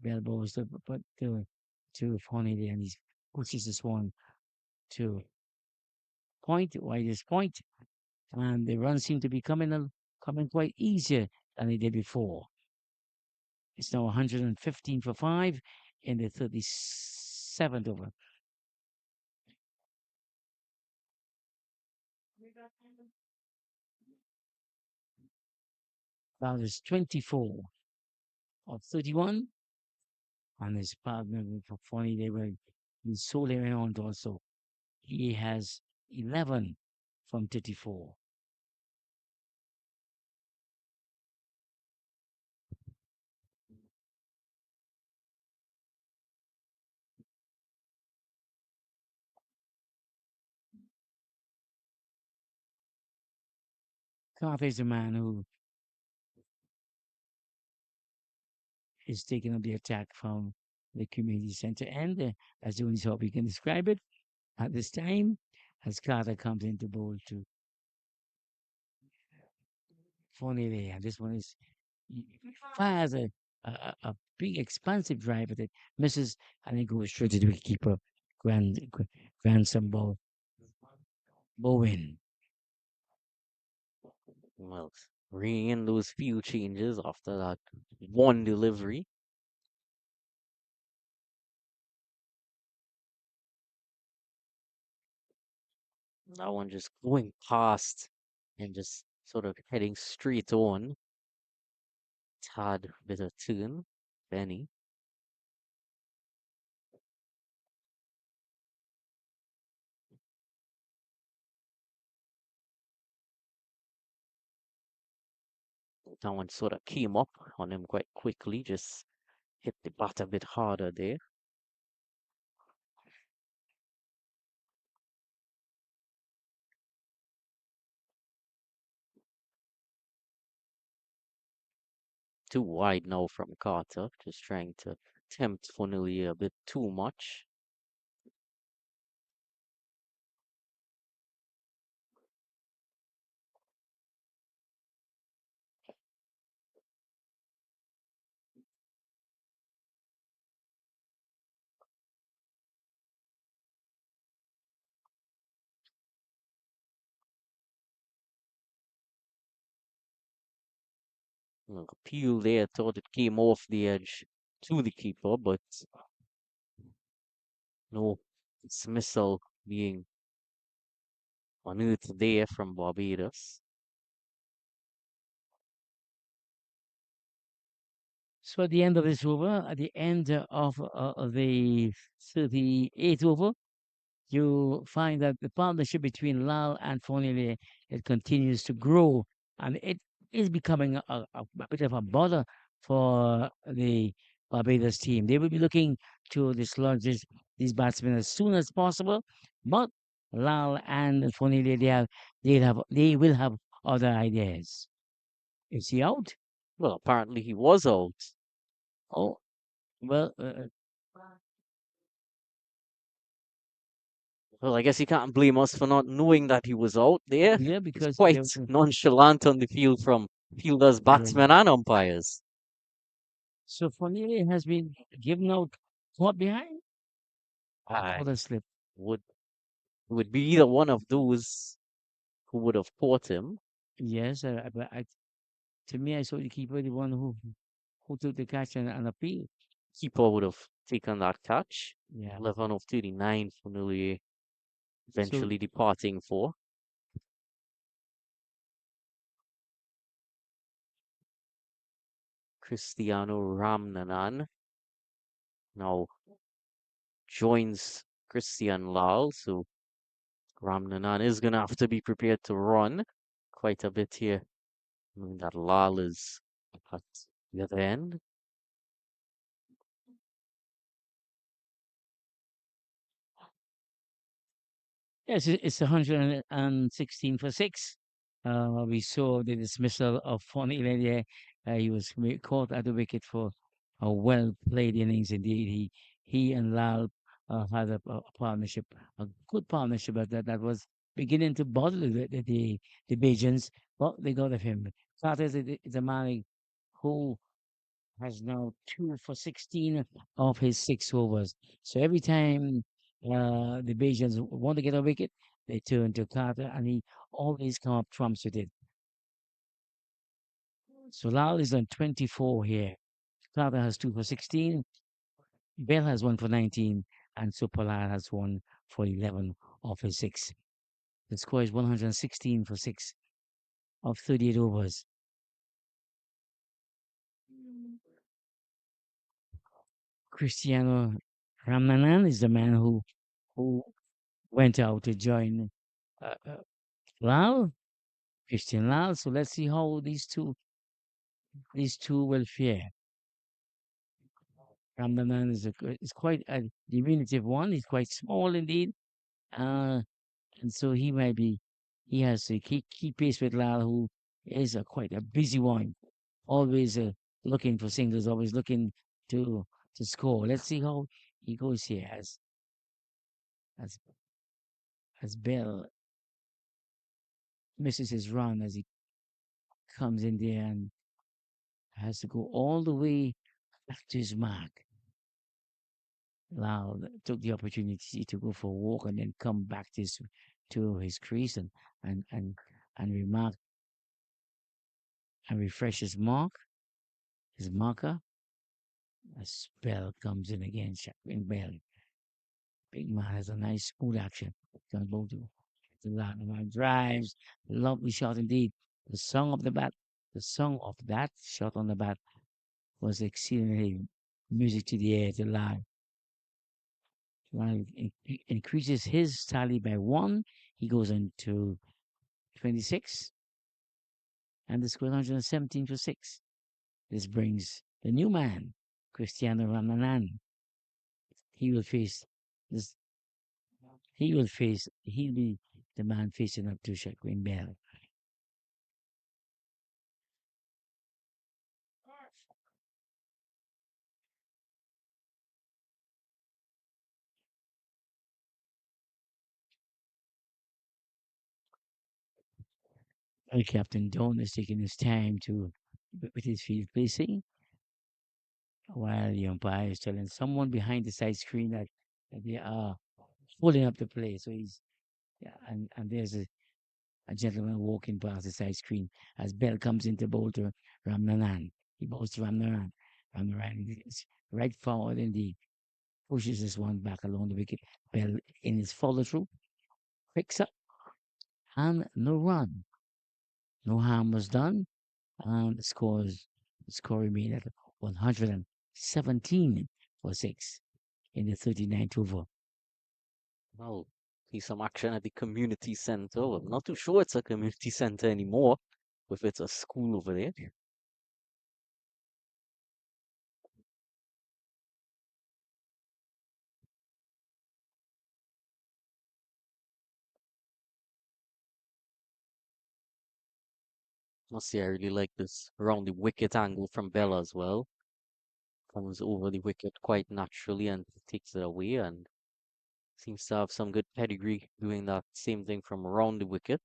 Bell bowls to put to Fonile, and he pushes this one to point, widest point, and the runs seem to be coming quite easier than they did before. It's now 115 for 5 in the 37th over. About is 24 of 31, and his partner for 40, they were he's solely around also. He has 11 from 34. Carter is a man who is taking up the attack from the community center end, as the only how we can describe it at this time, as Carter comes into bowl to Fonile, and this one is he fires a big expansive drive that misses and it goes straight to the wicketkeeper, grandson Bowen. Well, bringing in those few changes after that one delivery. That one just going past and just sort of heading straight on. Tad bit of turn. Benny. That one sort of came up on him quite quickly, just hit the bat a bit harder there. Too wide now from Carter, just trying to tempt Funili a bit too much. Peel there thought it came off the edge to the keeper, but no dismissal being unearthed there from Barbados. So at the end of this over, at the end of the 38th over, you find that the partnership between Lal and Fonile, it continues to grow, and it is becoming a bit of a bother for the Barbados team. They will be looking to dislodge these batsmen as soon as possible, but Lal and Fonile, they will have other ideas. Is he out? Well, apparently he was out. Oh, well, Well, I guess you can't blame us for not knowing that he was out there. yeah, It's because quite there was nonchalant on the field from fielders, yeah. batsmen, and umpires. So Fonile has been given out caught behind. I Caught a slip. would would be either one of those who would have caught him. Yes, but to me, I saw the keeper, the one who took the catch and appeal. Keeper would have taken that catch. Yeah. 11 of 39 for Nullier So eventually departing for. Cristiano Ramnanan now joins Christian Lal. So Ramnanan is going to have to be prepared to run quite a bit here. Knowing that Lal is at the other end. yes, it's 116 for six. We saw the dismissal of Fonile there. He was caught at the wicket for a well played innings indeed. He and Lal had a partnership, a good partnership that was beginning to bother the Bajans, but they got of him. Carter is a man who has now 2 for 16 of his 6 overs. So every time the Bajans want to get a wicket, they turn to Carter, and he always come up trumps with it. So Lal is on 24 here. Carter has 2 for 16. Bell has 1 for 19, and Supala has 1 for 11 of his six. The score is 116 for six of 38 overs. Cristiano Ramanan is the man who went out to join Lal, Christian Lal. So let's see how these two will fare. Ramanan is quite a diminutive one. He's quite small indeed, and so he has to keep pace with Lal, who is quite a busy one, always looking for singles, always looking to to score. Let's see how he goes here as as Bell misses his run as he comes in there and has to go all the way back to his mark. Lau took the opportunity to go for a walk and then come back to his crease and and remark and refresh his marker. A spell comes in again. Shotgun Bell. Big man has a nice smooth action. Can go to the line drives. Lovely shot indeed. The song of the bat. The song of that shot on the bat was exceedingly music to the ear. The line. Increases his tally by one. He goes into 26 and the score 117 for 6. This brings the new man, Cristiano Ramanan. He will face this. He'll be the man facing up to Shaquin Bell. El Captain Don is taking his time with his field placing, while the umpire is telling someone behind the side screen that they are pulling up the play. So he's yeah, and there's a gentleman walking past the side screen as Bell comes into bowl to Ramnanan. He bowls to Ramnanan. Ramnanan is right forward indeed. Pushes this one back along the wicket. Bell in his follow through. Picks up and no run. No harm was done. And the score remained at 117 for 6 in the 39th over. Well, see some action at the community center. Well, I'm not too sure it's a community center anymore, if it's a school over there. Must say I really like this around the wicket angle from Bella as well. Comes over the wicket quite naturally and takes it away, and seems to have some good pedigree doing that same thing from around the wicket.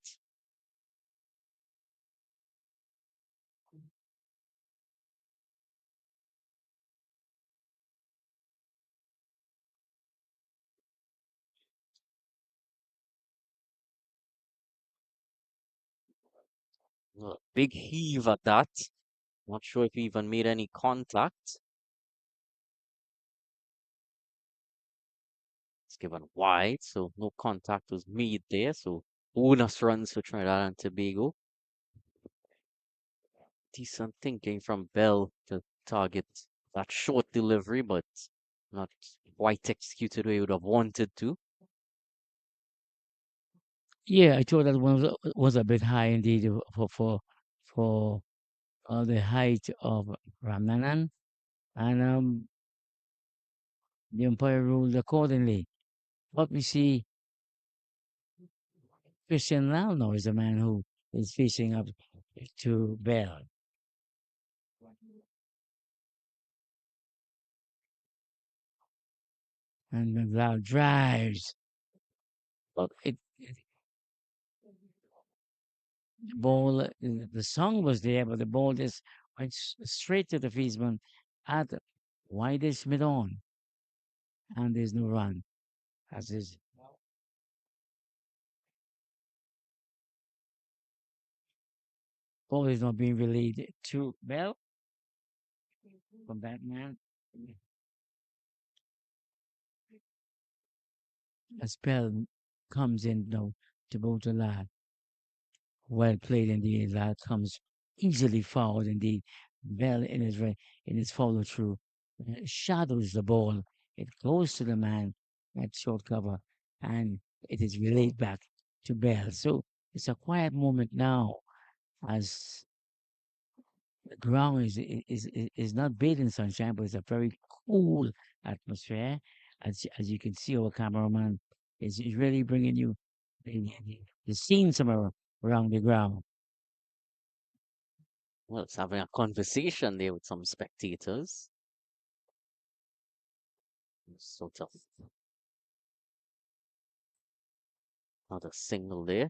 Big heave at that. Not sure if he even made any contact. It's given wide, so no contact was made there. So bonus runs for Trinidad and Tobago. Decent thinking from Bell to target that short delivery, but not quite executed the way he would have wanted to. Yeah, I thought that one was a bit high indeed for the height of Ramanan, and the umpire ruled accordingly. But we see Christian Lau now is the man who is facing up to Bell. And McLeod drives. But the ball, the song was there, but the ball just went straight to the fieldsman at widest mid on. And there's no run. As his ball is not being relayed to Bell from that man. A spell comes in now to both the lad. Well played indeed. That comes easily forward indeed. Bell in his follow through shadows the ball. It goes to the man at short cover and it is relayed back to Bell. So it's a quiet moment now as the ground is not bathed in sunshine, but it's a very cool atmosphere. As you can see, our cameraman is really bringing you the scene somewhere around the ground. Well, it's having a conversation there with some spectators. Sort of another signal there.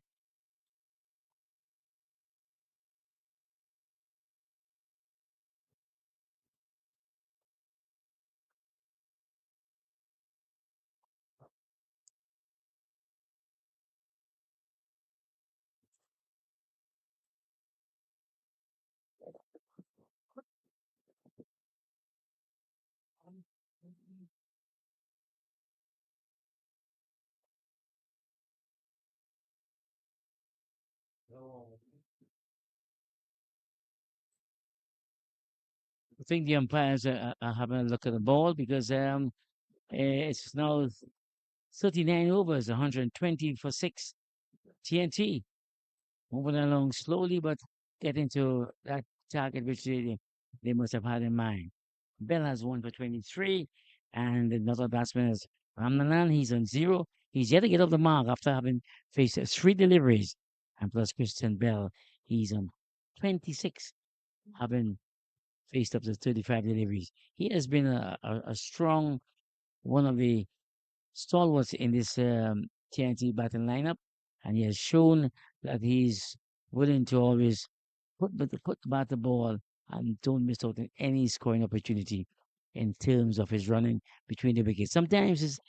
I think the umpires are having a look at the ball because it's now 39 overs, 120 for six. TNT moving along slowly, but getting to that target which they must have had in mind. Bell has one for 23, and another batsman is Ramnanan. He's on zero. He's yet to get off the mark after having faced three deliveries. And plus Christian Bell, he's on 26, having faced up to 35 deliveries. He has been a strong one of the stalwarts in this TNT batting lineup, and he has shown that he's willing to always put about the ball and don't miss out on any scoring opportunity in terms of his running between the wickets. Sometimes his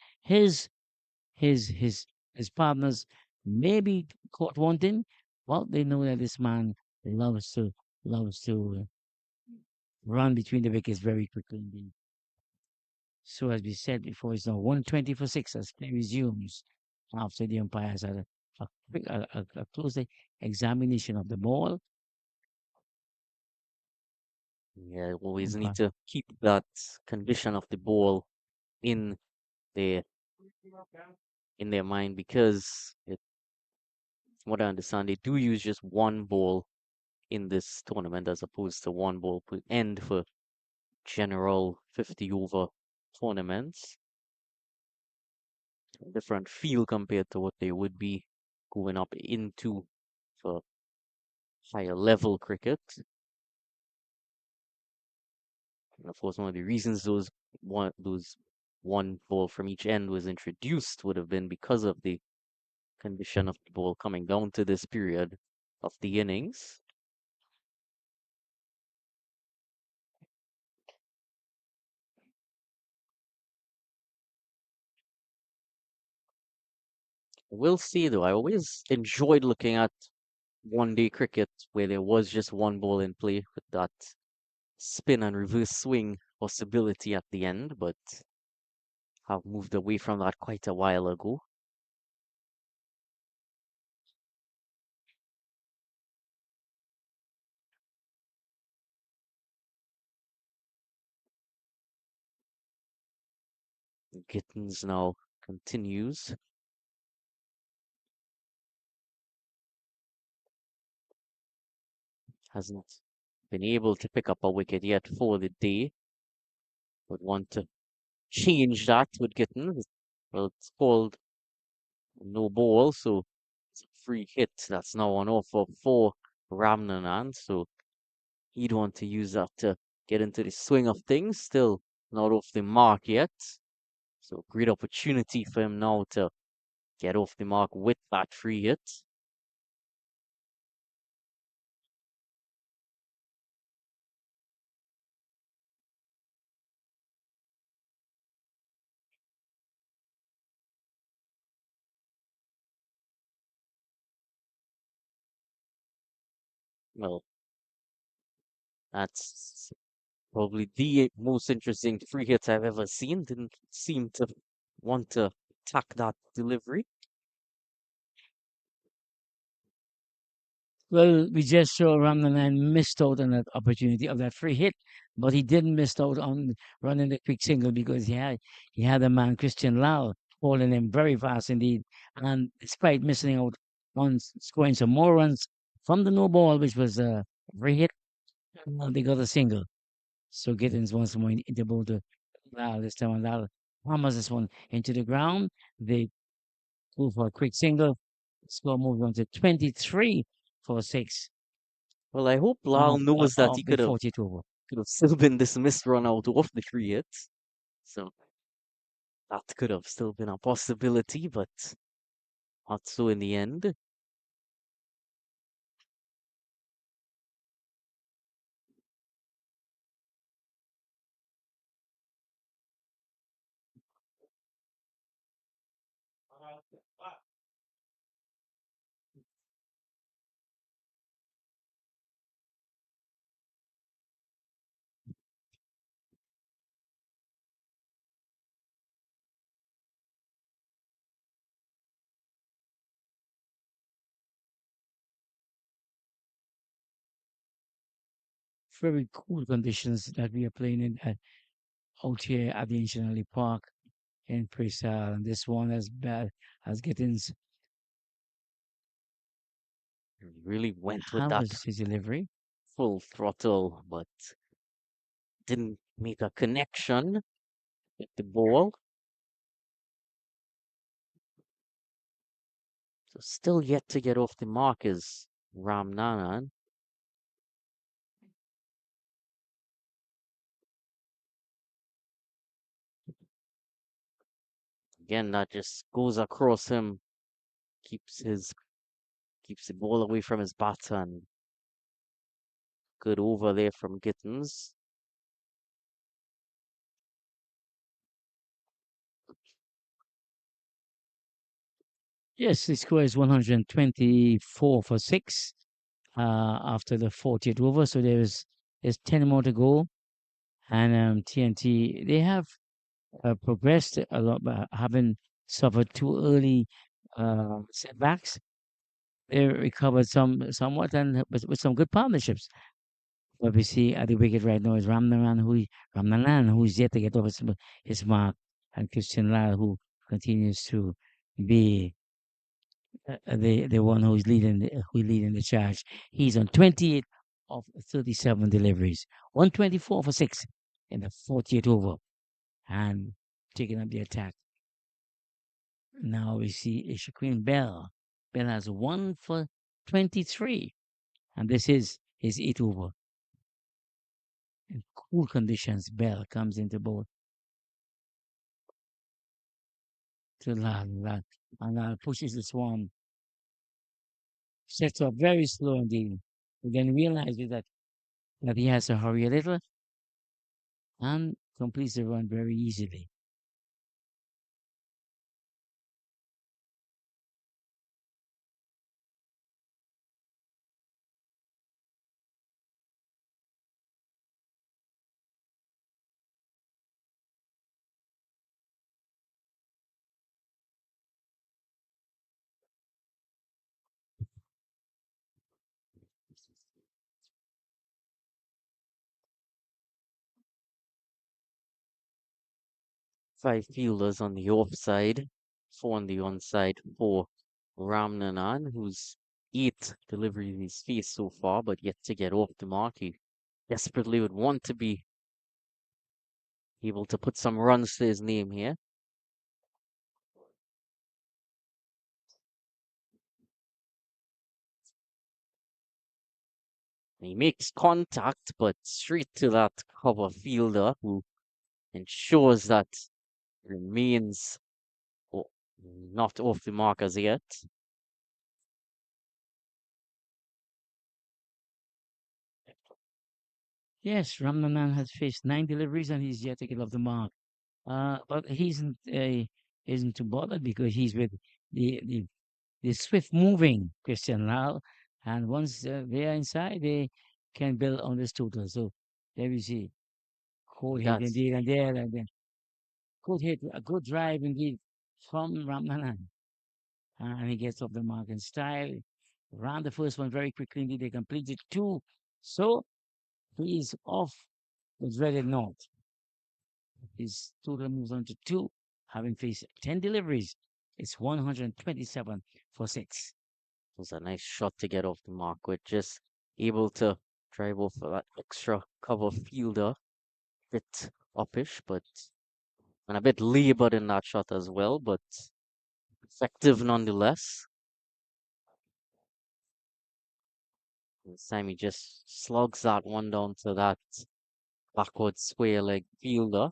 his his his partners may be caught wanting. Well, they know that this man loves to run between the wickets very quickly indeed. So as we said before, it's now 120 for six as play resumes after the umpires had a close examination of the ball. Yeah, always need Umpire. to keep that condition of the ball in their in their mind because from what I understand, they do use just one ball in this tournament as opposed to one ball per end for general 50 over tournaments. Different feel compared to what they would be going up into for higher level cricket. And of course, one of the reasons those one ball from each end was introduced would have been because of the condition of the ball coming down to this period of the innings. I will say though, I always enjoyed looking at one day cricket where there was just one ball in play with that spin and reverse swing possibility at the end, but have moved away from that quite a while ago. Gittins now continues. Hasn't been able to pick up a wicket yet for the day. Would want to change that with Gittins. Well, it's called no ball, so it's a free hit. That's now on offer for Ramnanan. So he'd want to use that to get into the swing of things. Still not off the mark yet. So great opportunity for him now to get off the mark with that free hit. Well, that's probably the most interesting free hit I've ever seen. Didn't seem to want to attack that delivery. Well, we just saw Ramnanan missed out on that opportunity of that free hit, but he didn't miss out on running the quick single because he had a man Christian Lau calling him very fast indeed, and despite missing out on scoring some more runs from the no ball, which was a free hit, they got a single. So Gittins once more in the ball to Lau this time, and Lau hammers this one into the ground. They go for a quick single. Score moved on to 23 for six. Well, I hope Lal knows that Of he the could have 42 over. still been dismissed run out of the free hits. So that could have still been a possibility, but not so in the end. very cool conditions that we are playing in out here at the Ancient Alley Park in Presal. And this one as bad as getting Really went with how that was his delivery? full throttle, but didn't make a connection with the ball. So still yet to get off the mark is Ramnanan. Again, that just goes across him, keeps his keeps the ball away from his bat, and good over there from Gittens. Yes, the score is 124 for 6 after the 40th over. So there's 10 more to go. And TNT, they have progressed a lot, but haven't suffered too early setbacks. They recovered somewhat and with some good partnerships. What we see at the wicket right now is Ramnanan, who is yet to get over his mark, and Christian Lal, who continues to be the one who leading the charge. He's on 28 of 37 deliveries, 124 for 6 in the 40th over, and taking up the attack. Now we see Shaquin Bell. Bell has 1 for 23, and this is his 8th over. In cool conditions, Bell comes into bowl to Lal, and Lal pushes this one, sets up very slow indeed. And then realizes that he has to hurry a little and completes the run very easily. Five fielders on the offside, four on the onside for Ramnanan, whose eighth delivery he's faced so far, but yet to get off the mark. He desperately would want to be able to put some runs to his name here. He makes contact, but straight to that cover fielder who ensures that remains not off the mark as yet. Yes, Ramnanan has faced 9 deliveries and he's yet to get off the mark. But he isn't too bothered because he's with the the, the swift moving Christian Lal, and once they are inside, they can build on this total. So there we see cold hit That's indeed, and there and then good hit, a good drive indeed from Ramnanan, and he gets off the mark in style. Ran the first one very quickly indeed. They completed two, so he is off the dreaded note. His total moves on to two, having faced 10 deliveries. It's 127 for 6. was a nice shot to get off the mark with, just able to drive off of that extra cover fielder. Bit uppish, but and a bit labored in that shot as well, but effective nonetheless. This time he just slugs that one down to that backward square leg fielder.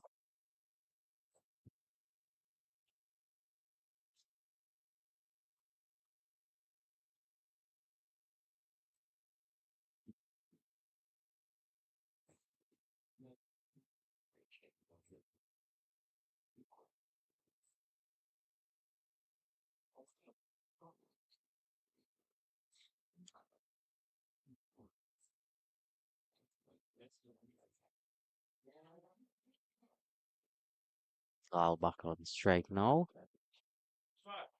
All back on strike now.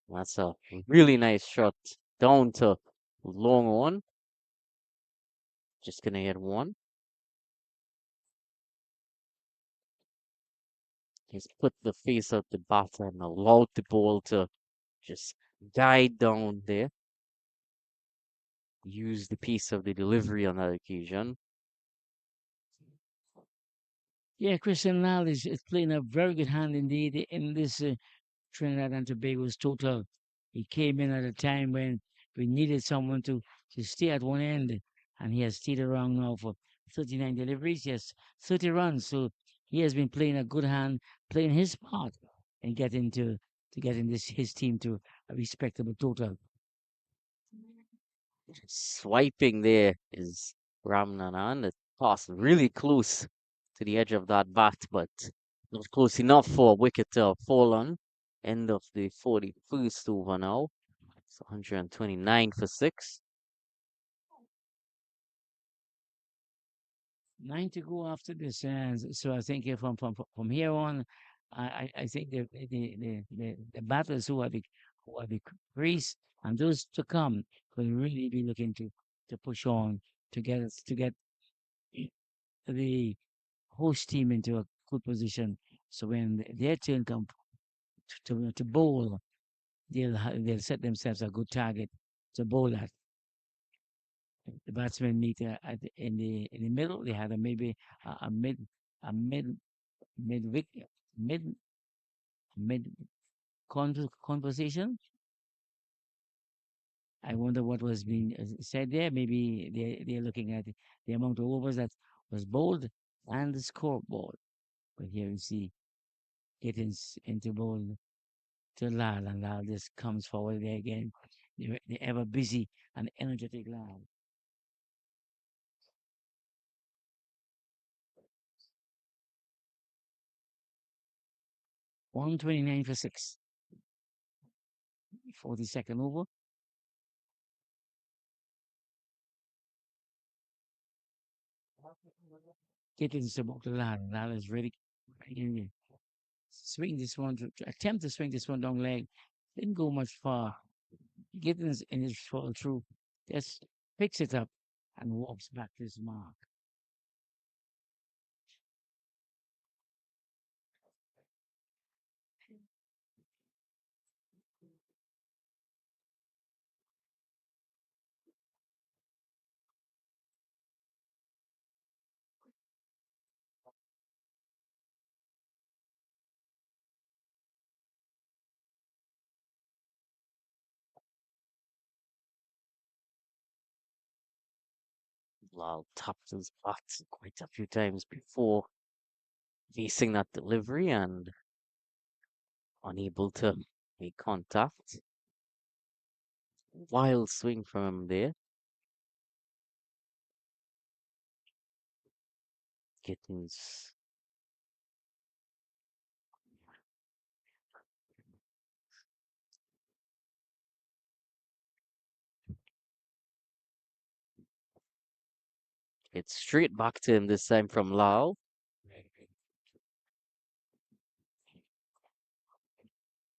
That's a really nice shot down to long on. Just gonna get one. He's put the face of the batter and allowed the ball to just guide down there. Use the piece of the delivery on that occasion. Yeah, Christian Lal is playing a very good hand indeed in this Trinidad and Tobago's total. He came in at a time when we needed someone to stay at one end, and he has stayed around now for 39 deliveries. Yes, 30 runs. So he has been playing a good hand, playing his part, and getting this his team to a respectable total. Swiping there is Ramnanan. The toss really close to the edge of that bat, but not close enough for a wicket to fall on. End of the 41st over now. It's 129 for 6. 9 to go after this, and so I think from here on, I think the batters who are the crease and those to come will really be looking to push on to get the host team into a good position. So when their turn comes to bowl, they'll set themselves a good target to bowl at. The batsmen meet in the middle. They had maybe a a mid mid wick- mid mid conversation. I wonder what was being said there. Maybe they're looking at the amount of overs that was bowled and the scoreboard. But here you see getting into bowl to Lal, and Lal just comes forward there again. The ever busy and energetic Lal. 129 for 6. 42nd over. Gittins about the Lal. Lal is ready. Swing this one to attempt to swing this one down leg. Didn't go much far. Gittins in his fall through just picks it up and walks back to his mark. Lal tapped his bat quite a few times before facing that delivery and unable to make contact. Wild swing from him there. Gittins gets straight back to him this time from Lal.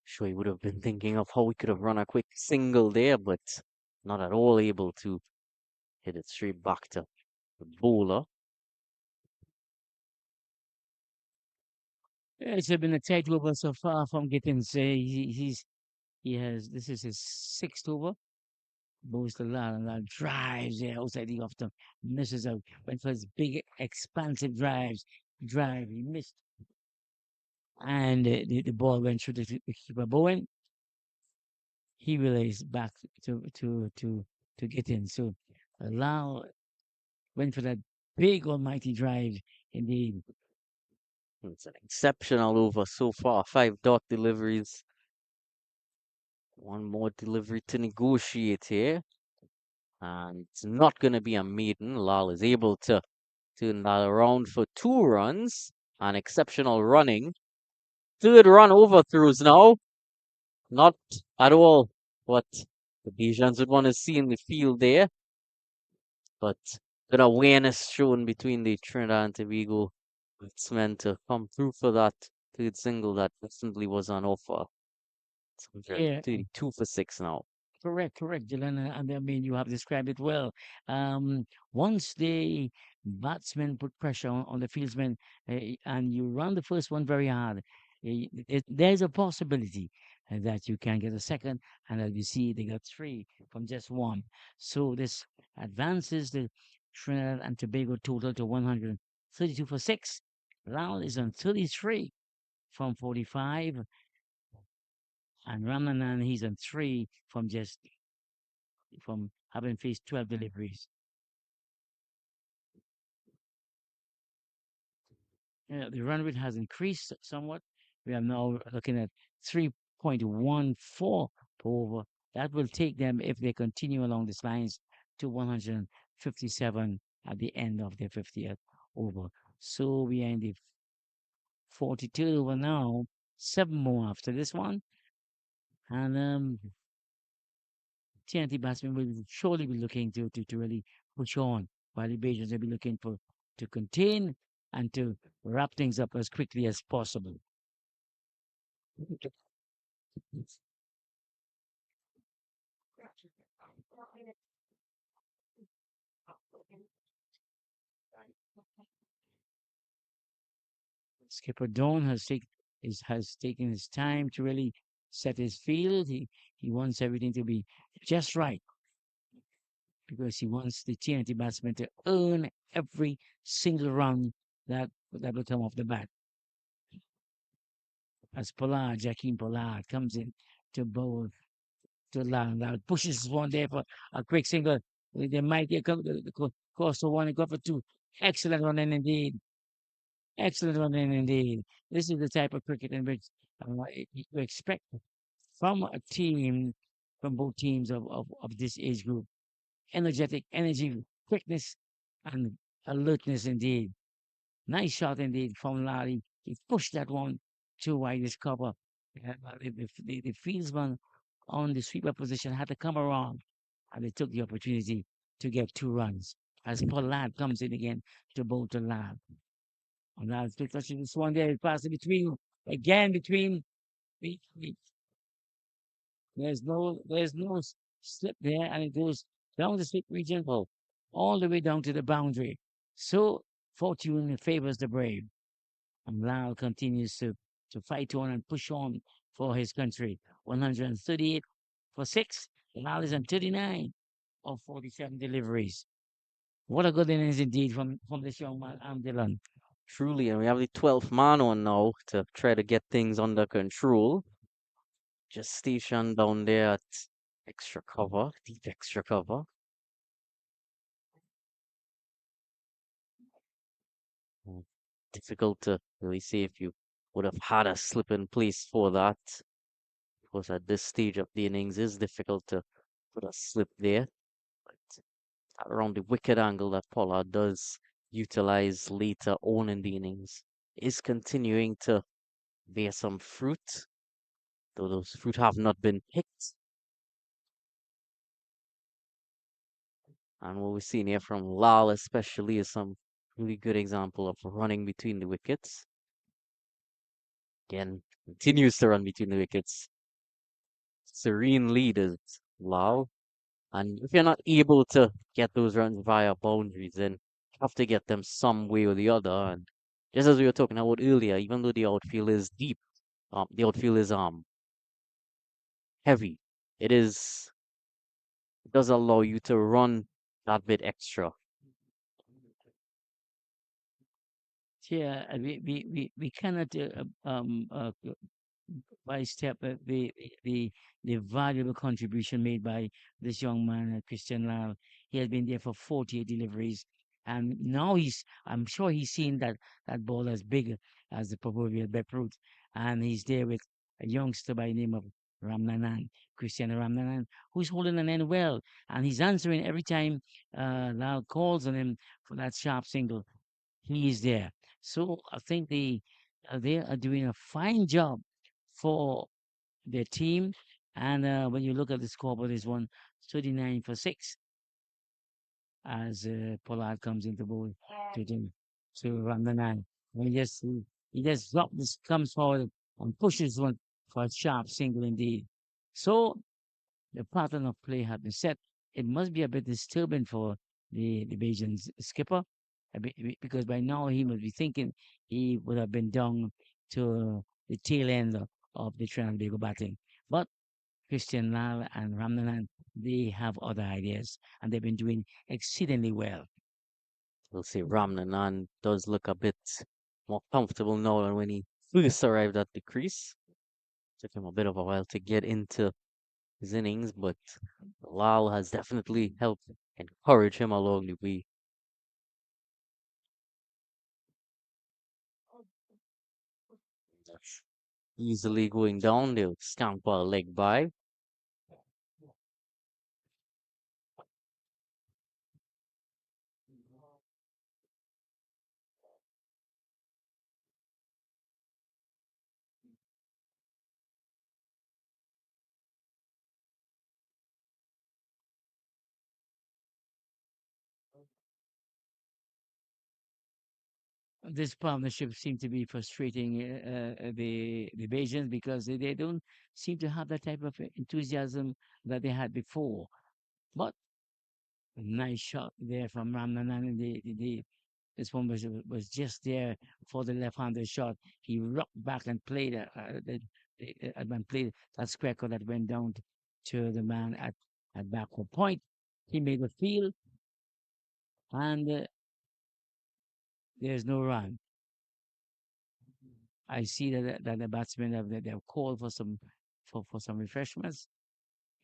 Sure, he would have been thinking of how we could have run a quick single there, but not at all able to hit it straight back to the bowler. It's been a tight over so far from Gittins. He has this is his sixth over. Bowls the Lal, and Lal drives there outside the off stump, misses out. Went for his big expansive drive. He missed, and the ball went through the keeper Bowen. He realized back to get in. So Lal went for that big almighty drive indeed. It's an exceptional over so far. 5 dot deliveries. One more delivery to negotiate here. And it's not going to be a maiden. Lal is able to turn that around for 2 runs. And exceptional running. Third run overthrows now. Not at all what the Bajans would want to see in the field there. But good awareness shown between the Trinidad and Tobago batsmen to come through for that third single that recently was on offer. It's Yeah, 132 for 6 now. correct, Dylan. And I mean, you have described it well. Once the batsmen put pressure on the fieldsmen, and you run the first one very hard, there's a possibility that you can get a second, and as you see, they got three from just one. So this advances the Trinidad and Tobago total to 132 for six. Lal is on 33 from 45, and Ramanan he's on three from having faced 12 deliveries. The run rate has increased somewhat. We are now looking at 3.14 per over. That will take them, if they continue along these lines, to 157 at the end of their 50th over. So we are in the 42 over now, seven more after this one. And TNT batsmen will surely be looking to really push on, while the Bajans will be looking to contain and to wrap things up as quickly as possible. Skipper Dawn has taken his time to really set his field. He wants everything to be just right because he wants the TNT batsman to earn every single run that will come off the bat. As Jakeem Pollard comes in to bowl to Loud, pushes one there for a quick single. They might get course for one and go for two. Excellent running indeed. Excellent running indeed. This is the type of cricket in which you expect from a team, from both teams of this age group. Energetic, energy, quickness, and alertness indeed. Nice shot indeed from Larry. He pushed that one too wide his cover. The fieldsman on the sweeper position had to come around, and they took the opportunity to get two runs. As Pollard comes in again to bowl to Lad. And that's touching this one there. It passes between again between the, there's no slip there, and it goes down the slip region all the way down to the boundary. So fortune favors the brave, and Lal continues to fight on and push on for his country. 138 for six. Lal is on 39 of 47 deliveries. What a good innings indeed from this young man, Dylan. Truly, and we have the 12th man on now to try to get things under control. Just stationed down there at extra cover, deep extra cover. Mm, Difficult to really say if you would have had a slip in place for that. Of course, at this stage of the innings, it's difficult to put a slip there. But around the wicket angle that Pollard does utilize later on in the innings is continuing to bear some fruit, though those fruit have not been picked. And what we've seen here from Lal especially is some really good example of running between the wickets. Again, continues to run between the wickets. Serene lead is Lal. And if you're not able to get those runs via boundaries, then you have to get them some way or the other. And just as we were talking about earlier, even though the outfield is deep, the outfield is heavy. It does allow you to run that bit extra. Yeah, we cannot by step the valuable contribution made by this young man, Christian Lal. He has been there for 48 deliveries, and now I'm sure he's seen that ball as big as the proverbial beetroot, and he's there with a youngster by the name of Ramnanan, Christian Ramnanan, who's holding an end well, and he's answering every time Lal calls on him for that sharp single. He is there. So I think they are doing a fine job for their team. And when you look at the scoreboard, there's one 39 for six as Pollard comes into bowl to run the nine. And he just comes forward and pushes one for a sharp single indeed. So the pattern of play had been set. It must be a bit disturbing for the Bajan skipper because by now he must be thinking he would have been down to the tail end of the Trinidad and Tobago batting. But Christian Lal and Ramnanan, they have other ideas, and they've been doing exceedingly well. We'll see Ramnanan does look a bit more comfortable now than when he first arrived at the crease. Took him a bit of a while to get into his innings, but Lal has definitely helped encourage him along the way. Easily going down, they'll scamper a leg by. This partnership seems to be frustrating the Bajans because they don't seem to have that type of enthusiasm that they had before. But nice shot there from Ramnanan. This one was just there for the left-handed shot. He rocked back and played and played that square cut that went down to the man at backward point. He made the field, and there's no run. I see that the batsmen they've called for for some refreshments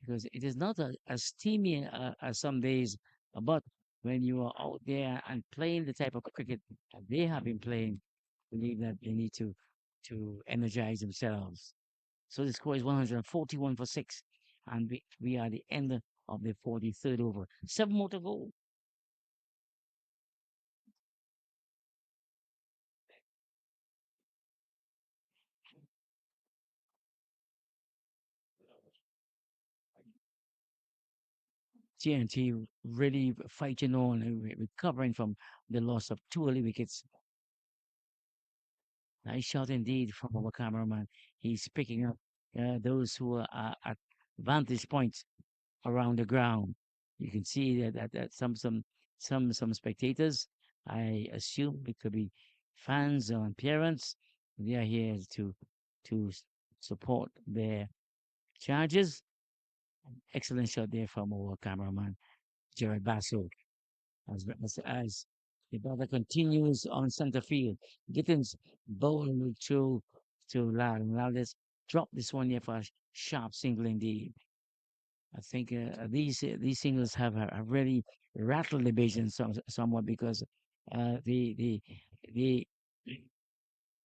because it is not as steamy as some days, but when you are out there and playing the type of cricket that they have been playing, I believe that they need to energize themselves. So the score is 141 for 6, and we are the end of the 43rd over. 7 more to go. TNT really fighting on and recovering from the loss of 2 early wickets. Nice shot indeed from our cameraman. He's picking up those who are at vantage points around the ground. You can see that some spectators, I assume it could be fans or parents, they are here to support their charges. Excellent shot there from our cameraman, Jared Basso. As the brother continues on center field, Gittins bowling to Loud, and Loudest drop this one here for a sharp single indeed. I think these singles have really rattled the Bayesian somewhat because the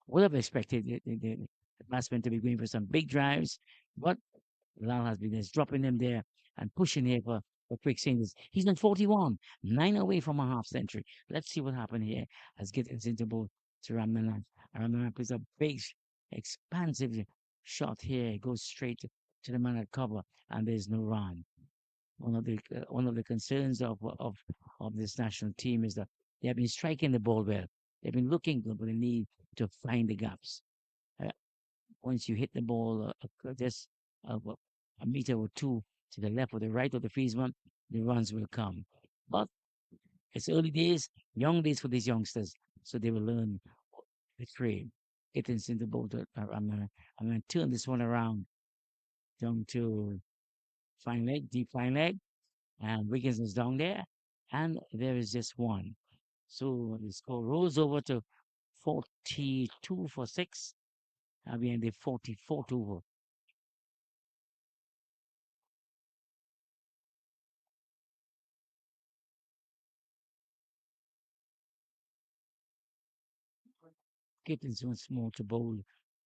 would have expected the batsman to be going for some big drives, but Lal has been just dropping them there and pushing here for quick singles. He's on 41, 9 away from a half century. Let's see what happened here as Gittins into ball to Ramnanan. Ramnanan plays a big, expansive shot here. It goes straight to the man at cover, and there's no run. One of the concerns of this national team is that they have been striking the ball well. They've been looking good, but they need to find the gaps. Uh, Once you hit the ball just a meter or two to the left or the right of the fieldsman, the runs will come. But it's early days, young days for these youngsters, so they will learn the trade. Getting into the ball. I'm gonna turn this one around down to fine leg, deep fine leg, and Wiggins is down there, and there is just one. So the score rolls over to 42 for 6. I'll be in the 44 to Gittins once more to bowl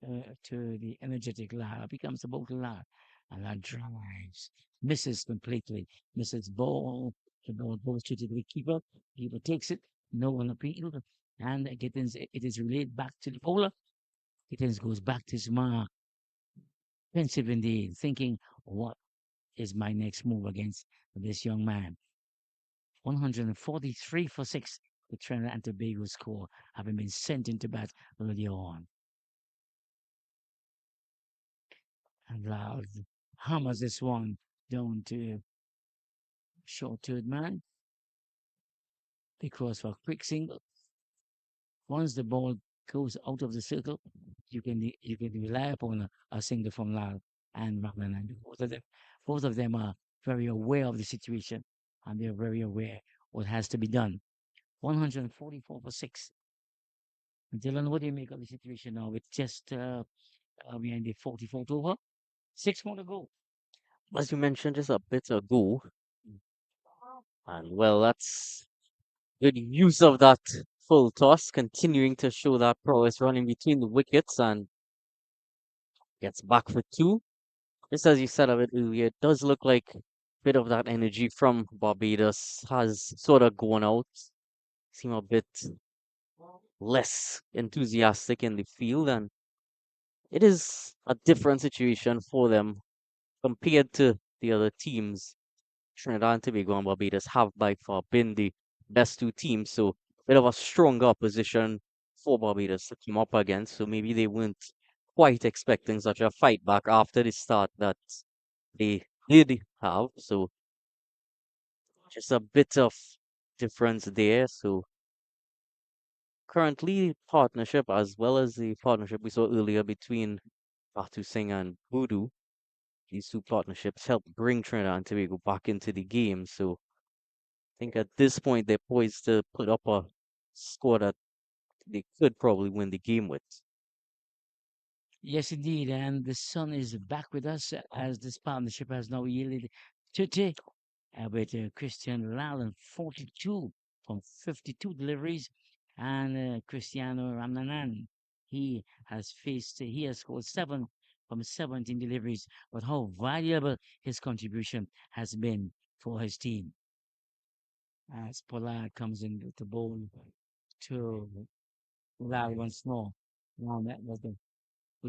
to the energetic Lara, becomes the bowler Lara, and that drives, misses completely, misses ball, the ball goes to the keeper, keeper takes it, no one appealed, and Gittins, it is relayed back to the bowler, Gittins goes back to his mark, pensive indeed, thinking, what is my next move against this young man? 143 for 6, the Trinidad and Tobago score, having been sent into bat earlier on. And Loud hammers this one down to short-third man because for a quick single, once the ball goes out of the circle, you can rely upon a single from Lal and Raghanan. Both of them are very aware of the situation, and they're very aware what has to be done. 144 for six. Dylan, what do you make of the situation now? With just we're in the 44th over, six more to go. As you mentioned just a bit ago, and well, that's good use of that full toss, continuing to show that prowess running between the wickets and gets back for two. Just as you said a bit earlier, it does look like a bit of that energy from Barbados has sort of gone out. Seem a bit less enthusiastic in the field, and it is a different situation for them compared to the other teams. Trinidad and Tobago and Barbados have by far been the best two teams, so bit of a stronger opposition for Barbados to come up against. So maybe they weren't quite expecting such a fight back after the start that they did have. So just a bit of difference there. So currently partnership as well as the partnership we saw earlier between Batu Singh and Voodoo. These two partnerships helped bring Trinidad and Tobago back into the game. So I think at this point they're poised to put up a score that they could probably win the game with. Yes, indeed. And the sun is back with us as this partnership has now yielded 30 with Christian Lallen 42 from 52 deliveries, and Cristiano Ramnanan. He has scored 7 from 17 deliveries, but how valuable his contribution has been for his team. As Pollard comes in with the ball to Lal once more. Now that was the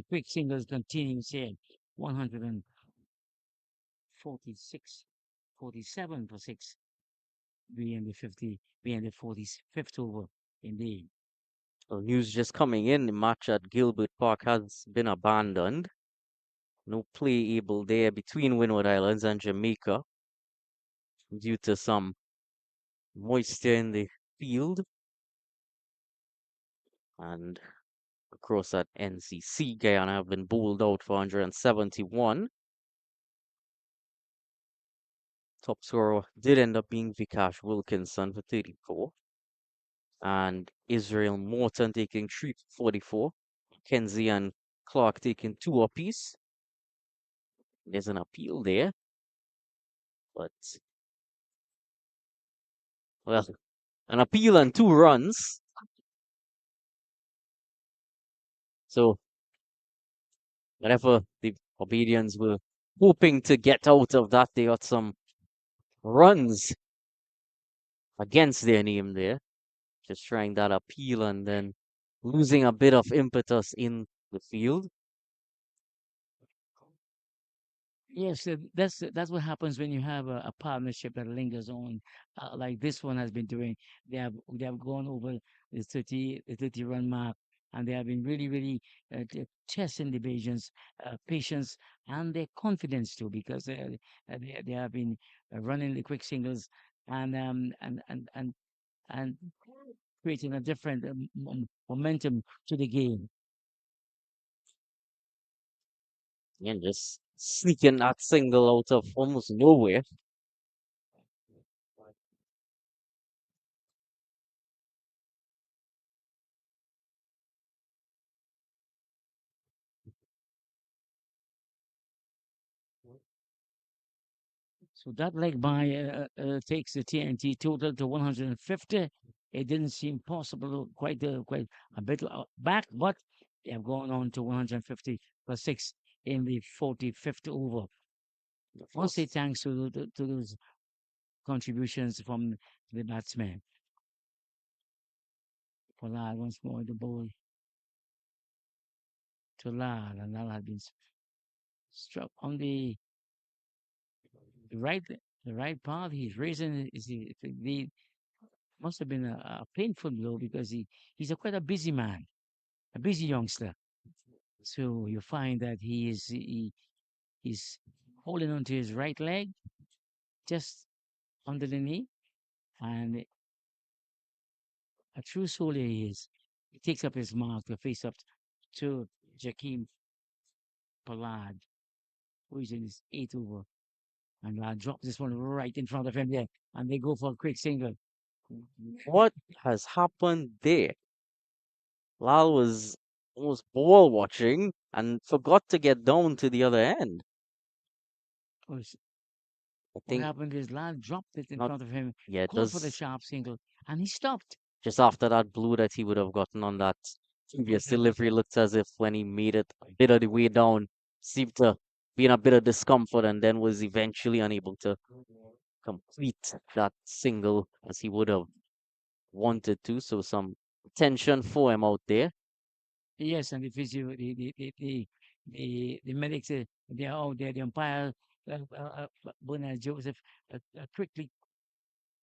quick singles continues here. 146, 47 for 6. Be in the 50, be in the 45th over indeed. Well, news just coming in, the match at Gilbert Park has been abandoned. No play able there between Windward Islands and Jamaica due to some moisture in the field. And across at NCC, Guyana have been bowled out for 171. Top scorer did end up being Vikash Wilkinson for 34. And Israel Morton taking 3 for 44. Kenzie and Clark taking 2 apiece. There's an appeal there, but well, an appeal and 2 runs. So whatever the Barbadians were hoping to get out of that, they got some runs against their name there. Just trying that appeal and then losing a bit of impetus in the field. Yes, that's what happens when you have a partnership that lingers on, like this one has been doing. They have gone over the 30 run mark, and they have been really testing the Bajans' patience and their confidence too, because they have been running the quick singles and and creating a different momentum to the game. And just sneaking that single out of almost nowhere. So that leg by takes the TNT total to 150. It didn't seem possible, quite a bit back, but they have gone on to 150 for 6 in the 45th over. The I want to say first, thanks to those contributions from the batsman. Pollard once more the ball to Lal, and Lal had been struck on the right the right path. He's raising the must have been a painful blow because he's quite a busy man, a busy youngster. So you find that he's holding onto his right leg just under the knee, and a true soldier he is. He takes up his mark to face up to Jakeem Pollard, who is in his eighth over, and drops this one right in front of him there, and they go for a quick single. What has happened there? Lal was almost ball watching and forgot to get down to the other end. Was- I What think happened is Lal dropped it in not. front of him, Yeah, it called for the does. sharp single, and he stopped. Just after that blue that he would have gotten on that previous delivery, looked as if when he made it a bit of the way down, seemed to be in a bit of discomfort and then was eventually unable to complete that single as he would have wanted to. So some tension for him out there. Yes, and the physio, the medics, they are out there. The umpire, Bernard Joseph, quickly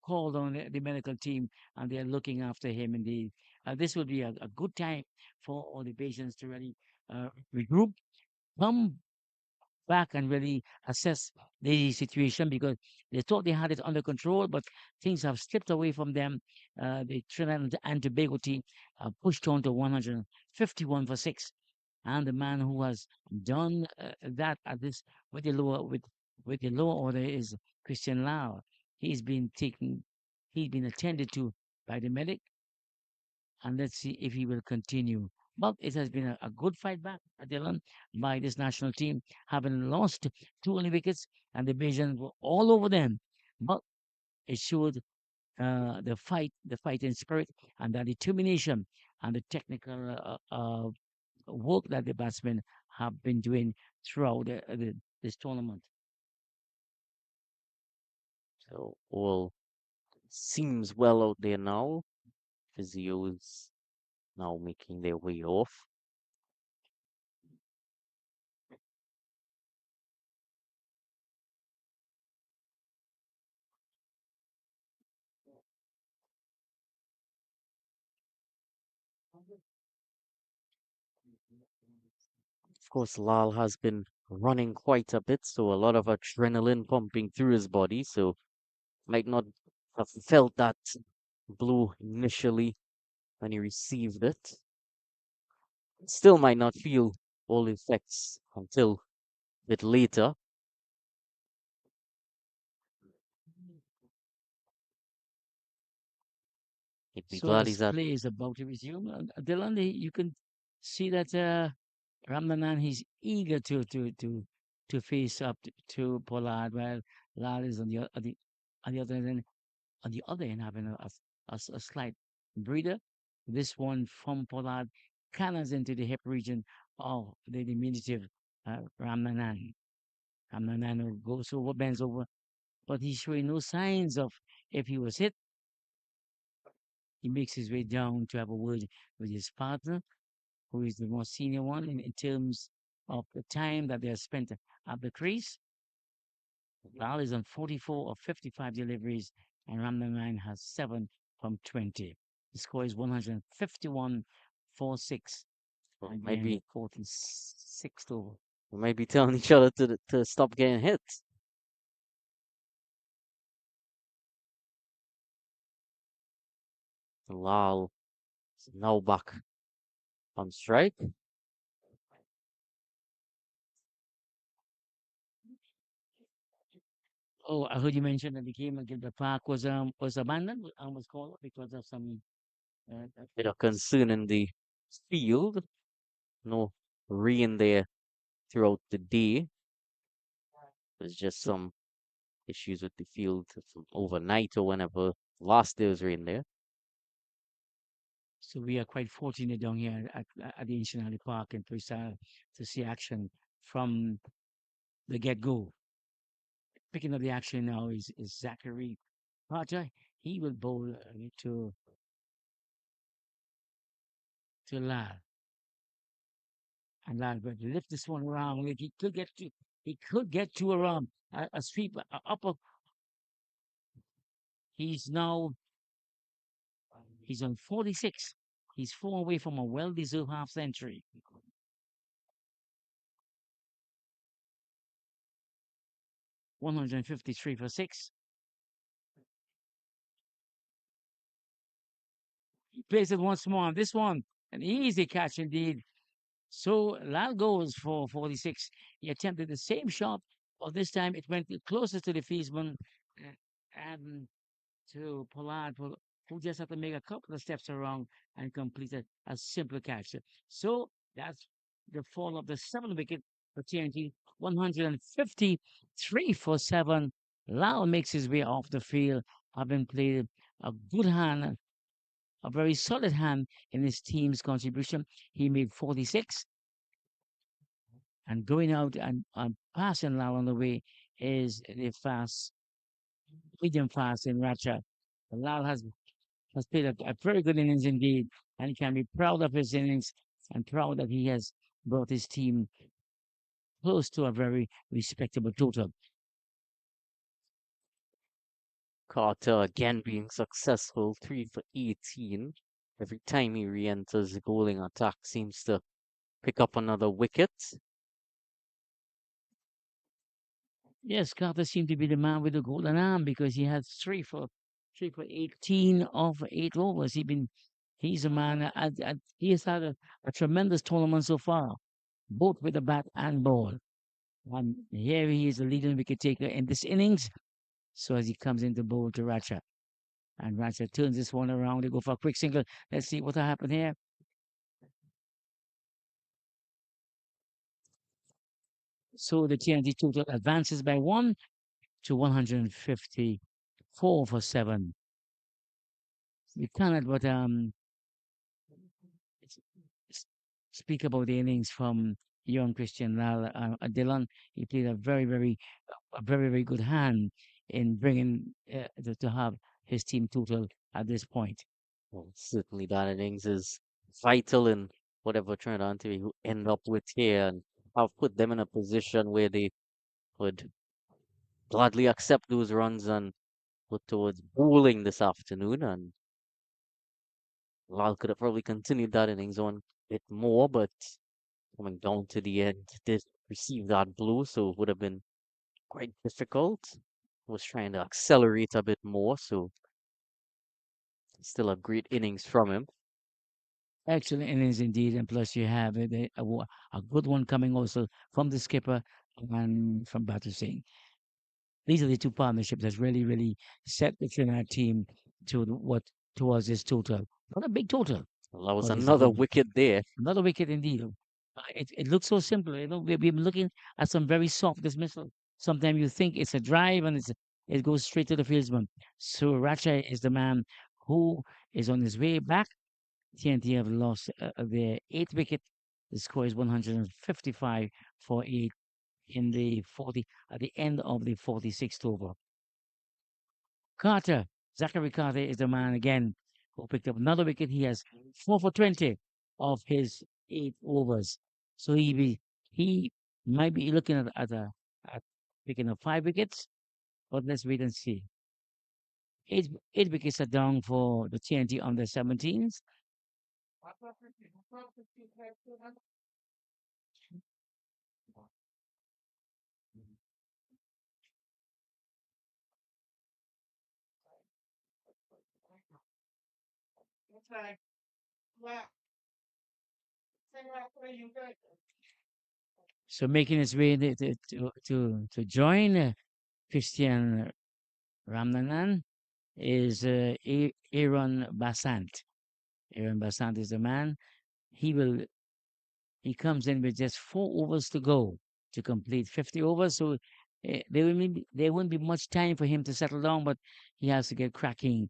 called on the medical team, and they're looking after him. Indeed, this would be a good time for all the patients to really regroup, come back, and really assess the situation because they thought they had it under control, but things have slipped away from them. The Trinidad and Tobago team pushed on to 151 for six, and the man who has done that at this with the lower order is Christian Lau. He's been taken, he's been attended to by the medic, and let's see if he will continue. But it has been a good fight back, Dylan, by this national team, having lost two only wickets, and the Belgians were all over them. But it showed the fighting spirit, and the determination and the technical work that the batsmen have been doing throughout this tournament. So all seems well out there now. Physios now making their way off. Of course, Lal has been running quite a bit, so a lot of adrenaline pumping through his body. So might not have felt that blue initially when he received it. Still might not feel all the effects until a bit later. He'd be So glad as he's at. play is about to resume, Dylan, you can see that Ramnanan, he's eager to face up to Pollard, while Lal is on the other end, having a slight breather. This one from Pollard cannons into the hip region of the diminutive Ramnanan. Ramnanan goes over, bends over, but he's showing no signs of if he was hit. He makes his way down to have a word with his partner, who is the more senior one in terms of the time that they have spent at the crease. Lal is on 44 of 55 deliveries, and Ramnaman has 7 from 20. The score is 151 for 6. Well, Again, 46 over. we might be telling each other to stop getting hit. Lal is now back on strike. Oh, I heard you mention that the game at Gilbert Park was abandoned, was called because of some. Bit of concern in the field. No rain there throughout the day. There's just so some issues with the field from overnight or whenever last there was rain there. so we are quite fortunate down here at the Ancient Alley Park in Tucson to see action from the get go. Picking up the action now is Zachary Potter. He will bowl to Lad. And Lad will lift this one around. Like he could get to around a sweep upper. He's now he's on 46. He's 4 away from a well deserved half century. 153 for 6. He plays it once more. This one, an easy catch indeed. So Lal goes for 46. He attempted the same shot, but this time it went closer to the fieldsman uh, and to Pollard, who just had to make a couple of steps around and completed a simple catch. So that's the fall of the seventh wicket for TNT, 153 for seven. Lal makes his way off the field, having played a good hand, a very solid hand in his team's contribution. He made 46, and going out and passing Lal on the way is the fast, medium fast in Racha. Lal has played a very good innings indeed, and he can be proud of his innings and proud that he has brought his team close to a very respectable total. Carter again being successful, 3 for 18. Every time he re-enters the bowling attack, seems to pick up another wicket. Yes, Carter seemed to be the man with the golden arm because he had three for 18 of 8 overs. He's a man. He has had a tremendous tournament so far, both with the bat and ball. And here he is, the leading wicket taker in this innings. So as he comes into bowl to Racha. And Racha turns this one around. They go for a quick single. Let's see what happened here. So the TNT total advances by 1 to 154 for 7. We cannot but s- s- speak about the innings from young Christian Lal. Dylan, he played a very good hand in bringing to have his team total at this point. Well, certainly that innings is vital in whatever Trinidad will end up with here, and have put them in a position where they would gladly accept those runs and look towards bowling this afternoon. And Lal could have probably continued that innings on a bit more, but coming down to the end, did receive that blow, so it would have been quite difficult. Was trying to accelerate a bit more, so still a great innings from him. Excellent innings indeed, and plus you have a good one coming also from the skipper and from Batu Singh. These are the two partnerships that's really set the Trinidad team to what towards this total. Not a big total, Well, that was but it's a another good wicket there. another wicket indeed. It looks so simple. We've been looking at some very soft dismissal. Sometimes you think it's a drive and it goes straight to the fieldsman. So Racha is the man who is on his way back. TNT have lost their eighth wicket. The score is 155 for 8 in the 40 at the end of the 46th over. Carter, Zachary Carter is the man again who picked up another wicket. He has 4 for 20 of his 8 overs. So he might be looking at picking up 5 wickets, but let's wait and see. Eight wickets are down for the TNT under 17s. So making his way to join Christian Ramnanan is Aaron Basant. Aaron Basant is the man. He will he comes in with just 4 overs to go to complete 50 overs. So there won't be much time for him to settle down, but he has to get cracking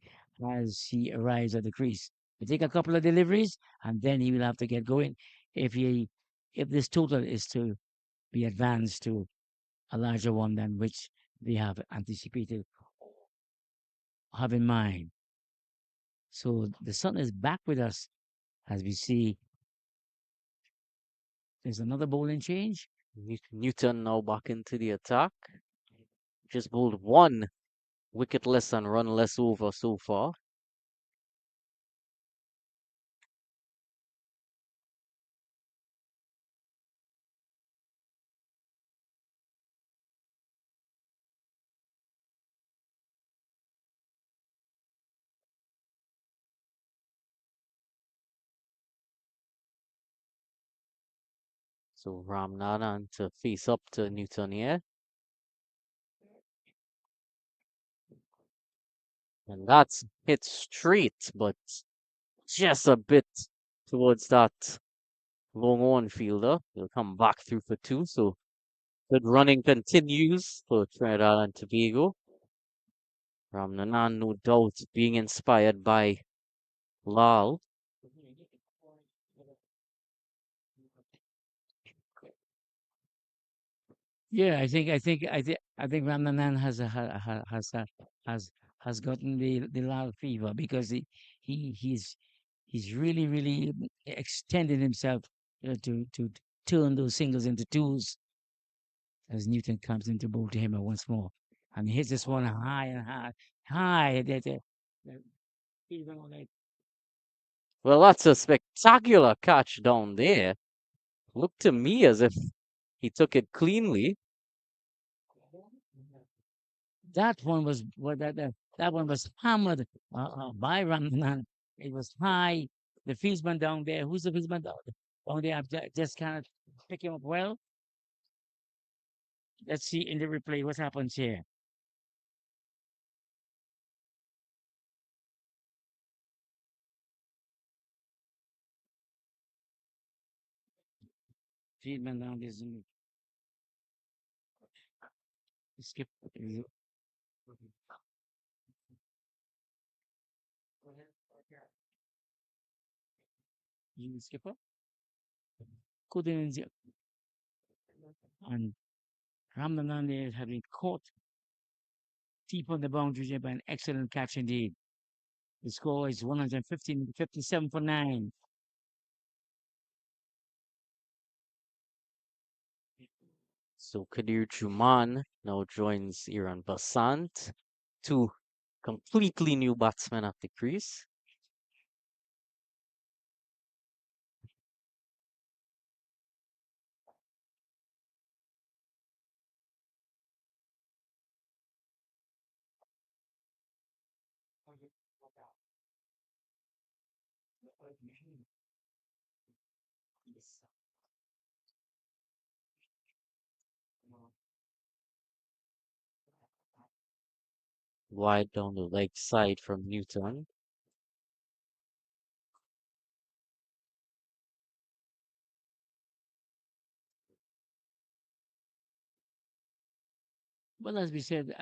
as he arrives at the crease. He'll take a couple of deliveries, and then he will have to get going if he if this total is to be advanced to a larger one than which they have anticipated have in mind. So the sun is back with us as we see there's another bowling change. Newton now back into the attack. Just bowled one wicket less and run less over so far. So Ramnanan to face up to Newton here. And that's hit straight, but just a bit towards that long on fielder. He'll come back through for two. So good running continues for Trinidad and Tobago. Ramnanan, no doubt, being inspired by Lal. Yeah, I think Ramanan has has gotten the love fever because he he's really extended himself to turn those singles into twos as Newton comes into bowl to him once more and he hits this one high and high. That fever on it. Well, that's a spectacular catch down there. Looked to me as if he took it cleanly. That one was that one was hammered by Ramanan. It was high. The fieldsman down there. Who's the fieldsman down there? Just kind of pick him up well. Let's see in the replay what happens here. Fieldsman down there. Skip. You skipper. Couldn't and Ramanan there had been caught deep on the boundary there by an excellent catch indeed. The score is 115 57 for 9. So Kadir Juman now joins Iran Basant, two completely new batsmen at the crease. Wide down the leg side from Newton. Well, as we said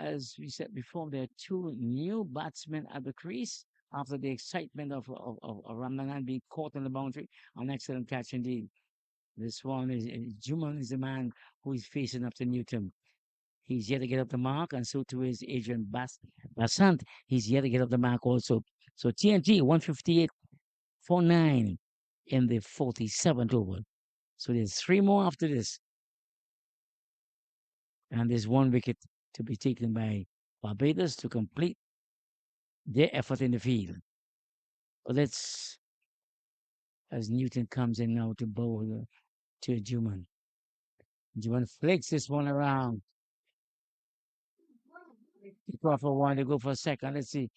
before, there are two new batsmen at the crease after the excitement of Ramadan being caught on the boundary. An excellent catch indeed. This one is Juman is the man who is facing up to Newton. He's yet to get up the mark, and so too is Adrian Bassant. He's yet to get up the mark also. So TNT 158 for 9 in the 47th over. So there's three more after this, and there's one wicket to be taken by Barbados to complete their effort in the field. But let's, as Newton comes in now to bowl to Juman. Juman flicks this one around. The Crawford one to go for a second. Let's see.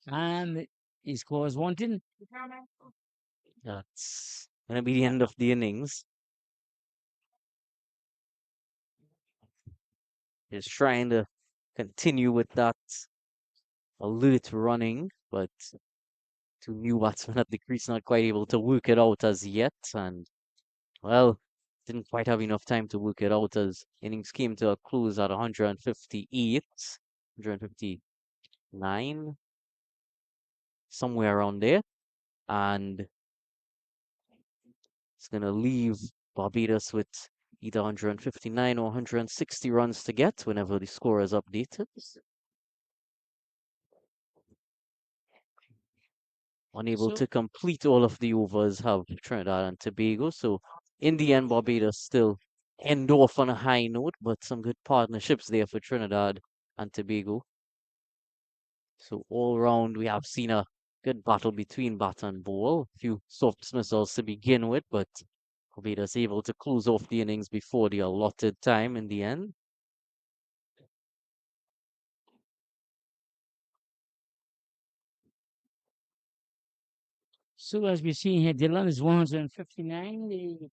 And he scores wanting. That's gonna be the end of the innings. He's trying to continue with that alert running, but two new batsmen at the crease not quite able to work it out as yet. And well, didn't quite have enough time to work it out as innings came to a close at 158, 159, somewhere around there. And it's going to leave Barbados with either 159 or 160 runs to get whenever the score is updated. Unable So, to complete all of the overs have Trinidad and Tobago. So in the end, Barbados still end off on a high note, but some good partnerships there for Trinidad and Tobago. So all round, we have seen a good battle between bat and ball. A few soft dismissals to begin with, but Barbados able to close off the innings before the allotted time in the end. so as we see here, Dylan is 159.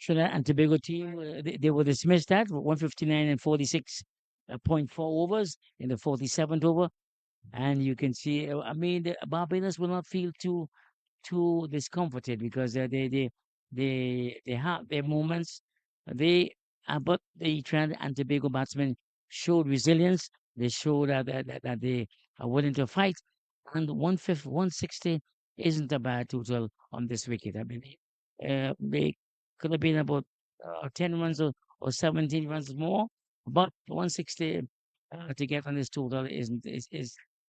Trinidad and Tobago team, they were dismissed at 159 and 46.4 overs in the 47th over. And you can see, I mean, the Barbados will not feel too discomforted because they have their moments. They but the Trinidad and Tobago batsmen showed resilience. They showed that they are willing to fight. And 160 isn't a bad total on this wicket. I mean, they could have been about 10 runs or 17 runs more, but 160 to get on this total is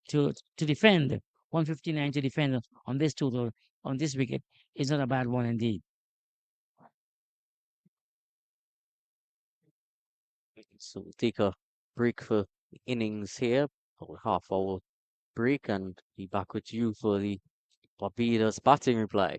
to defend 159 to defend on this total on this wicket is not a bad one indeed. So we'll take a break for the innings here, about half hour break, and be back with you for the Barbados batting reply.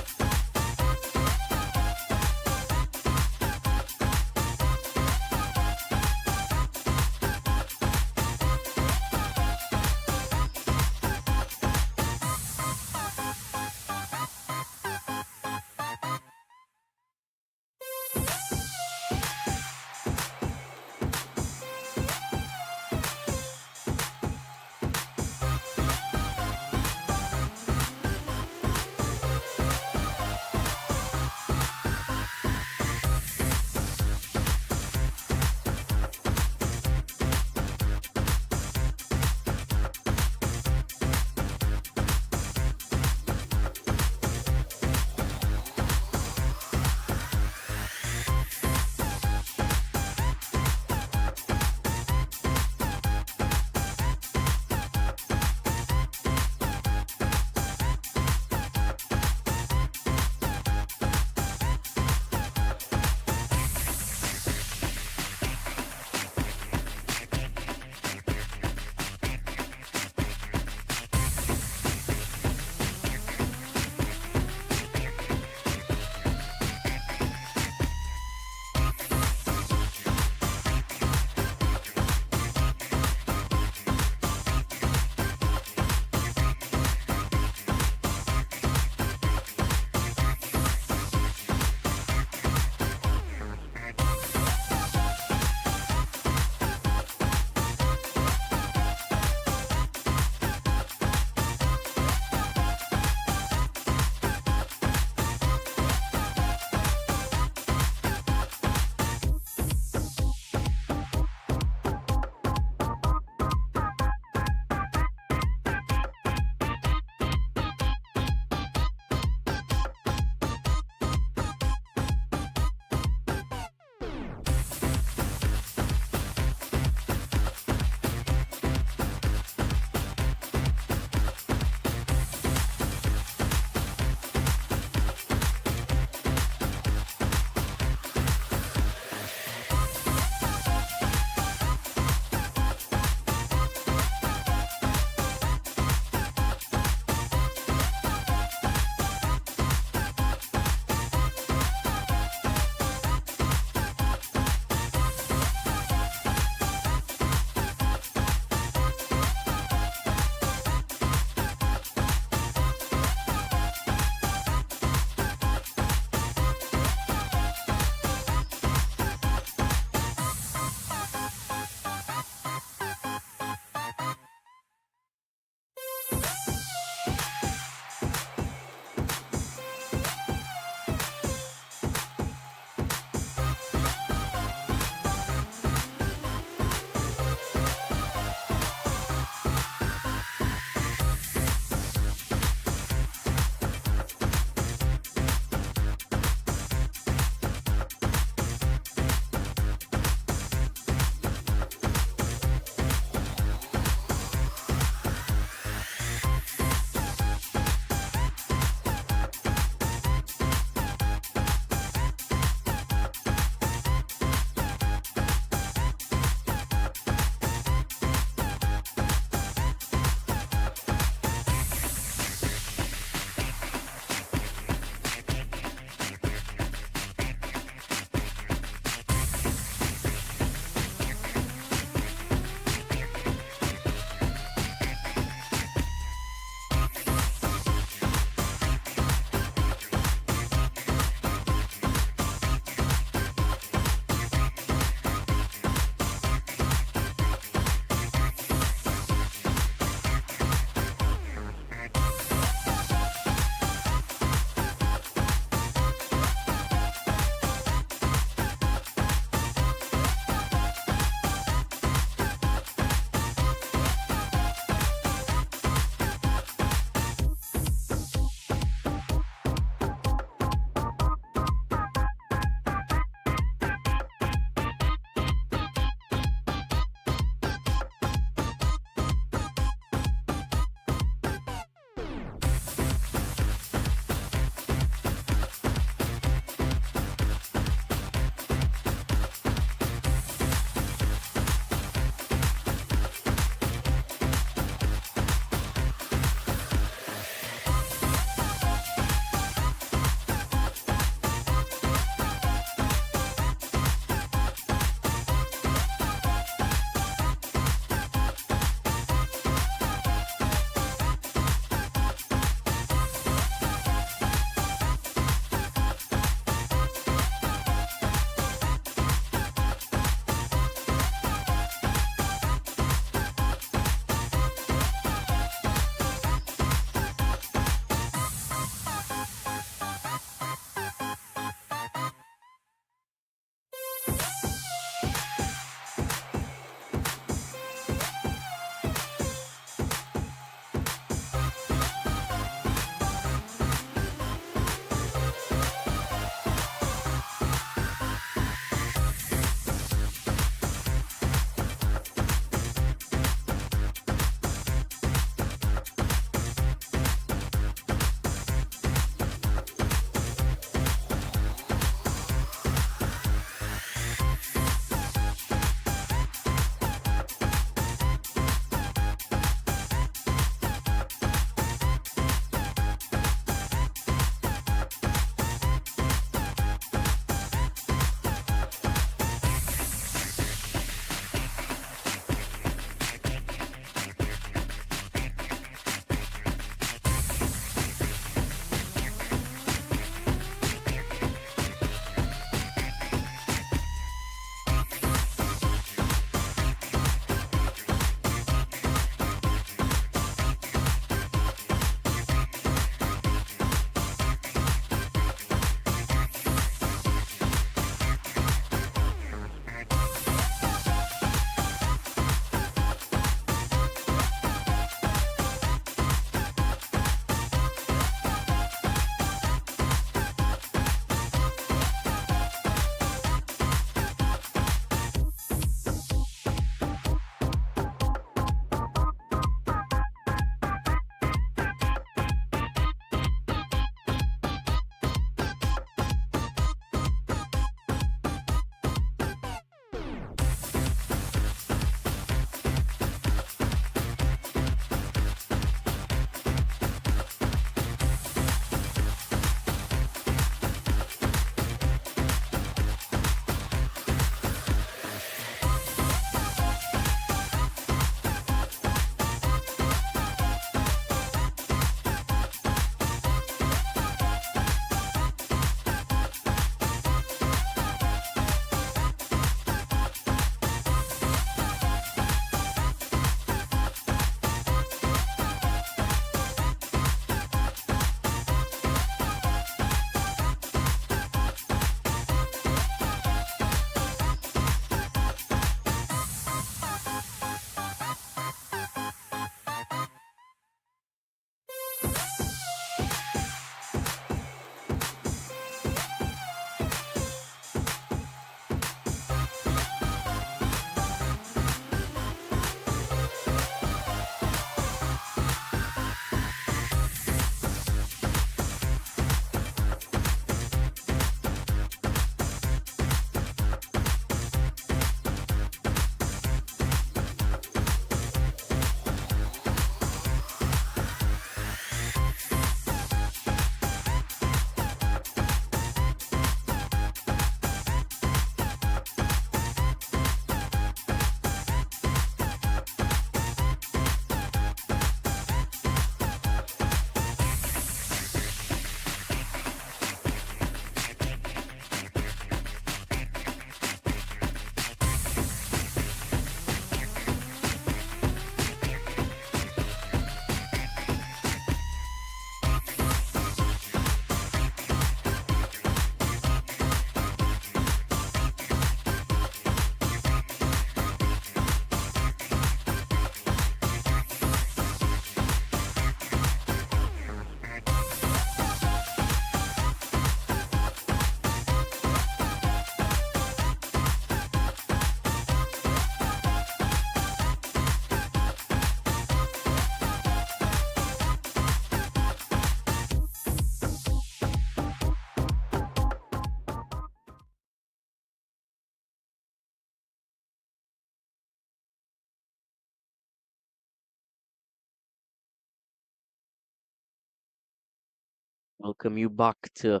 Welcome you back to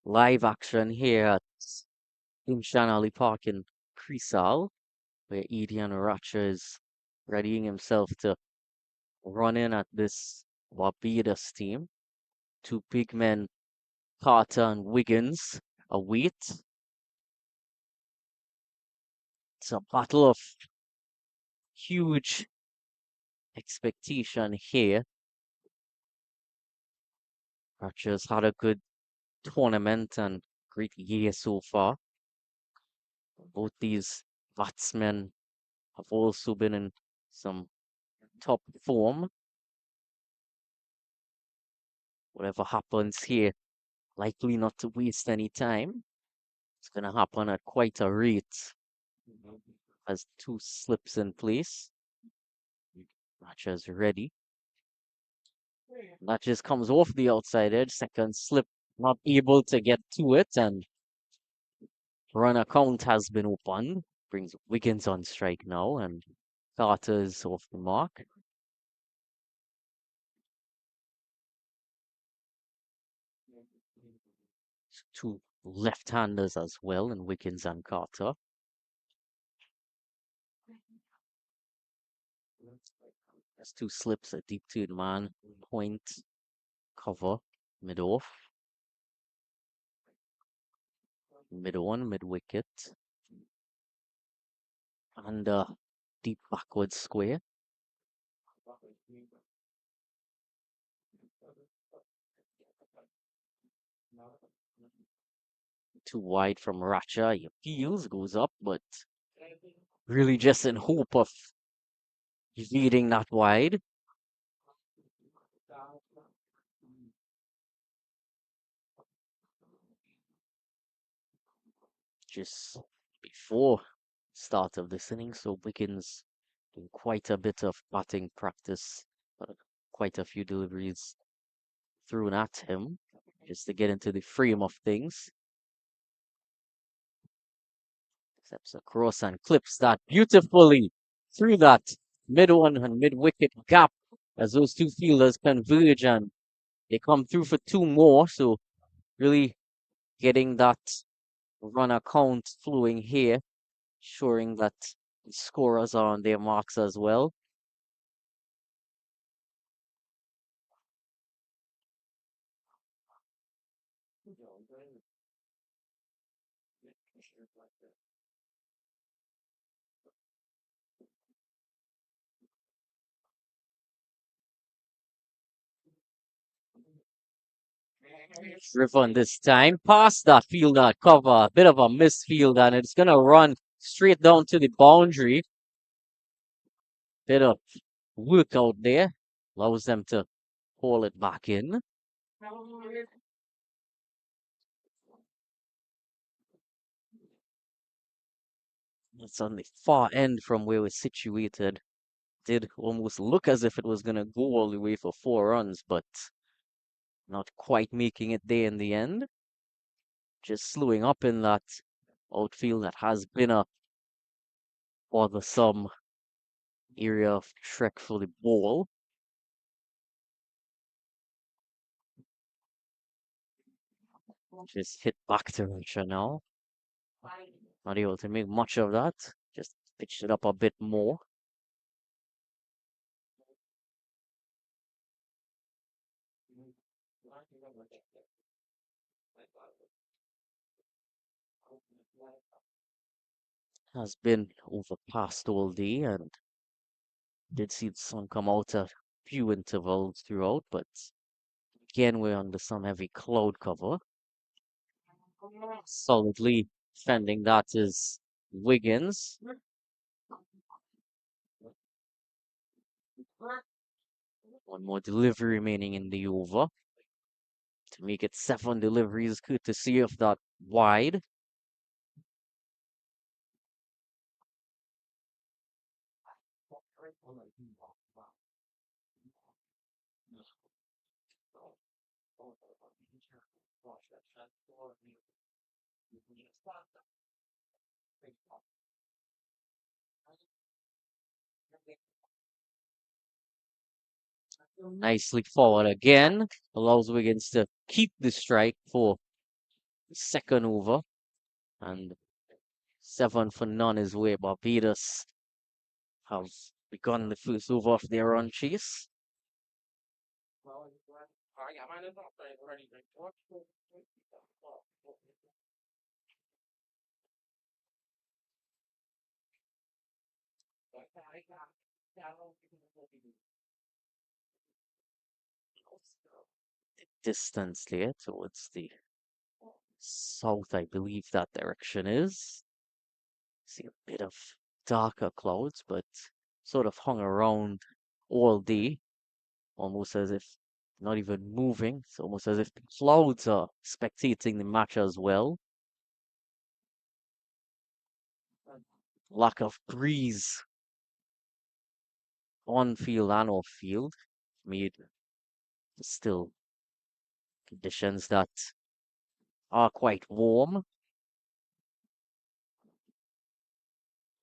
live action here at Shanali Park in Creasal, where Edian Racha is readying himself to run in at this Barbados team. Two big men, Carter and Wiggins, await. It's a battle of huge expectation here. Racha's had a good tournament and great year so far. Both these batsmen have also been in some top form. Whatever happens here, likely not to waste any time. It's going to happen at quite a rate as two slips in place. Ratcha's ready. That just comes off the outside edge. Second slip, not able to get to it, and run account has been opened. Brings Wiggins on strike now, and Carter's off the mark. Two left-handers as well, and Wiggins and Carter. There's two slips, a deep to man, point, cover, mid off, mid on, mid wicket, and deep backwards square. Too wide from Racha. He feels, goes up, but really just in hope of leading that wide. Just before start of this inning, so Wiggins doing quite a bit of batting practice, quite a few deliveries thrown at him just to get into the frame of things. Steps across and clips that beautifully through that mid on and mid wicket gap as those two fielders converge and they come through for two more. So really getting that run account flowing here, ensuring that the scorers are on their marks as well. Driven this time past that fielder cover, a bit of a misfield, and it's gonna run straight down to the boundary. Bit of work out there, allows them to haul it back in. It's on the far end from where we're situated. Did almost look as if it was gonna go all the way for 4 runs, but not quite making it there in the end. Just slowing up in that outfield that has been a bothersome area of trek for the ball. Just hit back to Russia now. Not able to make much of that. Just pitched it up a bit more. Has been overcast all day and did see the sun come out at few intervals throughout, but again we're under some heavy cloud cover. Solidly defending that is Wiggins. One more delivery remaining in the over to make it 7 deliveries. Good to see of that wide. Nicely forward again. Allows Wiggins to keep the strike for the second over, and 7 for none is where Barbados have begun the first over of their run chase. Distance there towards the south, I believe that direction is. See a bit of darker clouds, but sort of hung around all day, almost as if not even moving. It's almost as if the clouds are spectating the match as well. Lack of breeze on field and off field made still conditions that are quite warm,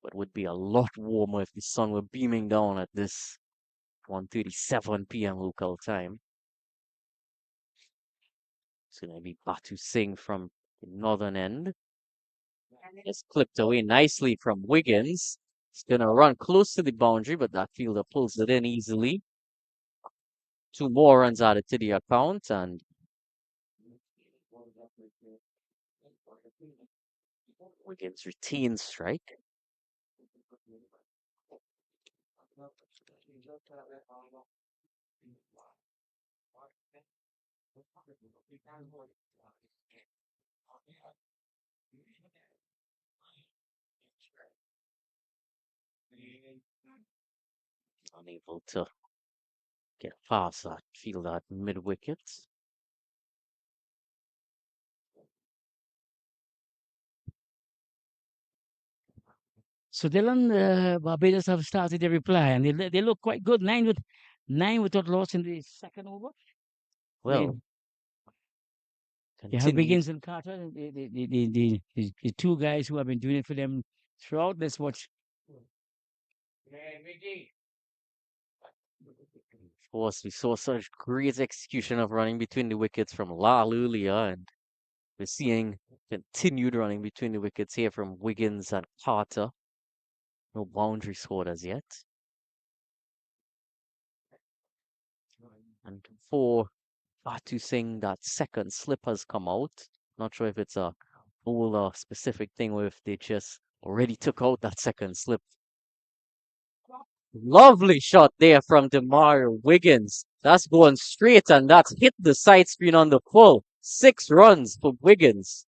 but would be a lot warmer if the sun were beaming down at this 1:37 p.m. local time. It's going to be Batu Singh from the northern end. It's clipped away nicely from Wiggins. It's going to run close to the boundary, but that fielder pulls it in easily. 2 more runs added to the account, and Wiggins retains strike. Unable to get past that fielder at mid wicket. So Dylan, Barbados have started their reply, and they look quite good. Nine without loss in the second over. They Well, they have continue. Wiggins and Carter, the two guys who have been doing it for them throughout. Let's watch. Of course, we saw such great execution of running between the wickets from Lal earlier, and we're seeing continued running between the wickets here from Wiggins and Carter. No boundary scored as yet. And for Batu Singh, that second slip has come out. Not sure if it's a bowler specific thing or if they just already took out that second slip. Lovely shot there from Demario Wiggins. That's going straight and that's hit the side screen on the full. 6 runs for Wiggins.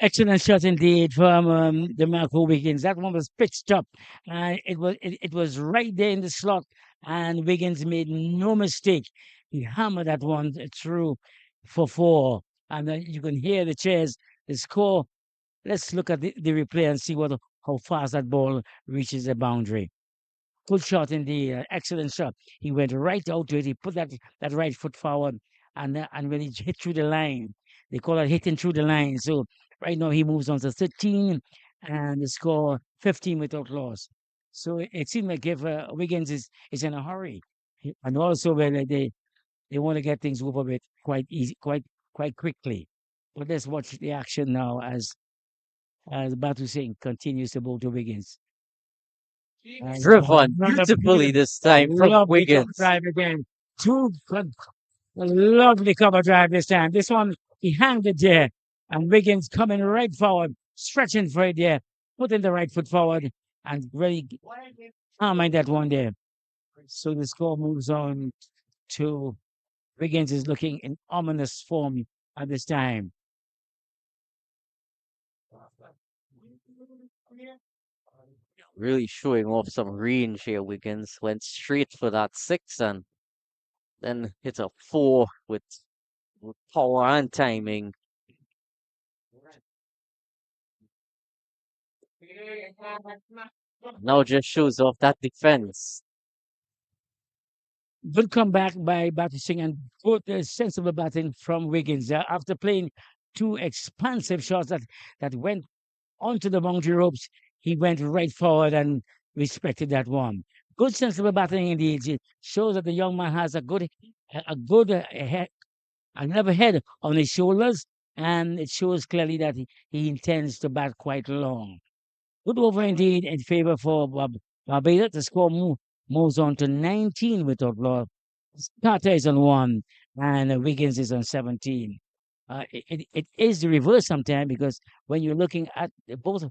Excellent shot indeed from the Marco Wiggins. That one was pitched up. It was right there in the slot, and Wiggins made no mistake. He hammered that one through for 4, and then you can hear the cheers. The score. Let's look at the replay and see how fast that ball reaches the boundary. Good shot indeed. Excellent shot. He went right out to it. He put that right foot forward, and when he hit through the line, they call it hitting through the line. So right now he moves on to 13, and the score 15 without loss. So it seems like if Wiggins is in a hurry, and also when they want to get things over with quite easy, quite quickly. But let's watch the action now as Batu Singh continues to bowl to Wiggins. Driven beautifully this time from Lovely cover Wiggins. drive again. Two good, a lovely cover drive this time. This one, he hanged it there. And Wiggins coming right forward, stretching for it there, putting the right foot forward, and really hammering that one there. So the score moves on to Wiggins is looking in ominous form at this time. Really showing off some range here. Wiggins went straight for that 6 and then hit a 4 with power and timing. Now just shows off that defense. Good comeback by Batu Singh and good sensible batting from Wiggins after playing 2 expansive shots that went onto the boundary ropes. He went right forward and respected that one. Good sensible batting indeed. It shows that the young man has a good another head on his shoulders, and it shows clearly that he intends to bat quite long. Good over indeed in favor for Barbados. The score moves on to 19 without loss. Carter is on 1, and Wiggins is on 17. It is the reverse sometimes because when you're looking at both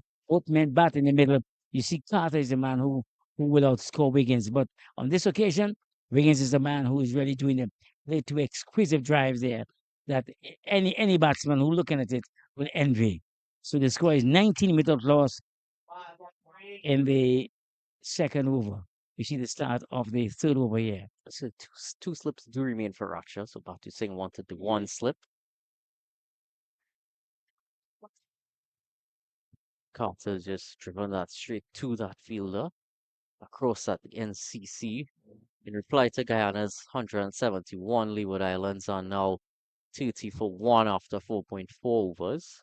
men bat in the middle, you see Carter is the man who will outscore Wiggins. But on this occasion, Wiggins is the man who is really doing the two exquisite drives there that any batsman who looking at it will envy. So the score is 19 without loss in the second over. We see the start of the third over here. So two slips do remain for Raksha. So Batu Singh wanted the one slip. Carter just driven that straight to that fielder across at the NCC. In reply to Guyana's 171, Leeward Islands are now 30 for 1 after 4.4 overs.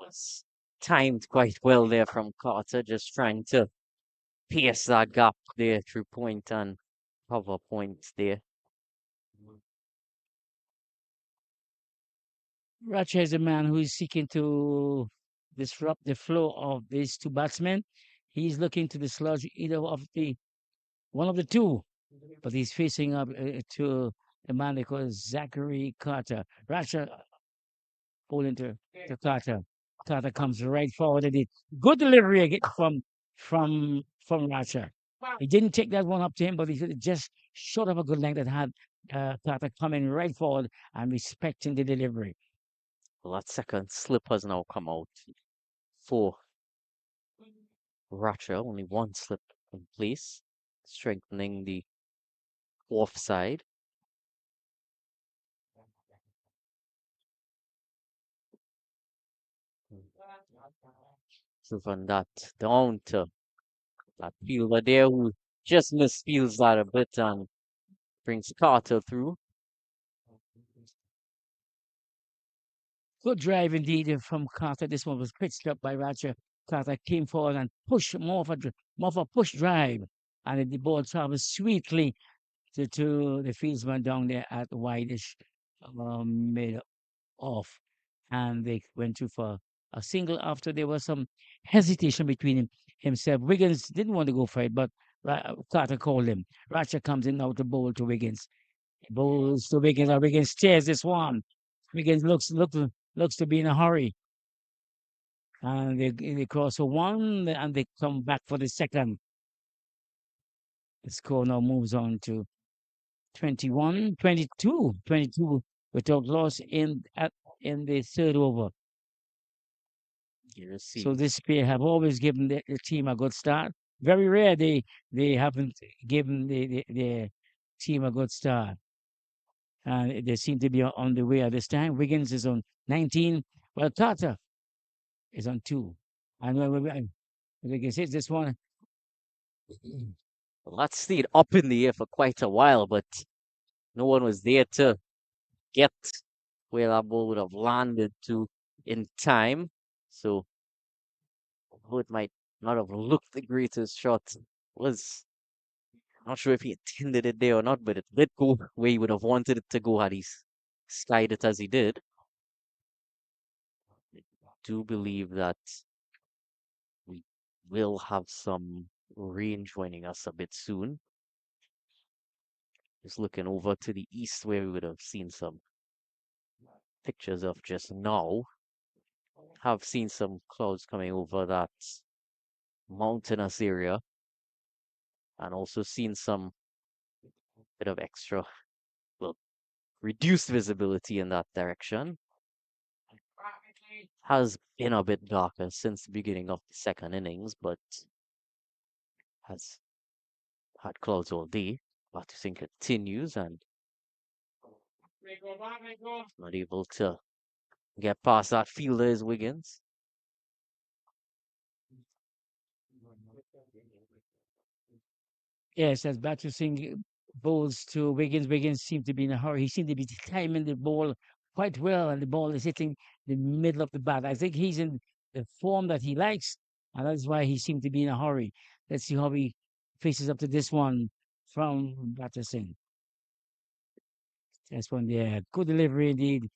Was timed quite well there from Carter, just trying to pierce that gap there through point and cover points there. Racha is a man who is seeking to disrupt the flow of these two batsmen. He's looking to dislodge either of the one of the two, but he's facing up to a man they call Zachary Carter. Racha bowling to Carter. Carter comes right forward and it good delivery again from Racha. He didn't take that one up to him, but he just short of a good length that had Carter coming right forward and respecting the delivery. Well, that second slip has now come out for Racha. Only one slip in place, strengthening the offside. Driven that down to that fielder there who just misfields that a bit and brings Carter through. Good drive indeed from Carter. This one was pitched up by Roger. Carter came forward and pushed more of a push drive, and the ball travels sweetly to the fieldsman down there at the wideish mid off, and they went to for a single after there was some hesitation between himself. Wiggins didn't want to go for it, but Carter called him. Roger comes in now to bowl to Wiggins. He bowls to Wiggins. And Wiggins tears this one. Wiggins looks to be in a hurry. And they cross for one and they come back for the second. The score now moves on to 21, 22, 22 without loss in the third over. You see, So this pair have always given the team a good start. Very rare they haven't given the team a good start. And they seem to be on the way at this time. Wiggins is on 19. Well, Carter is on 2. And Wiggins hits this one. well, that stayed up in the air for quite a while, but no one was there to get where that ball would have landed to in time. So, although it might not have looked the greatest shot, was not sure if he intended it there or not, but it did go where he would have wanted it to go had he skied it as he did. I do believe that we will have some rain joining us a bit soon. Just looking over to the east where we would have seen some pictures of just now. Have seen some clouds coming over that mountainous area and also seen some bit of extra, well, reduced visibility in that direction. Has been a bit darker since the beginning of the second innings, but has had clouds all day. Batting continues and not able to get past that fielder is Wiggins. Yes, as Batu Singh bowls to Wiggins. Wiggins seemed to be in a hurry. He seemed to be timing the ball quite well, and the ball is hitting the middle of the bat. I think he's in the form that he likes, and that's why he seemed to be in a hurry. Let's see how he faces up to this one from Batterson. This one there, good delivery indeed.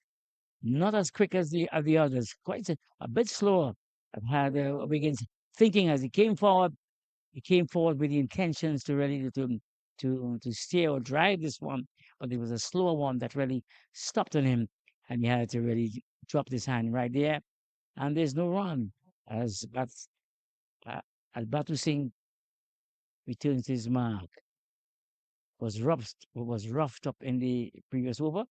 Not as quick as the others, quite a bit slower. I've had Wiggins thinking as he came forward. He came forward with the intentions to really to steer or drive this one, but it was a slower one that really stopped on him, and he had to really drop his hand right there. And there's no run as uh, as Batu Singh returns his mark. Was roughed up in the previous over,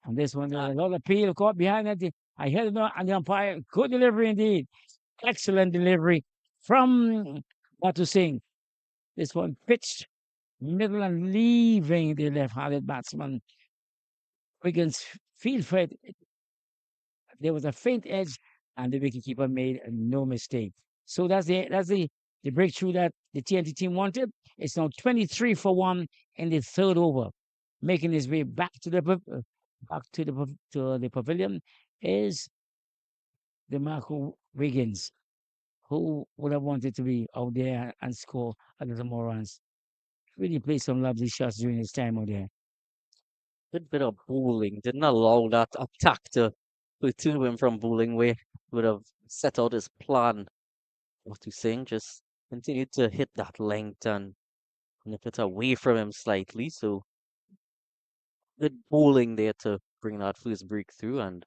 and this one Ah, there's a lot of appeal caught behind it. I heard it on the umpire. Good delivery indeed. Excellent delivery from Batu Singh. This one pitched middle and leaving the left-handed batsman. Wiggins field for it. There was a faint edge, and the wicketkeeper made no mistake. So that's the breakthrough that the TNT team wanted. It's now 23 for one in the third over, making his way back to the pavilion is the Marco Wiggins, who would have wanted to be out there and score a little more runs. Really played some lovely shots during his time out there. good bit of bowling. Didn't allow that attack to platoon him from bowling way. Would have set out his plan. What you saying? Just continued to hit that length and nip it away from him slightly. So good bowling there to bring that first breakthrough. And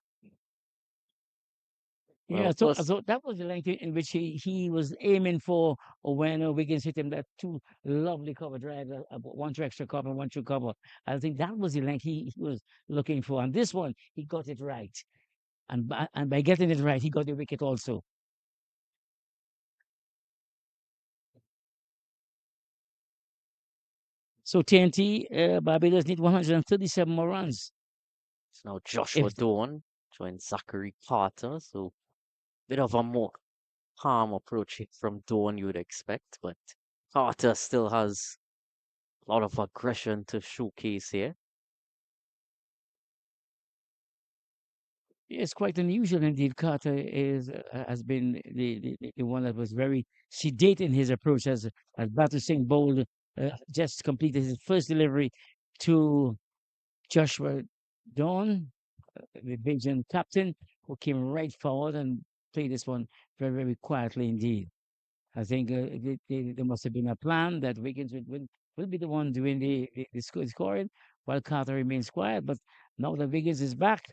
well, Yeah, of so course, so that was the length in which he was aiming for when Wiggins hit him that two lovely cover drives, one to extra cover, one to cover. I think that was the length he was looking for. And this one, he got it right. And by getting it right, he got the wicket also. So TNT, Barbados need 137 more runs. it's now Joshua If Dawn joined Zachary Carter. So bit of a more calm approach from Dawn you would expect, but Carter still has a lot of aggression to showcase here. It's quite unusual indeed. Carter has been the one that was very sedate in his approach as Batu Singh bowled just completed his first delivery to Joshua Dawn, the Bajan captain, who came right forward and played this one very, very quietly indeed. I think there must have been a plan that Wiggins will be the one doing the scoring while Carter remains quiet. But now that Wiggins is back,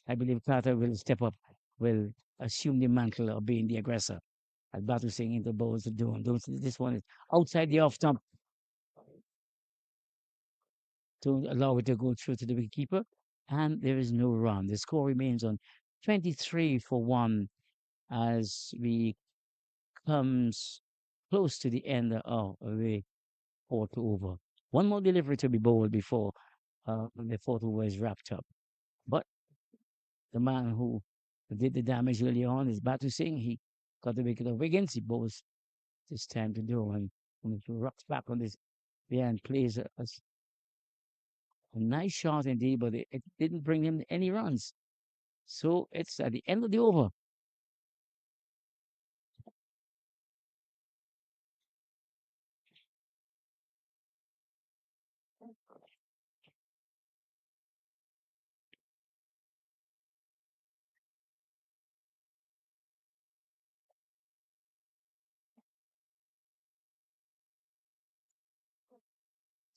I believe Carter will step up, will assume the mantle of being the aggressor. As Batu Singh into bowls to do. This one is outside the off stump to allow it to go through to the wicketkeeper. And there is no run. The score remains on 23 for 1 as we comes close to the end of the fourth over. One more delivery to be bowled before the fourth over is wrapped up. But the man who did the damage early on is Batu Singh. He got the wicket of Wiggins. He bowls this time to do, and when he rocks back on this and plays a nice shot indeed, but it didn't bring him any runs. So it's at the end of the over.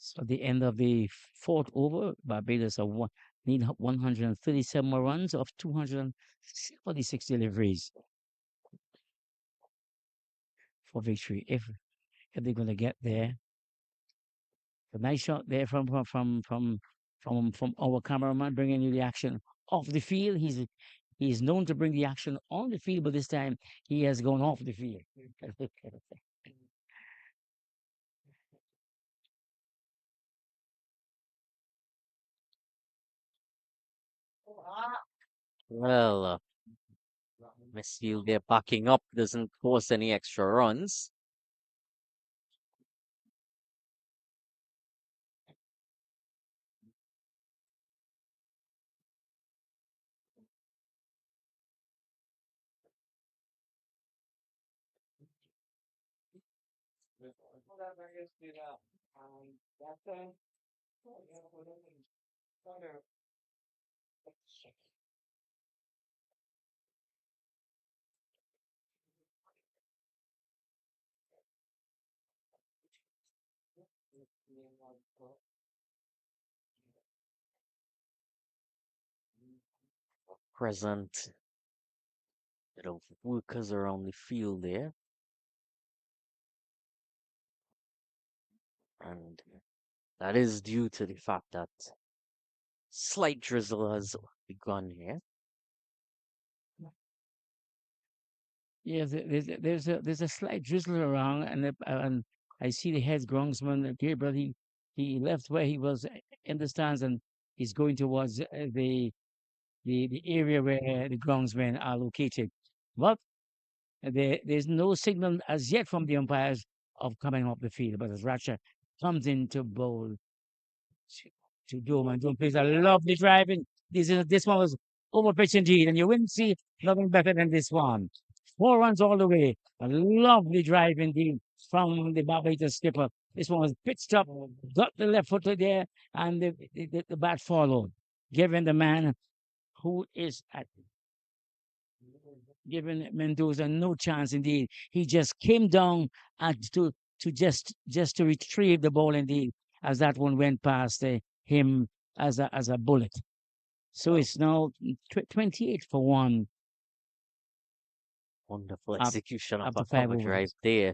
So at the end of the fourth over, Barbados need 137 more runs of 246 deliveries for victory. If they're going to get there, a nice shot there from our cameraman, bringing you the action off the field. He's known to bring the action on the field, but this time he has gone off the field. Well, Misfield there backing up doesn't force any extra runs. Present bit of workers around the field there, and that is due to the fact that slight drizzle has begun here. Yes, there's a slight drizzle around, and I see the head groundsman Gabriel. He left where he was in the stands, and he's going towards the area where the groundsmen are located. But there's no signal as yet from the umpires of coming off the field. But as Ratcher comes in to bowl to, to Dome, and Dome plays a lovely driving. This one was over pitch indeed, and you wouldn't see nothing better than this one. 4 runs all the way. A lovely drive indeed from the Barbados skipper. This one was pitched up, got the left footer there, and the bat followed, giving the man who is at giving Mendoza no chance indeed. He just came down and to just to retrieve the ball indeed as that one went past him as a bullet. So it's now 28 for 1 Wonderful up execution of after a five cover drive overs. there.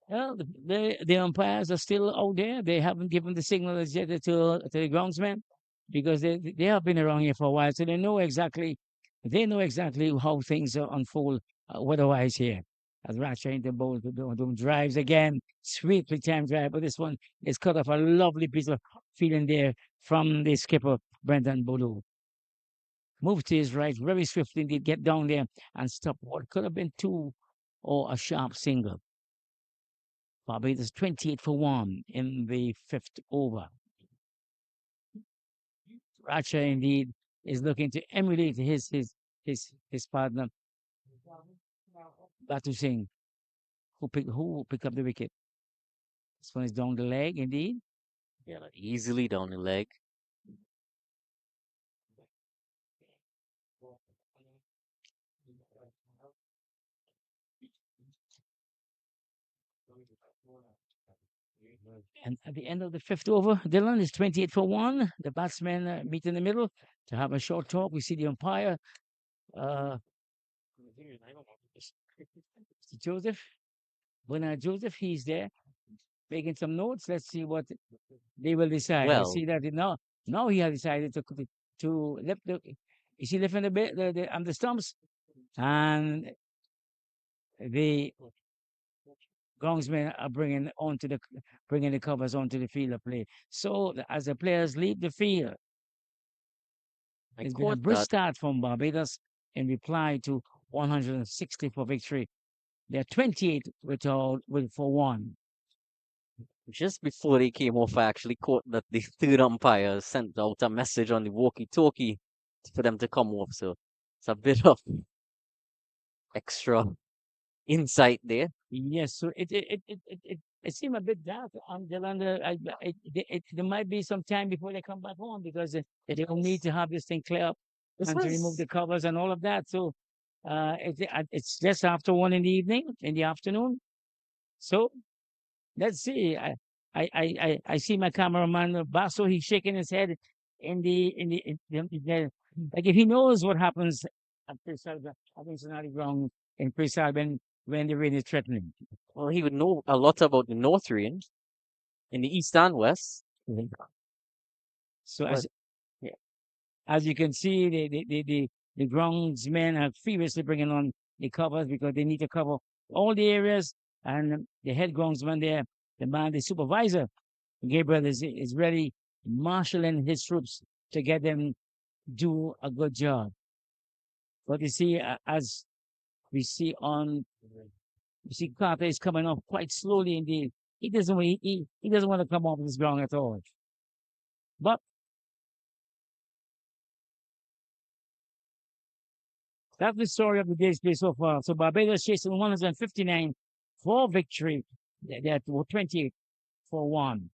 Well, the umpires are still out there. They haven't given the signal as yet to the groundsmen because they have been around here for a while, so they know exactly how things unfold weather-wise here. As Ratcher into bowl to drives again, sweetly timed drive, but this one is cut off a lovely piece of feeling there from the skipper Brendan Boudou. Move to his right very swiftly indeed, get down there and stop what could have been two or a sharp single. Barbados 28 for 1 in the fifth over. Ratcher indeed is looking to emulate his partner Batu Singh, who pick up the wicket. This one is down the leg indeed. Yeah, easily down the leg. And at the end of the fifth over, Dylan is 28 for 1. The batsmen meet in the middle to have a short talk. We see the umpire, uh, Mr. Joseph, Bernard Joseph. He's there making some notes. Let's see what they will decide. I Well, see that now he has decided to lift the. Is he lifting the bit the stumps, and the groundsmen are bringing the covers onto the field of play. So as the players leave the field, I it's been a caught brisk that start from Barbados in reply to 160 for victory. They're 28 for 1. just before they came off. I actually caught that the third umpire sent out a message on the walkie-talkie for them to come off. So it's a bit of extra insight there. Yes, so it seemed a bit dark on the land. There might be some time before they come back home because they will need to have this thing clear up This and to remove was the covers and all of that. So it's just after 1 in the evening, in the afternoon. So let's see. I see my cameraman Basso. He's shaking his head like if he knows what happens at Cincinnati ground in Preside when the rain is threatening. well, he would know a lot about the North Range in the East and West. Mhm. So But yeah, as you can see, the groundsmen are furiously bringing on the covers because they need to cover all the areas. And the head groundsman there, the supervisor, Gabriel is ready marshaling his troops to get them do a good job. But you see, as we see on You see, Carter is coming off quite slowly indeed. He doesn't want to come off this ground at all. But that's the story of the day's play so far. So Barbados chasing 159 for victory. That were 28 for 1.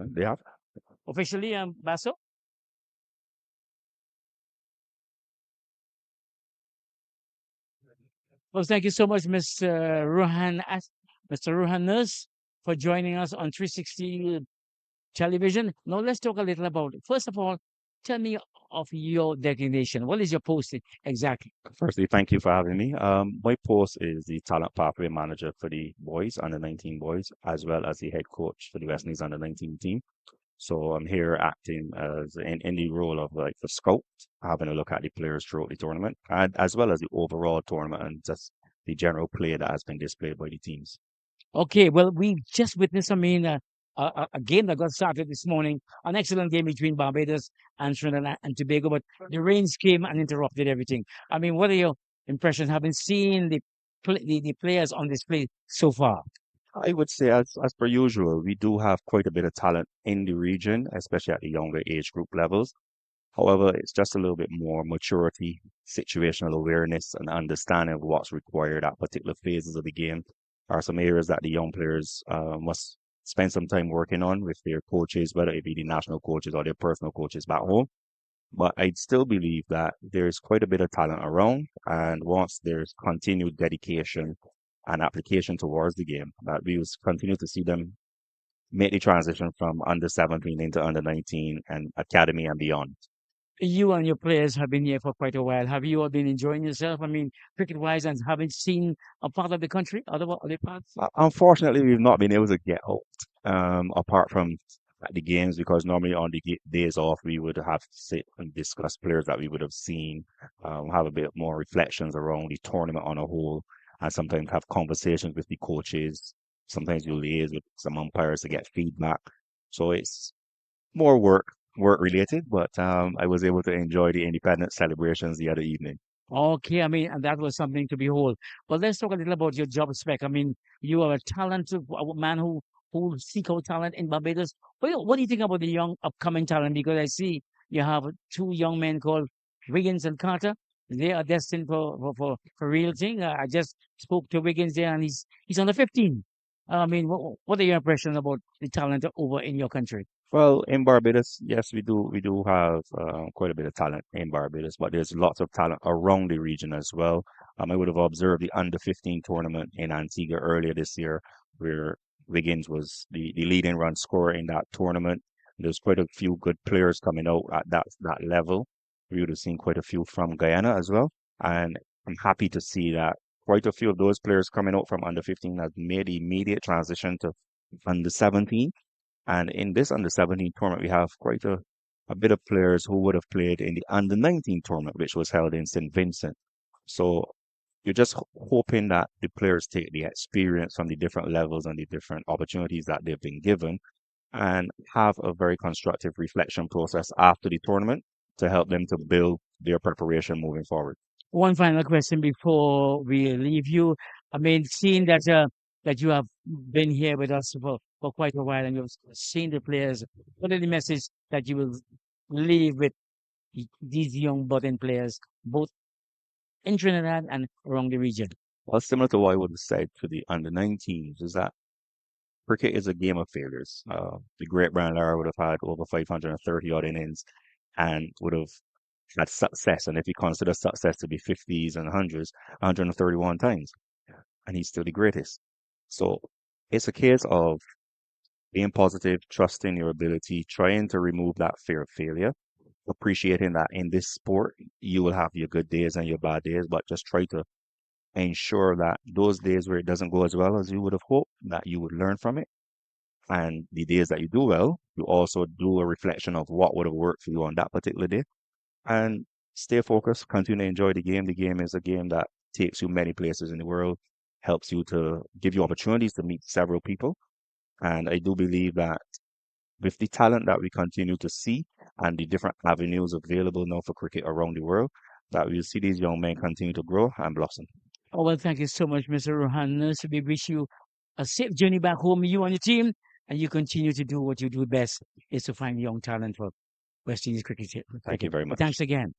They have. Officially, Basso? Well, thank you so much, Mr. Ruhan Nurse, for joining us on 360 television. Now, let's talk a little about it. First of all, tell me of your designation. What is your post exactly? Firstly, thank you for having me. My post is the talent pathway manager for the boys, under 19 boys, as well as the head coach for the West Indies under 19 team. So I'm here acting as in the role of like the scout, having a look at the players throughout the tournament, and as well as the overall tournament and just the general play that has been displayed by the teams. Okay, well, we just witnessed, a game that got started this morning, an excellent game between Barbados and Trinidad and Tobago, but the rains came and interrupted everything. I mean, what are your impressions having seen the players on display so far? I would say, as per usual, we do have quite a bit of talent in the region, especially at the younger age group levels. However, it's just a little bit more maturity, situational awareness, and understanding of what's required at particular phases of the game are some areas that the young players must spend some time working on with their coaches, whether it be the national coaches or their personal coaches back home. But I still believe that there's quite a bit of talent around, and once there's continued dedication and application towards the game, that we will continue to see them make the transition from under 17 into under 19 and academy and beyond. You and your players have been here for quite a while. Have you all been enjoying yourself? I mean, cricket-wise, and haven't seen a part of the country, other parts? Unfortunately, we've not been able to get out apart from at the games because normally on the days off we would have to sit and discuss players that we would have seen, have a bit more reflections around the tournament on a whole, and sometimes have conversations with the coaches. Sometimes you liaise with some umpires to get feedback. So it's more work related, but I was able to enjoy the independence celebrations the other evening. Okay, I mean, and that was something to behold. But let's talk a little about your job spec. I mean, you are a talented man who seek out talent in Barbados. What do you think about the young upcoming talent? Because I see you have two young men called Wiggins and Carter. They are destined for real thing. I just spoke to Wiggins there, and he's under 15. I mean, what are your impressions about the talent over in your country? Well, in Barbados, yes, we do have quite a bit of talent in Barbados, but there's lots of talent around the region as well. I would have observed the under 15 tournament in Antigua earlier this year, where Wiggins was the leading run scorer in that tournament. There's quite a few good players coming out at that level. We would have seen quite a few from Guyana as well, and I'm happy to see that quite a few of those players coming out from under 15 have made the immediate transition to under 17. And in this under 17 tournament, we have quite a bit of players who would have played in the under 19 tournament, which was held in St. Vincent. So you're just hoping that the players take the experience from the different levels and the different opportunities that they've been given and have a very constructive reflection process after the tournament to help them to build their preparation moving forward. One final question before we leave you. I mean, seeing that you have been here with us for quite a while and you've seen the players, what are the message that you will leave with these young budding players, both in Trinidad and around the region? Well, similar to what I would have said to the under 19s, is that cricket is a game of failures. The great Brian Lara would have had over 530 odd innings and would have had success. And if you consider success to be 50s and 100s, 131 times, and he's still the greatest. So it's a case of being positive, trusting your ability, trying to remove that fear of failure, appreciating that in this sport, you will have your good days and your bad days, but just try to ensure that those days where it doesn't go as well as you would have hoped, that you would learn from it. And the days that you do well, you also do a reflection of what would have worked for you on that particular day and stay focused, continue to enjoy the game. The game is a game that takes you many places in the world, helps you to give you opportunities to meet several people. And I do believe that with the talent that we continue to see and the different avenues available now for cricket around the world, that we'll see these young men continue to grow and blossom. Oh, well, thank you so much, Mr. Rohan. So we wish you a safe journey back home, you and your team, and you continue to do what you do best, is to find young talent for West Indies cricket. Thank you very Thanks much. again.